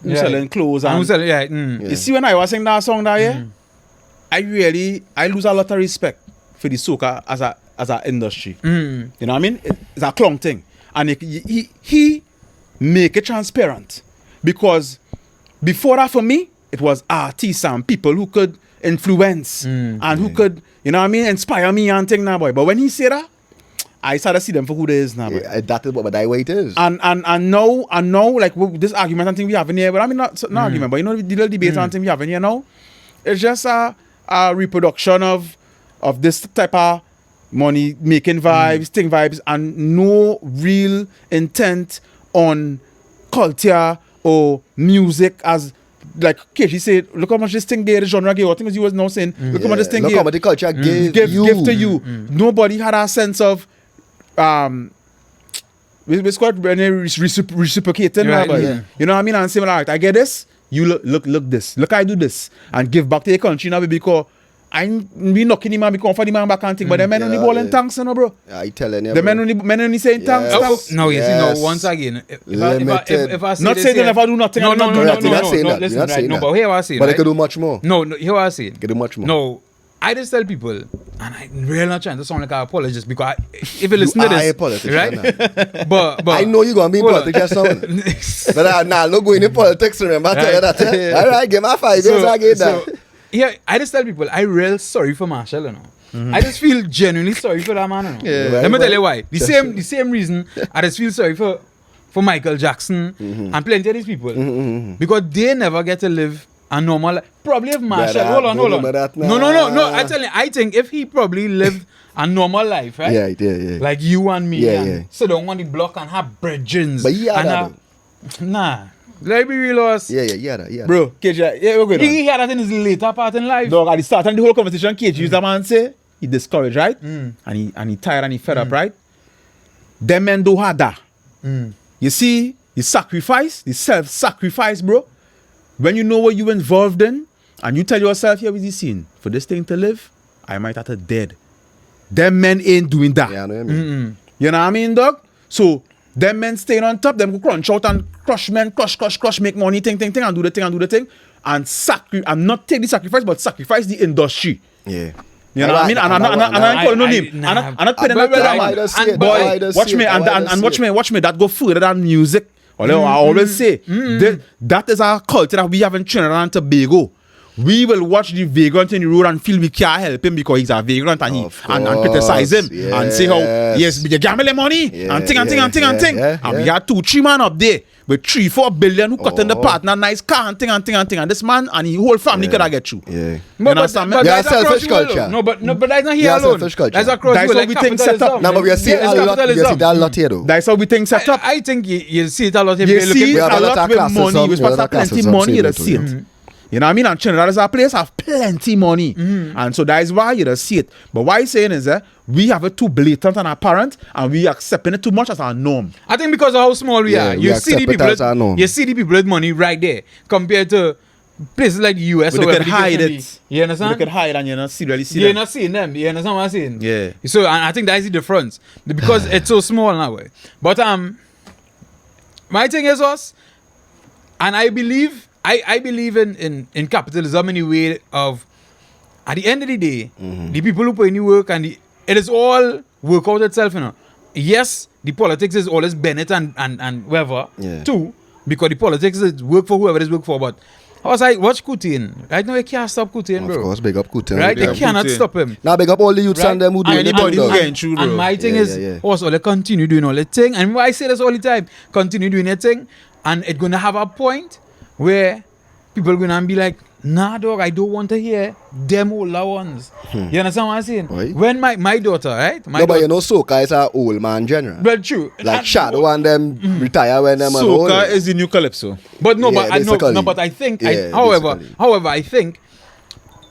who Yeah. selling clothes and who's selling- yeah, you see when I was singing that song that year, I lose a lot of respect for the soca as a industry. You know what I mean? It's a clown thing, and he make it transparent because before that for me it was artists and people who could influence and who could, you know what I mean, inspire me and thing now, boy. But when he said that, I started to see them for who they is now, boy. Yeah, that is what my way it is. And now, like this argument and thing we have in here, but I mean not argument, but you know the little debate and thing we have in here now, it's just a reproduction of this type of money making vibes, thing vibes, and no real intent on culture or music as like KG said, look how much this thing gave the genre gave. I think as you was now saying, look how much this thing Look gave. how much the culture give Give to you. Nobody had a sense of it's quite reciprocating, Right, but, yeah. you know what I mean? And saying, all right, I get this, you look this, look I do this, and give back to your country now because I be knocking him and be coming for the man back and thing, but the men only ball in tanks, you know, bro. I telling you, The bro. men only saying thanks, Yes. thanks. No, you see, Yes. no. Once again, if Limited. I say Not this saying they here- never do nothing. No, and no, not no, do no, nothing. You're no, not saying no. that. Listen, You're not right? saying No, that. but here I say, But they right? could do much more. No, here what I say. Could do much more. No, I just tell people, and I'm really not trying to sound like an apologist because if you listen to are a this, politician, right? But I know you're going to be in hold on. politics just now. But now, not going in politics, remember? I tell you Right. that. Eh? All right, give my 5 years, I get that. yeah, I just tell people, I real sorry for Marshall, you know. I just feel genuinely sorry for that man, you know. Yeah. Let me Right, tell you why. right. The same reason I just feel sorry for Michael Jackson and plenty of these people. Because they never get to live a normal life. Probably if Marshall, Brother, hold on. remember that No, now. I tell you, I think if he probably lived a normal life, right? Yeah. Like you and me, Yeah, and yeah. sit down on the block and have brethrens. But he had and that nah. Let me be real, us. Yeah, that. Bro, KG, yeah, we're going on. He had that in his later part in life. Dog, at the start and the whole conversation, KG used a man say he discouraged, right? And he tired and he fed up, right? Them men do have that. You see, the sacrifice, the self-sacrifice, bro. When you know what you involved in, And you tell yourself, here is the scene. For this thing to live, I might have to dead. Them men ain't doing that. Yeah, I know what I mean. You know what I mean, dog? So, them men staying on top, them go crunch out and crush men, crush, make money, thing, and do the thing. And not take the sacrifice, but sacrifice the industry. Yeah. You know what I mean? And I'm not calling no name. I'm not putting that man. Boy, watch me. That go further than music. I always say, that is our culture that we have in Trinidad and Tobago. We will watch the vagrant in the road and feel we can't help him because he's a vagrant and criticize him and say how yes, but you gamble money and thing. And we had 2-3 man up there with 3-4 billion who cut in the partner nice car and thing. And this man and his whole family could have get you. Yeah. You understand me? Yeah, selfish culture. No, but that's not here alone. Selfish culture. That's across That's you, how like we think set up. No, but we are seeing a lot. We are seeing that a lot here though. That's how we think set up. I think you see it a lot if You you look see it at a lot with money. We spend plenty money to see it. You know what I mean? And Trinidad is a place have plenty money. And so that is why you don't see it. But what I'm saying is that we have it too blatant and apparent and we accepting it too much as our norm. I think because of how small we are. You see the people with money right there compared to places like the US. But they can hide it. You understand? They can hide and you're not really see You're them. not seeing them. You understand what I'm saying? Yeah. So and I think that is the difference. Because it's so small now. But my thing is us, and I believe in capitalism in a way of at the end of the day, the people who put in the work and it is all work out itself, you know. Yes, the politics is always Bennett and whoever too, because the politics is work for whoever it is work for. But I was like, watch Kutin. Right now, you can't stop Kutin, bro. Of course, big up Kutin. Right? They cannot stop him. Now big up all the youths and them who do Anybody who getting through, bro. And my thing is also they continue doing all the thing. And I say this all the time, continue doing the thing, and it's gonna have a point where people are gonna be like, nah dog, I don't want to hear them older ones. You understand what I'm saying? Right. When my daughter, right? But you know soca is an old man genre. But true. Like Shadow and them retire when them are old. Soca is the new calypso. But no, Yeah, but I think Yeah, however, I think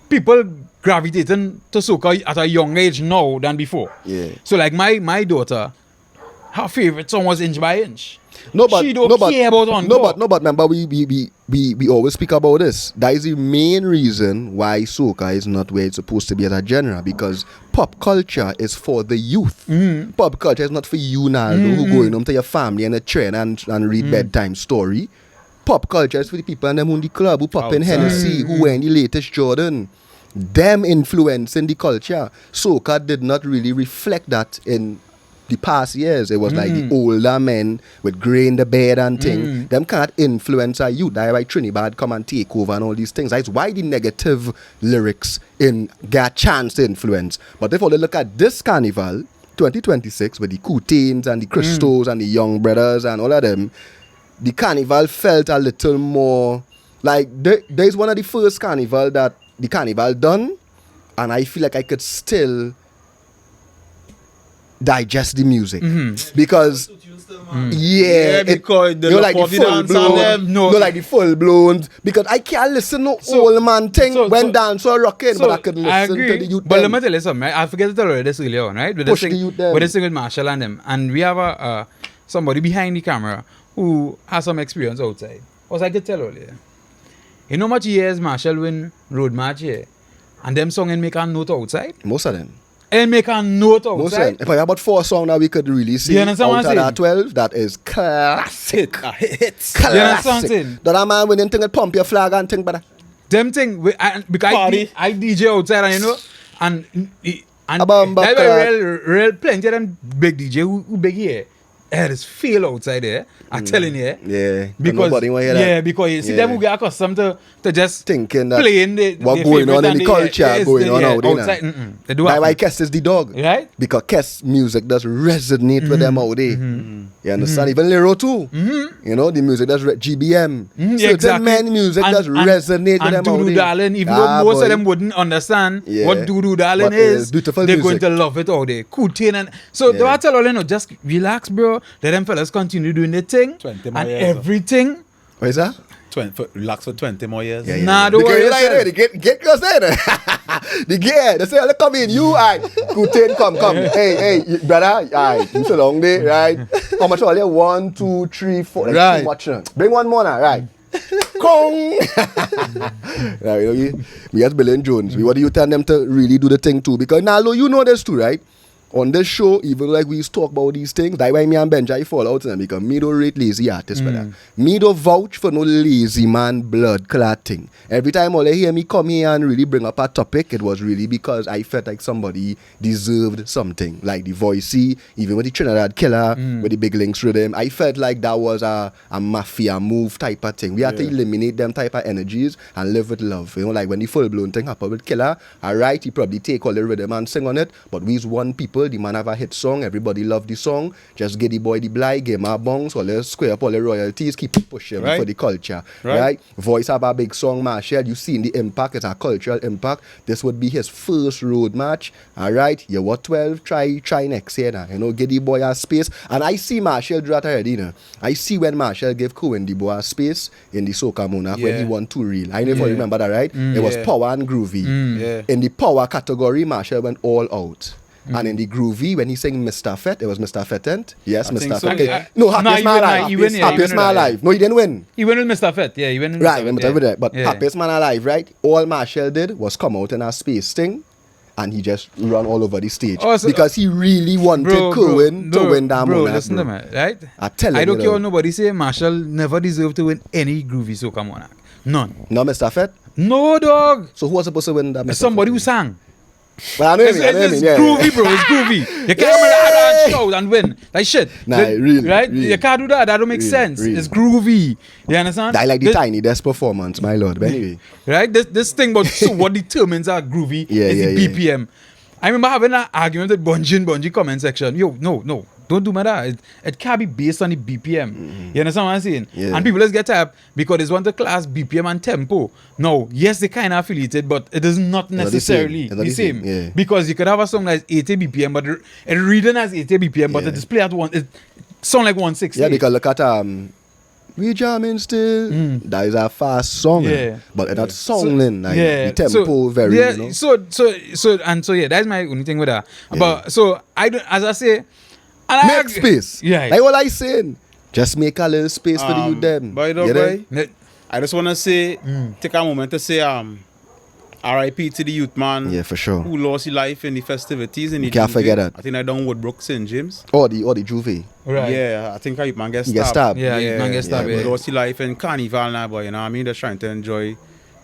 people gravitating to soca at a young age now than before. Yeah. So like my daughter, her favorite song was Inch by Inch. No, but she don't care about encore. No, but remember we always speak about this. That is the main reason why soca is not where it's supposed to be as a genre, because pop culture is for the youth. Pop culture is not for you, Naldo, who going home to your family and a train and read bedtime story. Pop culture is for the people and them who in the club who pop in Hennessy, who wearing the latest Jordan. Them influencing the culture. Soca did not really reflect that in the past years. It was like the older men with grey in the bed and thing. Them can't influence our youth. That's why Trinidad come and take over and all these things. That's why the negative lyrics get a chance to influence. But if you look at this carnival 2026 with the Coutains and the Christos and the Young Brothers and all of them, the carnival felt a little more like there's one of the first carnival that the carnival done, and I feel like I could still digest the music because because you know, like the full blown, like the full blown, because I can't listen to old man thing when dance or rocking, but I could listen to the youth. But let me tell you something, right? I forget to tell you this earlier on, right? With Push this the youth them. with this thing with Marshall and them, and we have somebody behind the camera who has some experience outside. As I could tell earlier, you know how much years Marshall win road match here, and them song and make a note outside. Most of them. And make a note outside. Most of them. If I have about 4 songs now we could really see out of that 12, that is classic. Hits. Classic. That man when them thing pump your flag and thing, but them thing because I DJ outside, and you know, and real plenty of them big DJ who big here. It is feel outside there. I'm telling you. Yeah. Because nobody want to hear that. Yeah, because you see them who get accustomed to just thinking that playing what going on in the culture going on out there. They do that's why Kess is the dog. Right? Because Kess music does resonate with them out there. You understand? Even Lero too. You know, the music does GBM. Certain men music does resonate with them out there. Doodoo Darling, even though most of them wouldn't understand what Doodoo Darling is, beautiful they're music. going to love it out there. Kutin and so do I tell all you know, just relax, bro. Let them fellas continue doing their thing 20 more and years, everything. What is that? Relax for 20 more years. Nah, don't worry. Get close there. The gear. They say, let come in. You, alright. Kutin, come. Hey, brother. Alright. It's a long day, right? How much are there? 1, 2, 3, 4. Like, right. too much. Bring one more now, right? Kong. Now, you know, me as Bill and Jones, what do you tell them to really do the thing too? Because Naldo, you know this too, right? On this show, even like we talk about these things, that's why me and Benji fall out and because me don't rate lazy artists, brother. Me don't vouch for no lazy man blood clot thing. Every time all I hear me come here and really bring up a topic, it was really because I felt like somebody deserved something. Like the Voicey, even with the Trinidad Killer, with the big links rhythm, I felt like that was a mafia move type of thing. We had to eliminate them type of energies and live with love. You know, like when the full-blown thing happened with Killer, alright, he probably take all the rhythm and sing on it, but we's one people. The man have a hit song, everybody love the song. Just get the boy the blind, give him a bongs, all the square up all the royalties, keep pushing for the culture. Right? Voice have a big song, Marshall. You seen the impact, it's a cultural impact. This would be his first road match. Alright, you what 12? Try next year now. You know, get the boy a space. And I see Marshall do that already, you know. I see when Marshall gave Cohen the boy a space in the Soca Monarch when he won 2 reel. I never remember that, right? It was power and groovy. In the power category, Marshall went all out. And in the groovy, when he sang Mr. Fett, it was Mr. Fettent. Yes, I Mr. think so, Fett. yeah. No, Happiest Man Alive. Happiest Man Alive. No, he didn't win. He went with Mr. Fett, yeah. He went with Right, Mr. Fett, but Happiest Man Alive, right? All Marshall did was come out in a space thing, and he just run all over the stage. Oh, so- because he really wanted Cohen to win that bro, Monarch. listen to me, right? I tell you. I don't care what nobody say, Marshall never deserved to win any groovy Soca Monarch. None. No, Mr. Fett? No, dog. So who was supposed to win that? Mr. Somebody Fett? who sang. But I know It's groovy, bro. It's groovy. You can't and shout and win. Like shit. Nah, really, right? really. You can't do that. That don't make sense. really. It's groovy. You understand? I like the tiny desk performance, my lord. But anyway. Right? This thing about so what determines our groovy is the BPM. I remember having an argument with Bunji in Bunji comment section. Yo, no. Don't do that. It can't be based on the BPM. You understand what I'm saying? Yeah. And people just get up because they want to class BPM and tempo. No, yes, they kind of affiliated, but it is not necessarily It's not the same. Yeah. Because you could have a song that's 80 BPM, but it reading as 80 BPM, but the display at it sound like 160. Yeah, because look at We Jamming Still. That is a fast song. Yeah. But it's not songing. Like, Yeah. the tempo very, yeah, you know. So that's my only thing with that. But so I don't, as I say, and Make space. Yeah. Like what I saying. Just make a little space for the youth them. By the Get way, Ne- I just want to say, take a moment to say, R.I.P. to the youth man Yeah, for sure. who lost his life in the festivities. In the can't Juve. forget that. I think I done Woodbrook St. James. Or the Juve. Right. Yeah, I think a youth man get He stabbed. get stabbed. Yeah, youth man get stabbed, He yeah. lost his life in Carnival now, boy. You know what I mean? Just trying to enjoy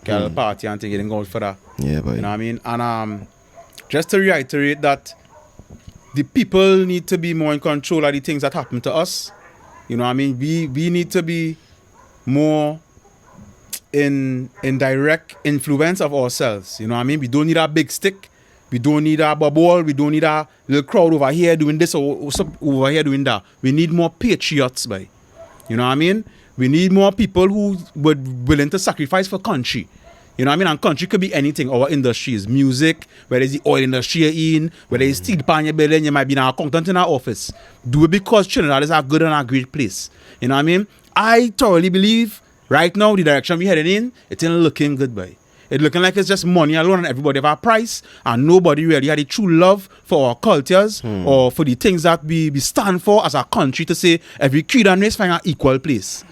girl party and thing, getting out for that. Yeah, boy. You know what I mean? And just to reiterate that the people need to be more in control of the things that happen to us. You know what I mean? We need to be more in direct influence of ourselves. You know what I mean? We don't need a big stick. We don't need a bubble. We don't need a little crowd over here doing this or over here doing that. We need more patriots, boy. You know what I mean? We need more people who were willing to sacrifice for country. You know what I mean? And country could be anything. Our industry is music, whether it's the oil industry you're in, whether it's steel pan your belly and you might be an accountant in our office. Do it because Trinidad is a good and a great place. You know what I mean? I thoroughly believe right now the direction we're heading in, it's not looking good, boy. It's looking like it's just money alone and everybody have a price and nobody really had a true love for our cultures or for the things that we stand for as a country to say every creed and race find an equal place.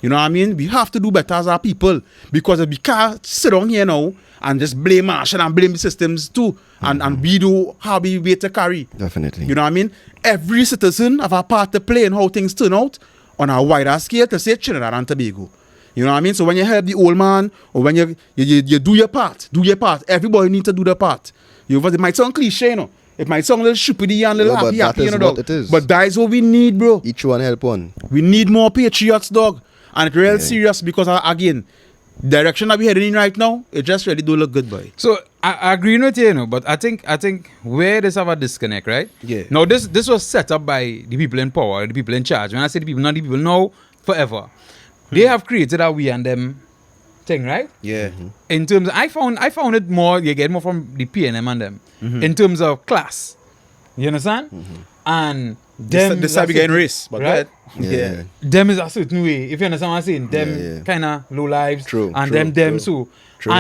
You know what I mean? We have to do better as our people because if we can't sit down here now and just blame Marshall and blame the systems too and we do how we wait to carry. Definitely. You know what I mean? Every citizen have a part to play in how things turn out on a wider scale to say Trinidad and Tobago. You know what I mean? So when you help the old man or when you do your part, everybody needs to do their part. It might sound cliche, you know. It might sound a little stupid and a little but that happy, is you know, what dog. it is. But that is what we need, bro. Each one help one. We need more patriots, dog. And it's real serious because, again, direction that we're heading in right now, it just really do look good, boy. So I agree with you, but I think where there's have a disconnect, right? Yeah. Now this was set up by the people in power, the people in charge. When I say the people, not the people now, forever. They have created a we and them thing, right? Yeah. In terms of, I found it more, you get more from the PNM and them. In terms of class. You understand? And them This time we getting race, but right? yeah. Them is a certain way. If you understand what I'm saying, them kind of low lives. True, and true, them true. too. True.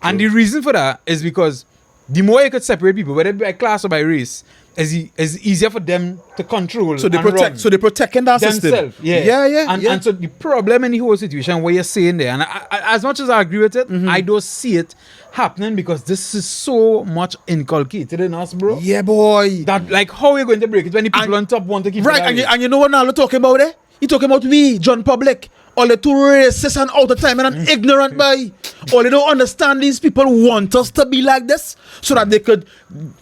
And the reason for that is because the more you could separate people, whether by class or by race, is easier for them to control. So they and protect. run So they protecting that system. themselves. Yeah, Yeah. And so the problem in the whole situation, what you're saying there, and as much as I agree with it, Mm-hmm. I don't see it happening because this is so much inculcated in us, bro. Yeah, boy. That like how are you going to break it when the people on top want to keep Right, it that way? and you know what Naldo talking about eh? He talking about we, John Public. All the too racist and out of time and ignorant by. All they don't understand these people want us to be like this so that they could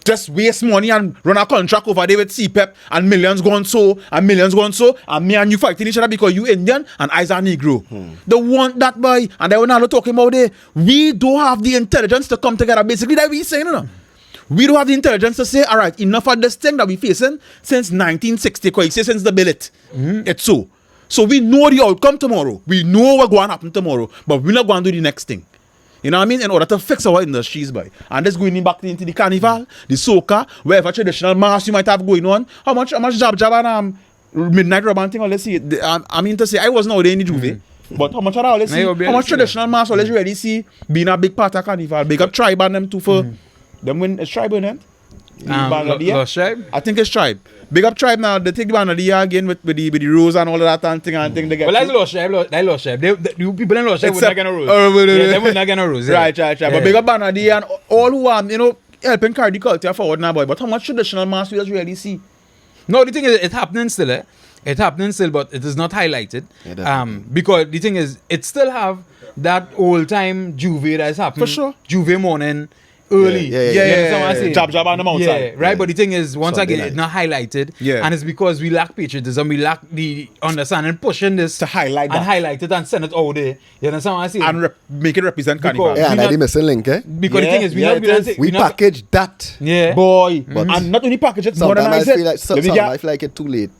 just waste money and run a contract over there with CPEP and millions gone so and millions gone so and me and you fighting each other because you Indian and I's a Negro. They want that boy and they were not talking about it. We don't have the intelligence to come together. Basically that we saying, you know. We don't have the intelligence to say, all right, enough of this thing that we facing since 1960, because say since the billet. It's so. So we know the outcome tomorrow. We know what's going to happen tomorrow, but we're not going to do the next thing. You know what I mean? In order to fix our industries, boy. And this going back into the carnival, the soca, wherever traditional mass you might have going on. How much jab and midnight rubber thing, or let's see. I mean to say, I wasn't out there in the Juve. But how much let's see? How much traditional mass or let's really see being a big part of carnival. Big up tribe and them too for them when it's tribe in it. Lost Tribe? I think it's tribe. Big up tribe now. They take the banner of the year again with the rose and all of that and thing and thing they get. Well, that's Lost Tribe. That's Lost Tribe. The people in Lost Tribe would not Except- get a rose. Oh, Yeah, they would not get a rose. Yeah. Right. But big up banner of the year and all who are, helping carry the culture forward now, boy. But how much traditional mass we just really see? No, the thing is, it's happening still. It's happening still, but it is not highlighted. Because the thing is, it still have that old time Juve that is happening. For sure. Juve morning, early. Yeah. You understand what I'm saying? Jab on them outside. Yeah, right. Yeah. But the thing is, once Sunday again, it's not highlighted. Yeah. And it's because we lack patriotism, we lack the understanding, pushing this To highlight and that. highlight it and send it out there. You understand what I'm saying? And make it represent carnival. Because- Yeah, and We that's the not- missing link, eh? because the Yeah, thing is, yeah, it is. We package that. Yeah. Boy. And not only package it, Sometimes I modernize feel it. like sometimes I feel like it's too late.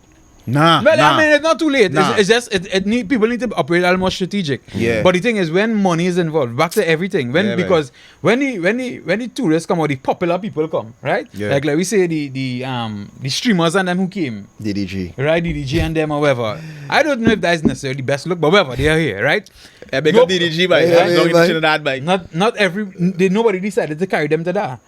Nah. Well, I mean, it's not too late. Nah. It's just people need to operate a little more strategic. Yeah. But the thing is, when money is involved, back to everything. Because when the tourists come or the popular people come, right? Yeah. Like we say the streamers and them who came, DDG. right? The DDG and them or whatever. I don't know if that is necessarily the best look, but whatever, they are here, right? Big No- up DDG, boy. Yeah, Don't boy. mention that, boy. Nobody decided to carry them to that.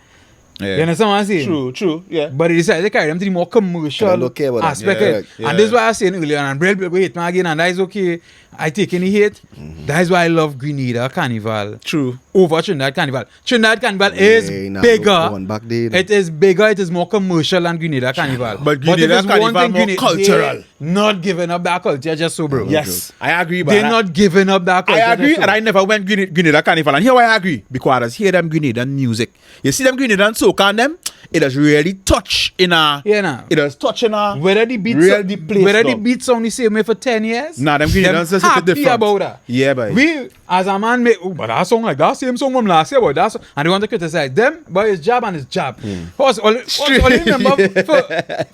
Yeah. You understand what I'm saying? True. Yeah. But they decided to carry them to the more commercial I don't care about that. aspect. Yeah, of it. yeah. And this is why I was saying earlier, and real people go hate me again, and that is okay. I take any hate. That is why I love Grenada Carnival True. over Trinidad Carnival. Trinidad Carnival is Hey, nah, bigger. go on back there. It is bigger. It is more commercial than Grenada Carnival. But if Grenada it's Carnival one thing, more cultural. they're not giving up that culture just so, bro. Yes. I agree, but They're not giving up that culture. I agree, just so. and I never went Grenada Carnival. And here why I agree. Because I just hear them Grenadian music. You see them Grenadian soca and them, it does really touch in a... Yeah, nah. It does touch in a... Whether the beats, Real the place, whether the dog. beats sound the same way for 10 years, Nah, them Grenadians just hit it happy different. about that. Yeah, boy. We, as a man, make, oh, but that song like that same song from last year, but that's, and they want to criticize them, but it's jab and it's jab. Also, all remember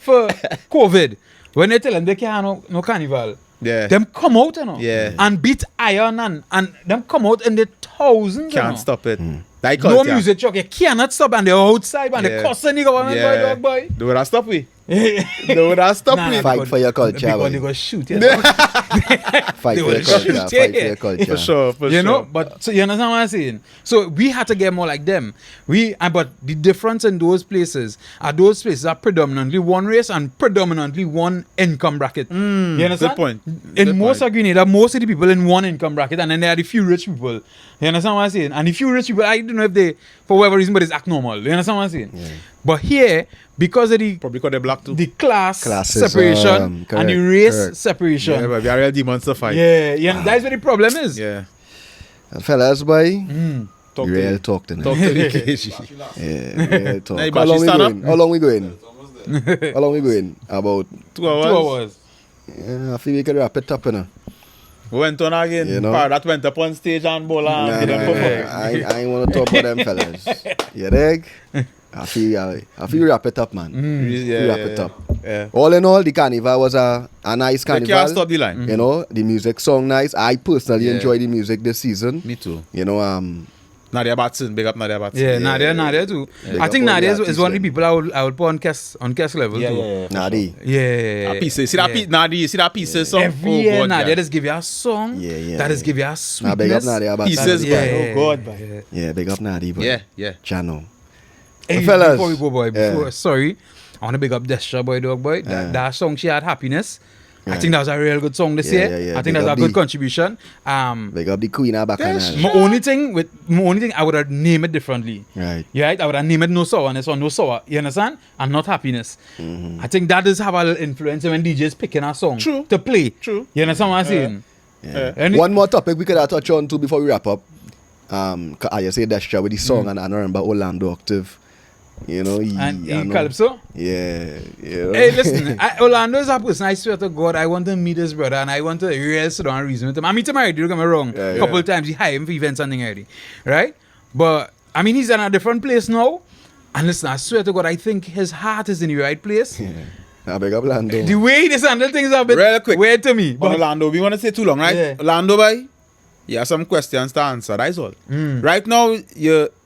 for COVID, when they tell them they can't have no carnival, Yeah. them come out, you know, Yeah. and beat iron and them come out in the thousands, you know. Can't stop it. That No culture. music truck, you cannot stop, and they're outside, and Yeah. they're cussing the government, boy, dog, boy. Do that stop we. Do that stop Nah, we. nah, Fight because- for your culture, because boy. they go shoot you. Fight They for your will culture. shoot Fight for you. your culture. For sure. You know, but so you understand what I'm saying? So we had to get more like them. But the difference in those places are predominantly one race and predominantly one income bracket. You understand? good point. In Good most point. of Grenada, most of the people in one income bracket, and then there are the few rich people. You understand what I'm saying? And the few rich people, I don't know if they, for whatever reason, but it's act normal. You understand what I'm saying? But here, because of the Probably because they're black too. Classism, separation and the correct, race correct. separation. Yeah, but we are real demons to fight. Yeah, that's what the problem is. Yeah. And fellas, boy, Talk to real me. talk tonight. Talk to the KG. Yeah, real talk. Hey, How but long she we stand going? up? How long we going? Almost there. How long we going? About, 2 hours. 2 hours. I feel we can wrap it up, you know. Went on again. You know? That went up on stage and bowl and Nah, did them nah, perform. I ain't want to talk about them fellas. You dig? I feel we wrap it up, man. Yeah, We wrap it up. Yeah. All in all, the carnival was a nice They carnival. can't stop the line. You know, the music song nice. I personally Yeah. enjoy the music this season. Me too. You know, Nadia Batson. Big up Nadia Batson. Yeah, Nadia too. Big I up think all the Nadia is artists one of the then. people I would put on cast level too. Nadi. Yeah. That piece. See that piece? Nadia, you see that piece? Song? Every Oh, year God, Nadia yeah. just give you a song. Yeah, That just yeah. give you a Nah, sweetness. big up Nadia about Pieces, that. man. Yeah. Oh, God, man. Yeah, big up Nadi, boy. Yeah. Channel. Hey, Fellas. before we go, boy, Yeah. sorry. I want to big up Destra boy, dog boy. That song she had Happiness. I Right. think that was a real good song this Yeah, year. yeah, yeah. I think Big that's a up good the- contribution. Big up the Queen of Bacchanal. My only thing I would have named it differently. Right. Yeah, right? I would have named it No Sourness or No Sour. You understand? And not Happiness. I think that does have a little influence when DJs picking a song True. to play. True. You understand what I'm saying? And One more topic we could have touch on too before we wrap up. I say Destra with the song and I remember Orlando Octave. You know, and I know. Calypso. Yeah, you know. Hey, listen, Orlando is a person, I swear to God, I want to meet his brother and I want to really sit down and reason with him. I meet him already, don't get me wrong. Yeah, A couple of times, he hired him for events and things already. Right? But, I mean, he's in a different place now. And listen, I swear to God, I think his heart is in the right place. I beg up Orlando. The way he just handle things is a bit Real quick. weird to me. On But, Orlando, we want to say too long, right? Yeah. Orlando, boy, you have some questions to answer. That's all. Right now,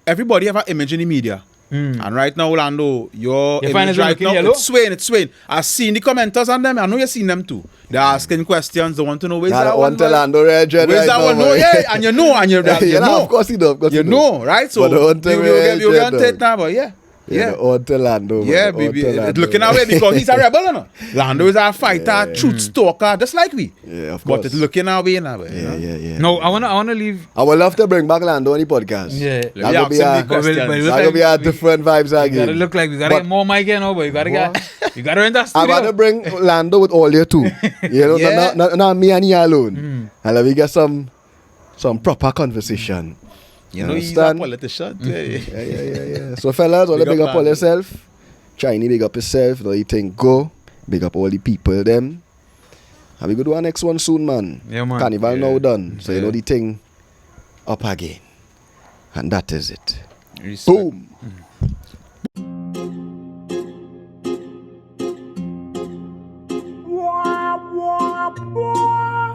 everybody have an image in the media. And right now, Orlando, your You find image it right looking now, yellow? it's swaying. I've seen the commenters on them. I know you've seen them too. They're asking questions. They want to know where's I that don't one. want boy? Orlando Red Where's that one? No, yeah, and you know, and you Yeah, know. of course he does. Of course You he know, right? So But don't want to you Red get Jet, it now, but yeah. Yeah, the old Orlando. Yeah, man, the baby. old Orlando. Looking away because he's a rebel, you know. Lando is a fighter, truth stalker, just like we. Yeah, of But course. it's looking away now. you know. Yeah. no, I wanna leave. I would love to bring back Lando on the podcast. Yeah. That We could ask be him a, the questions. But it look that could be a like different vibes We gotta again. look like we gotta But- get more mic here now, but you gotta you gotta enter I studio. want to bring Lando with all you two. You know, Yeah. not me and you alone. And let me get some proper conversation. You know, he's a Understand? politician. Yeah. So fellas, all Big big up up all Lando. yourself. Chinese big up yourself. Do you think go? Big up all the people them. And we go do our next one soon, man. Yeah, man. Carnival Yeah. now done. So you Yeah. know the thing up again. And that is it. Respect. Boom. Wah, wah, wah.